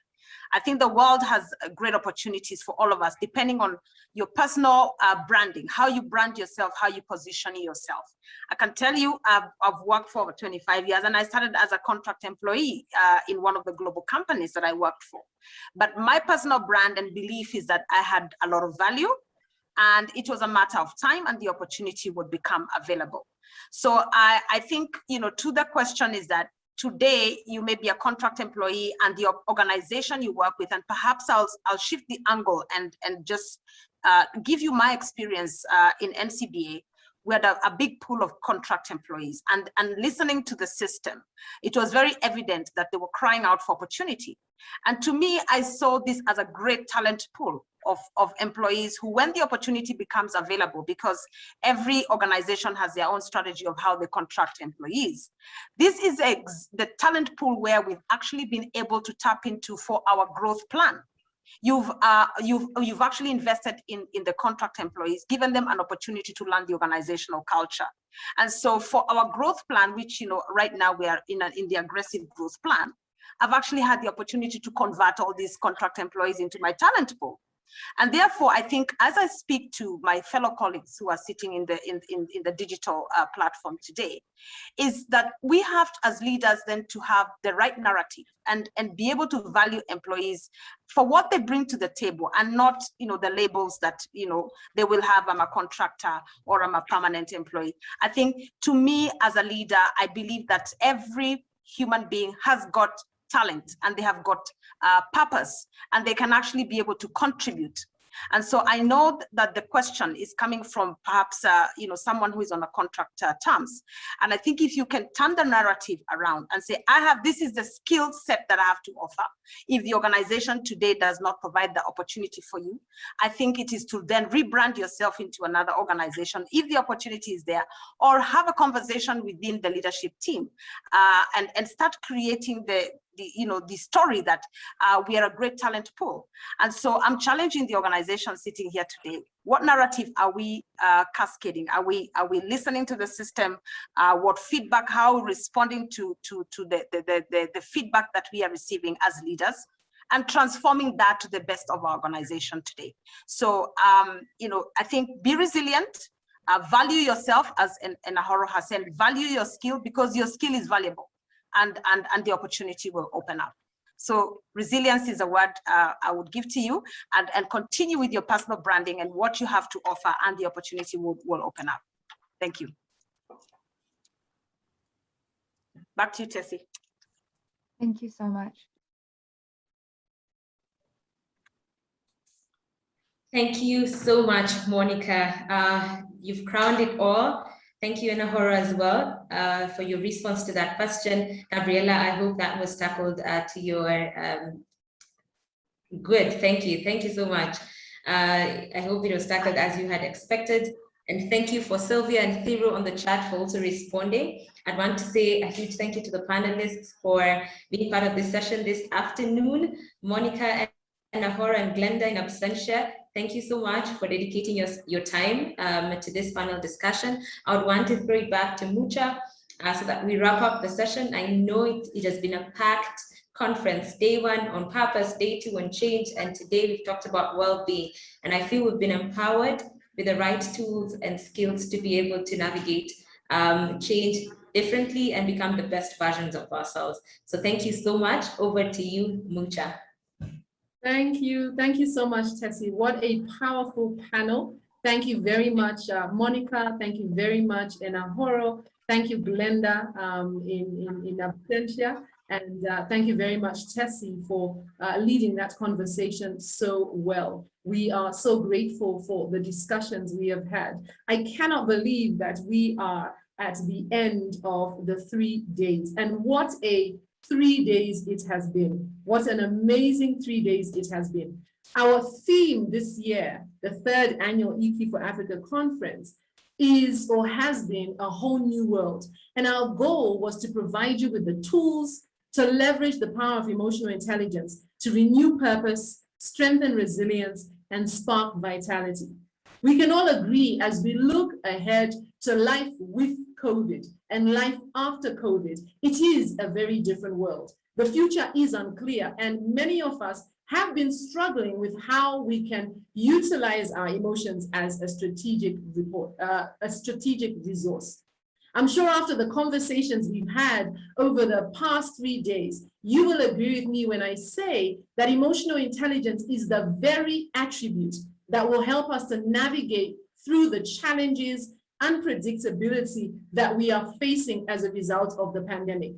I think the world has great opportunities for all of us, depending on your personal branding, how you brand yourself, how you position yourself. I can tell you, I've worked for over 25 years, and I started as a contract employee in one of the global companies that I worked for. But my personal brand and belief is that I had a lot of value, and it was a matter of time and the opportunity would become available. So I think, you know, to the question is that today you may be a contract employee and the organization you work with, and perhaps I'll shift the angle and just give you my experience in NCBA. We had a big pool of contract employees, and listening to the system, it was very evident that they were crying out for opportunity. And to me, I saw this as a great talent pool of employees who, when the opportunity becomes available, because every organization has their own strategy of how they contract employees. This is the talent pool where we've actually been able to tap into for our growth plan. You've actually invested in the contract employees, given them an opportunity to learn the organizational culture. And so for our growth plan, which, you know, right now we are in the aggressive growth plan, I've actually had the opportunity to convert all these contract employees into my talent pool. And therefore, I think as I speak to my fellow colleagues who are sitting in the digital platform today, is that we have as leaders then to have the right narrative and be able to value employees for what they bring to the table, and not, you know, the labels that, you know, they will have, I'm a contractor or I'm a permanent employee. I think, to me as a leader, I believe that every human being has got talent and they have got purpose, and they can actually be able to contribute. And so I know that the question is coming from perhaps you know, someone who is on a contract terms. And I think if you can turn the narrative around and say, this is the skill set that I have to offer. If the organization today does not provide the opportunity for you, I think it is to then rebrand yourself into another organization if the opportunity is there, or have a conversation within the leadership team and start creating the story that we are a great talent pool. And so I'm challenging the organization sitting here today. What narrative are we cascading? Are we listening to the system? What feedback? How are we responding to the feedback that we are receiving as leaders, and transforming that to the best of our organization today? So you know, I think be resilient. Value yourself, as Nahoro has said. Value your skill, because your skill is valuable. And the opportunity will open up. So resilience is a word I would give to you, and continue with your personal branding and what you have to offer, and the opportunity will open up. Thank you. Back to you, Tessie. Thank you so much. Thank you so much, Monica. You've crowned it all. Thank you, Anahora, as well, for your response to that question. Gabriela, I hope that was tackled to your good. Thank you so much. I hope it was tackled as you had expected. And thank you for Sylvia and Thiro on the chat for also responding. I'd want to say a huge thank you to the panelists for being part of this session this afternoon. Monica, Anahora, and Glenda in absentia, thank you so much for dedicating your time to this panel discussion. I would want to throw it back to Mucha so that we wrap up the session. I know it has been a packed conference, day one on purpose, day two on change, and today we've talked about well-being. And I feel we've been empowered with the right tools and skills to be able to navigate change differently and become the best versions of ourselves. So thank you so much. Over to you, Mucha. Thank you so much, Tessie. What a powerful panel. Thank you very much, Monica. Thank you very much, Anahora. Thank you, Glenda, in absentia. And thank you very much, Tessie, for leading that conversation so well. We are so grateful for the discussions we have had. I cannot believe that we are at the end of the 3 days. And what a 3 days it has been. What an amazing 3 days it has been. Our theme this year, the 3rd annual EQ for Africa conference, is or has been a whole new world. And our goal was to provide you with the tools to leverage the power of emotional intelligence to renew purpose, strengthen resilience, and spark vitality. We can all agree as we look ahead to life with COVID and life after COVID, it is a very different world. The future is unclear, and many of us have been struggling with how we can utilize our emotions as a strategic resource. I'm sure after the conversations we've had over the past 3 days, you will agree with me when I say that emotional intelligence is the very attribute that will help us to navigate through the challenges, unpredictability that we are facing as a result of the pandemic.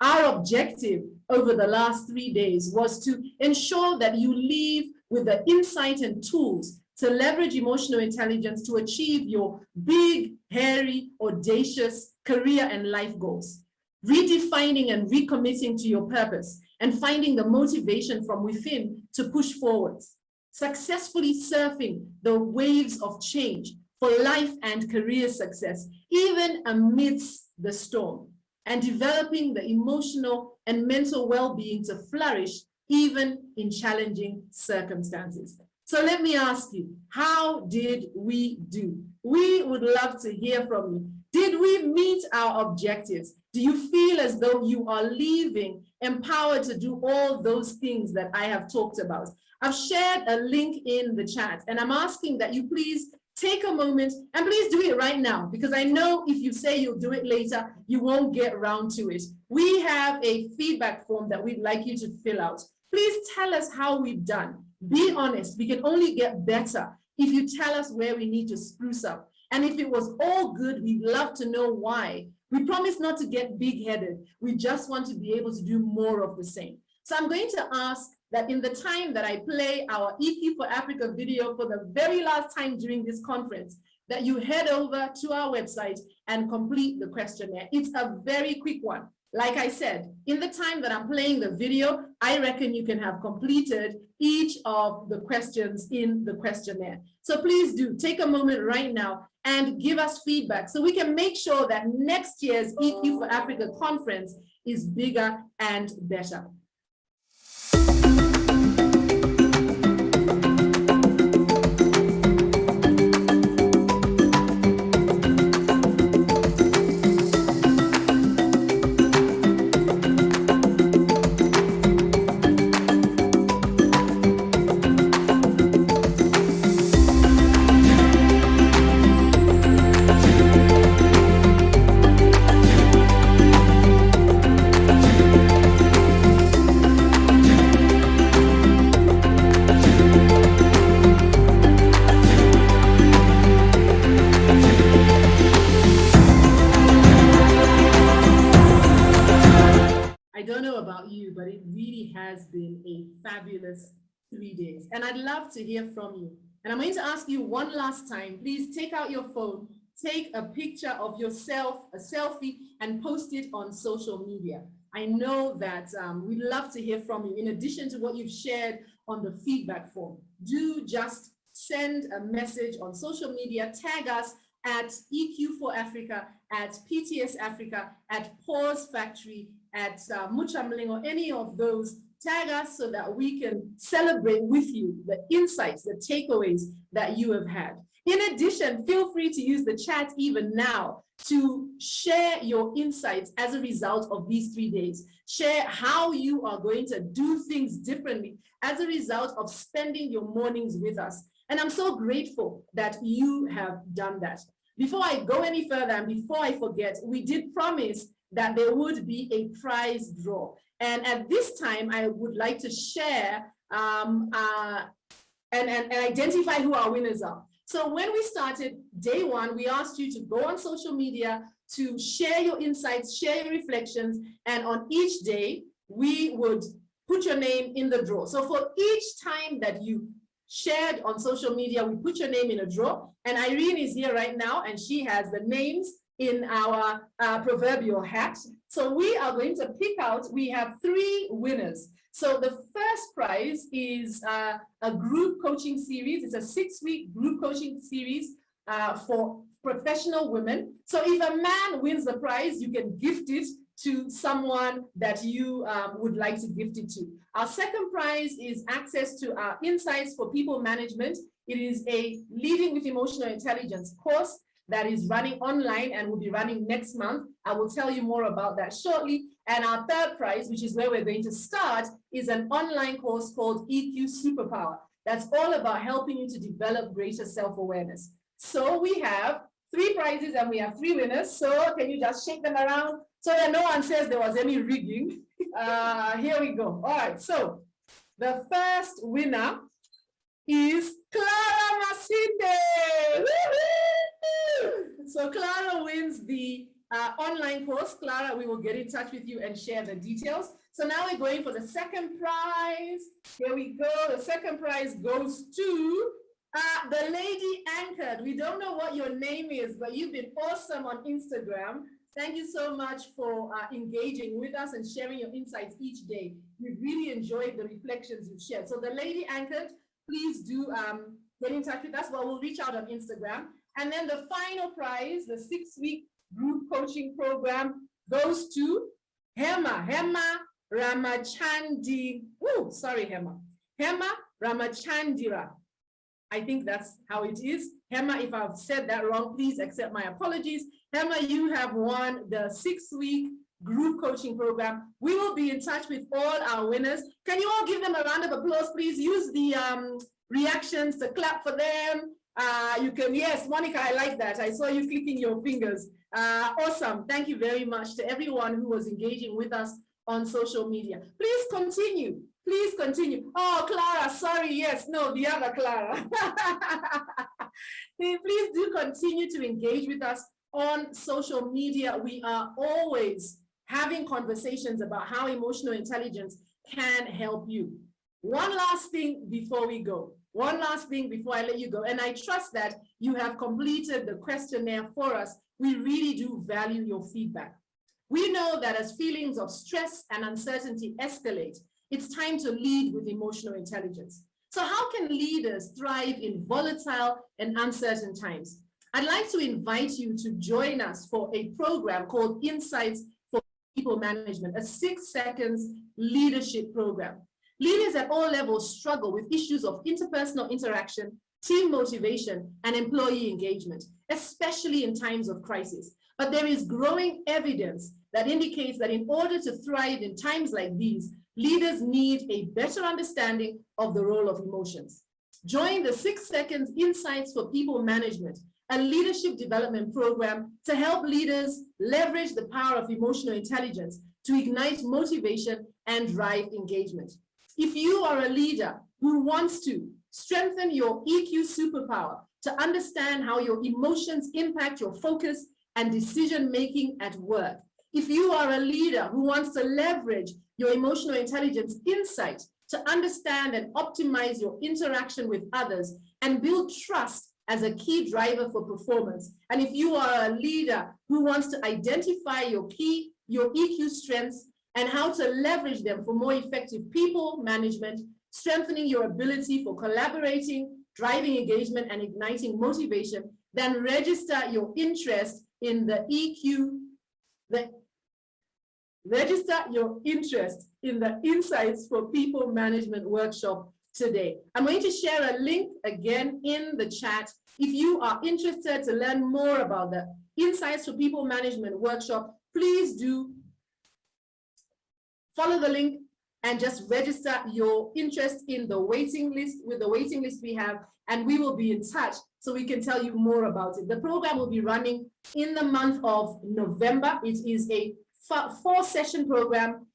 Our objective over the last 3 days was to ensure that you leave with the insight and tools to leverage emotional intelligence to achieve your big, hairy, audacious career and life goals, redefining and recommitting to your purpose and finding the motivation from within to push forwards, successfully surfing the waves of change for life and career success, even amidst the storm, and developing the emotional and mental well-being to flourish even in challenging circumstances. So let me ask you, how did we do? We would love to hear from you. Did we meet our objectives? Do you feel as though you are leaving empowered to do all those things that I have talked about? I've shared a link in the chat, and I'm asking that you please take a moment and please do it right now, because I know if you say you'll do it later, you won't get around to it. We have a feedback form that we'd like you to fill out. Please tell us how we've done. Be honest, we can only get better if you tell us where we need to spruce up. And if it was all good, we'd love to know why. We promise not to get big-headed. We just want to be able to do more of the same. So I'm going to ask that in the time that I play our EQ for Africa video for the very last time during this conference, that you head over to our website and complete the questionnaire. It's a very quick one. Like I said, in the time that I'm playing the video, I reckon you can have completed each of the questions in the questionnaire. So please do take a moment right now and give us feedback so we can make sure that next year's EQ for Africa conference is bigger and better. Has been a fabulous 3 days, and I'd love to hear from you. And I'm going to ask you one last time, please take out your phone, take a picture of yourself, a selfie, and post it on social media. I know that we'd love to hear from you. In addition to what you've shared on the feedback form, do just send a message on social media, tag us at EQ4 Africa, at PTS Africa, at Pause Factory, at Muchamling, or any of those. Tag us so that we can celebrate with you the insights, the takeaways that you have had. In addition, feel free to use the chat even now to share your insights as a result of these 3 days. Share how you are going to do things differently as a result of spending your mornings with us. And I'm so grateful that you have done that. Before I go any further and before I forget, we did promise that there would be a prize draw. And at this time, I would like to share and identify who our winners are. So when we started day one, we asked you to go on social media to share your insights, share your reflections, and on each day, we would put your name in the draw. So for each time that you shared on social media, we put your name in a draw. And Irene is here right now, and she has the names in our proverbial hat. So we are going to pick out, we have 3 winners. So the first prize is a group coaching series. It's a 6-week group coaching series for professional women. So if a man wins the prize, you can gift it to someone that you would like to gift it to. Our second prize is access to our Insights for People Management. It is a Leading with Emotional Intelligence course that is running online and will be running next month. I will tell you more about that shortly. And our third prize, which is where we're going to start, is an online course called EQ Superpower. That's all about helping you to develop greater self-awareness. So we have 3 prizes and we have 3 winners. So can you just shake them around so that no one says there was any rigging? Here we go. All right, so the first winner is Clara Masinde. So Clara wins the online course. Clara, we will get in touch with you and share the details. So now we're going for the second prize. Here we go. The second prize goes to the lady anchored. We don't know what your name is, but you've been awesome on Instagram. Thank you so much for engaging with us and sharing your insights each day. We really enjoyed the reflections you've shared. So the lady anchored, please do get in touch with us. Well, we'll reach out on Instagram. And then the final prize, the 6-week group coaching program, goes to Hema Ramachandi. Oh, sorry, Hema Ramachandira. I think that's how it is. Hema, if I've said that wrong, please accept my apologies. Hema, you have won the 6-week group coaching program. We will be in touch with all our winners. Can you all give them a round of applause, please? Use the reactions to clap for them. You can, yes, Monica, I like that. I saw you clicking your fingers. Awesome. Thank you very much to everyone who was engaging with us on social media. Please continue. Please continue. Oh, Clara, sorry. Yes, no, the other Clara. Please do continue to engage with us on social media. We are always having conversations about how emotional intelligence can help you. One last thing before we go. One last thing before I let you go, and I trust that you have completed the questionnaire for us. We really do value your feedback. We know that as feelings of stress and uncertainty escalate, it's time to lead with emotional intelligence. So how can leaders thrive in volatile and uncertain times? I'd like to invite you to join us for a program called Insights for People Management, a 6 seconds leadership program. Leaders at all levels struggle with issues of interpersonal interaction, team motivation, and employee engagement, especially in times of crisis. But there is growing evidence that indicates that in order to thrive in times like these, leaders need a better understanding of the role of emotions. Join the 6 seconds Insights for People Management, a leadership development program to help leaders leverage the power of emotional intelligence to ignite motivation and drive engagement. If you are a leader who wants to strengthen your EQ superpower to understand how your emotions impact your focus and decision-making at work, if you are a leader who wants to leverage your emotional intelligence insight to understand and optimize your interaction with others and build trust as a key driver for performance. And if you are a leader who wants to identify your EQ strengths and how to leverage them for more effective people management, strengthening your ability for collaborating, driving engagement, and igniting motivation, then register your interest in the register your interest in the Insights for People Management workshop today. I'm going to share a link again in the chat. If you are interested to learn more about the Insights for People Management workshop, please do follow the link and just register your interest in the waiting list with the waiting list we have, and we will be in touch so we can tell you more about it. The program will be running in the month of November. It is a 4-session program,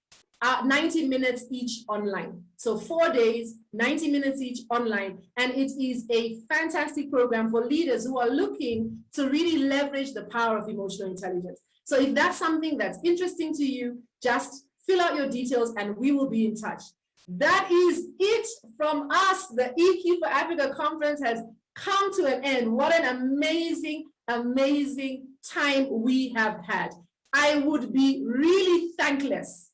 90 minutes each online. So 4 days, 90 minutes each online. And it is a fantastic program for leaders who are looking to really leverage the power of emotional intelligence. So if that's something that's interesting to you, just fill out your details and we will be in touch. That is it from us. The EQ for Africa conference has come to an end. What an amazing, amazing time we have had. I would be really thankless,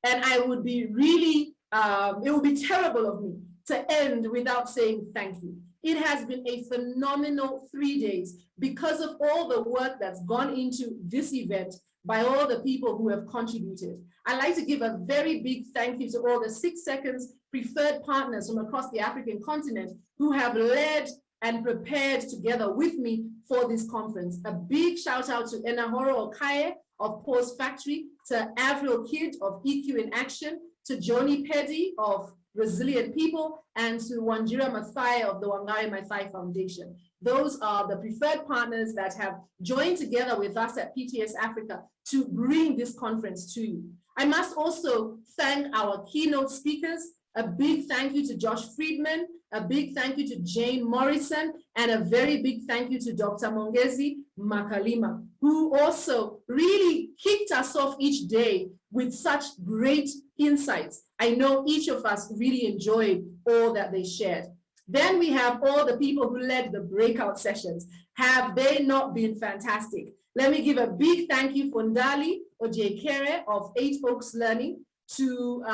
and I would be really, it would be terrible of me to end without saying thank you. It has been a phenomenal 3 days because of all the work that's gone into this event by all the people who have contributed. I'd like to give a very big thank you to all the 6 Seconds preferred partners from across the African continent who have led and prepared together with me for this conference. A big shout out to Enahoro Okaye of Pause Factory, to Avril Kidd of EQ in Action, to Joni Peddy of Resilient People, and to Wanjira Mathai of the Wangari Maathai Foundation. Those are the preferred partners that have joined together with us at PTS Africa to bring this conference to you. I must also thank our keynote speakers. A big thank you to Josh Friedman, a big thank you to Jane Morrison, and a very big thank you to Dr. Mongezi Makalima, who also really kicked us off each day with such great insights. I know each of us really enjoyed all that they shared. Then we have all the people who led the breakout sessions. Have they not been fantastic? Let me give a big thank you for Ndali Ojekere of 8 Oaks Learning, to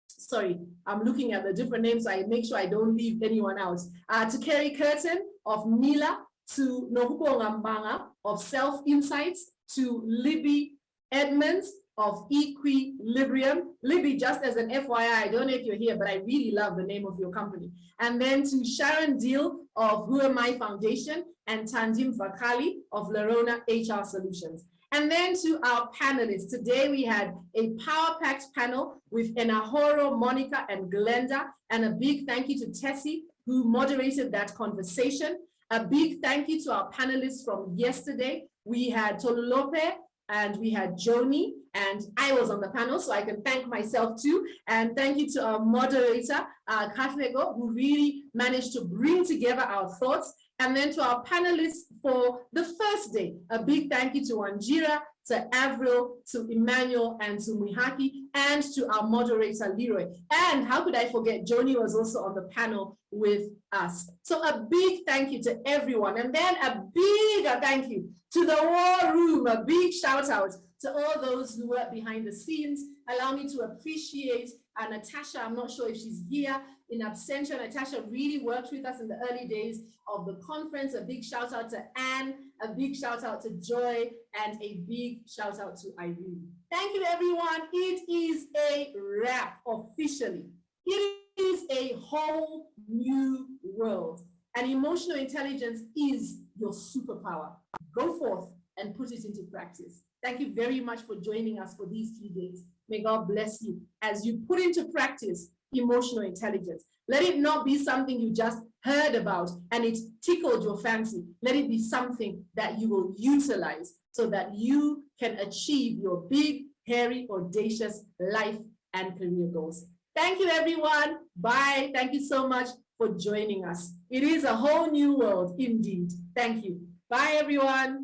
sorry, I'm looking at the different names so I make sure I don't leave anyone else. To Kerry Curtin of Mila, to Nohuko Ngambanga of Self Insights, to Libby Edmonds of Equilibrium. Libby, just as an FYI, I don't know if you're here, but I really love the name of your company. And then to Sharon Deal of Who Am I Foundation, and Tanjim Vakali of Lerona HR Solutions. And then to our panelists. Today we had a power-packed panel with Enahoro, Monica, and Glenda. And a big thank you to Tessie, who moderated that conversation. A big thank you to our panelists from yesterday. We had Tolulope, and we had Joni, and I was on the panel, so I can thank myself too. And thank you to our moderator, Katlego, who really managed to bring together our thoughts. And then to our panelists for the first day, a big thank you to Wanjira, to Avril, to Emmanuel, and to Mihaki, and to our moderator, Leroy. And how could I forget, Joni was also on the panel with us. So a big thank you to everyone. And then a bigger thank you to the war room, a big shout out to all those who work behind the scenes. Allow me to appreciate Natasha. I'm not sure if she's here in absentia. Natasha really worked with us in the early days of the conference. A big shout out to Anne, a big shout out to Joy, and a big shout out to Irene. Thank you, everyone. It is a wrap officially. It is a whole new world, and emotional intelligence is your superpower. Go forth and put it into practice. Thank you very much for joining us for these 3 days. May God bless you as you put into practice emotional intelligence. Let it not be something you just heard about and it tickled your fancy. Let it be something that you will utilize so that you can achieve your big, hairy, audacious life and career goals. Thank you, everyone. Bye. Thank you so much for joining us. It is a whole new world indeed. Thank you. Bye, everyone.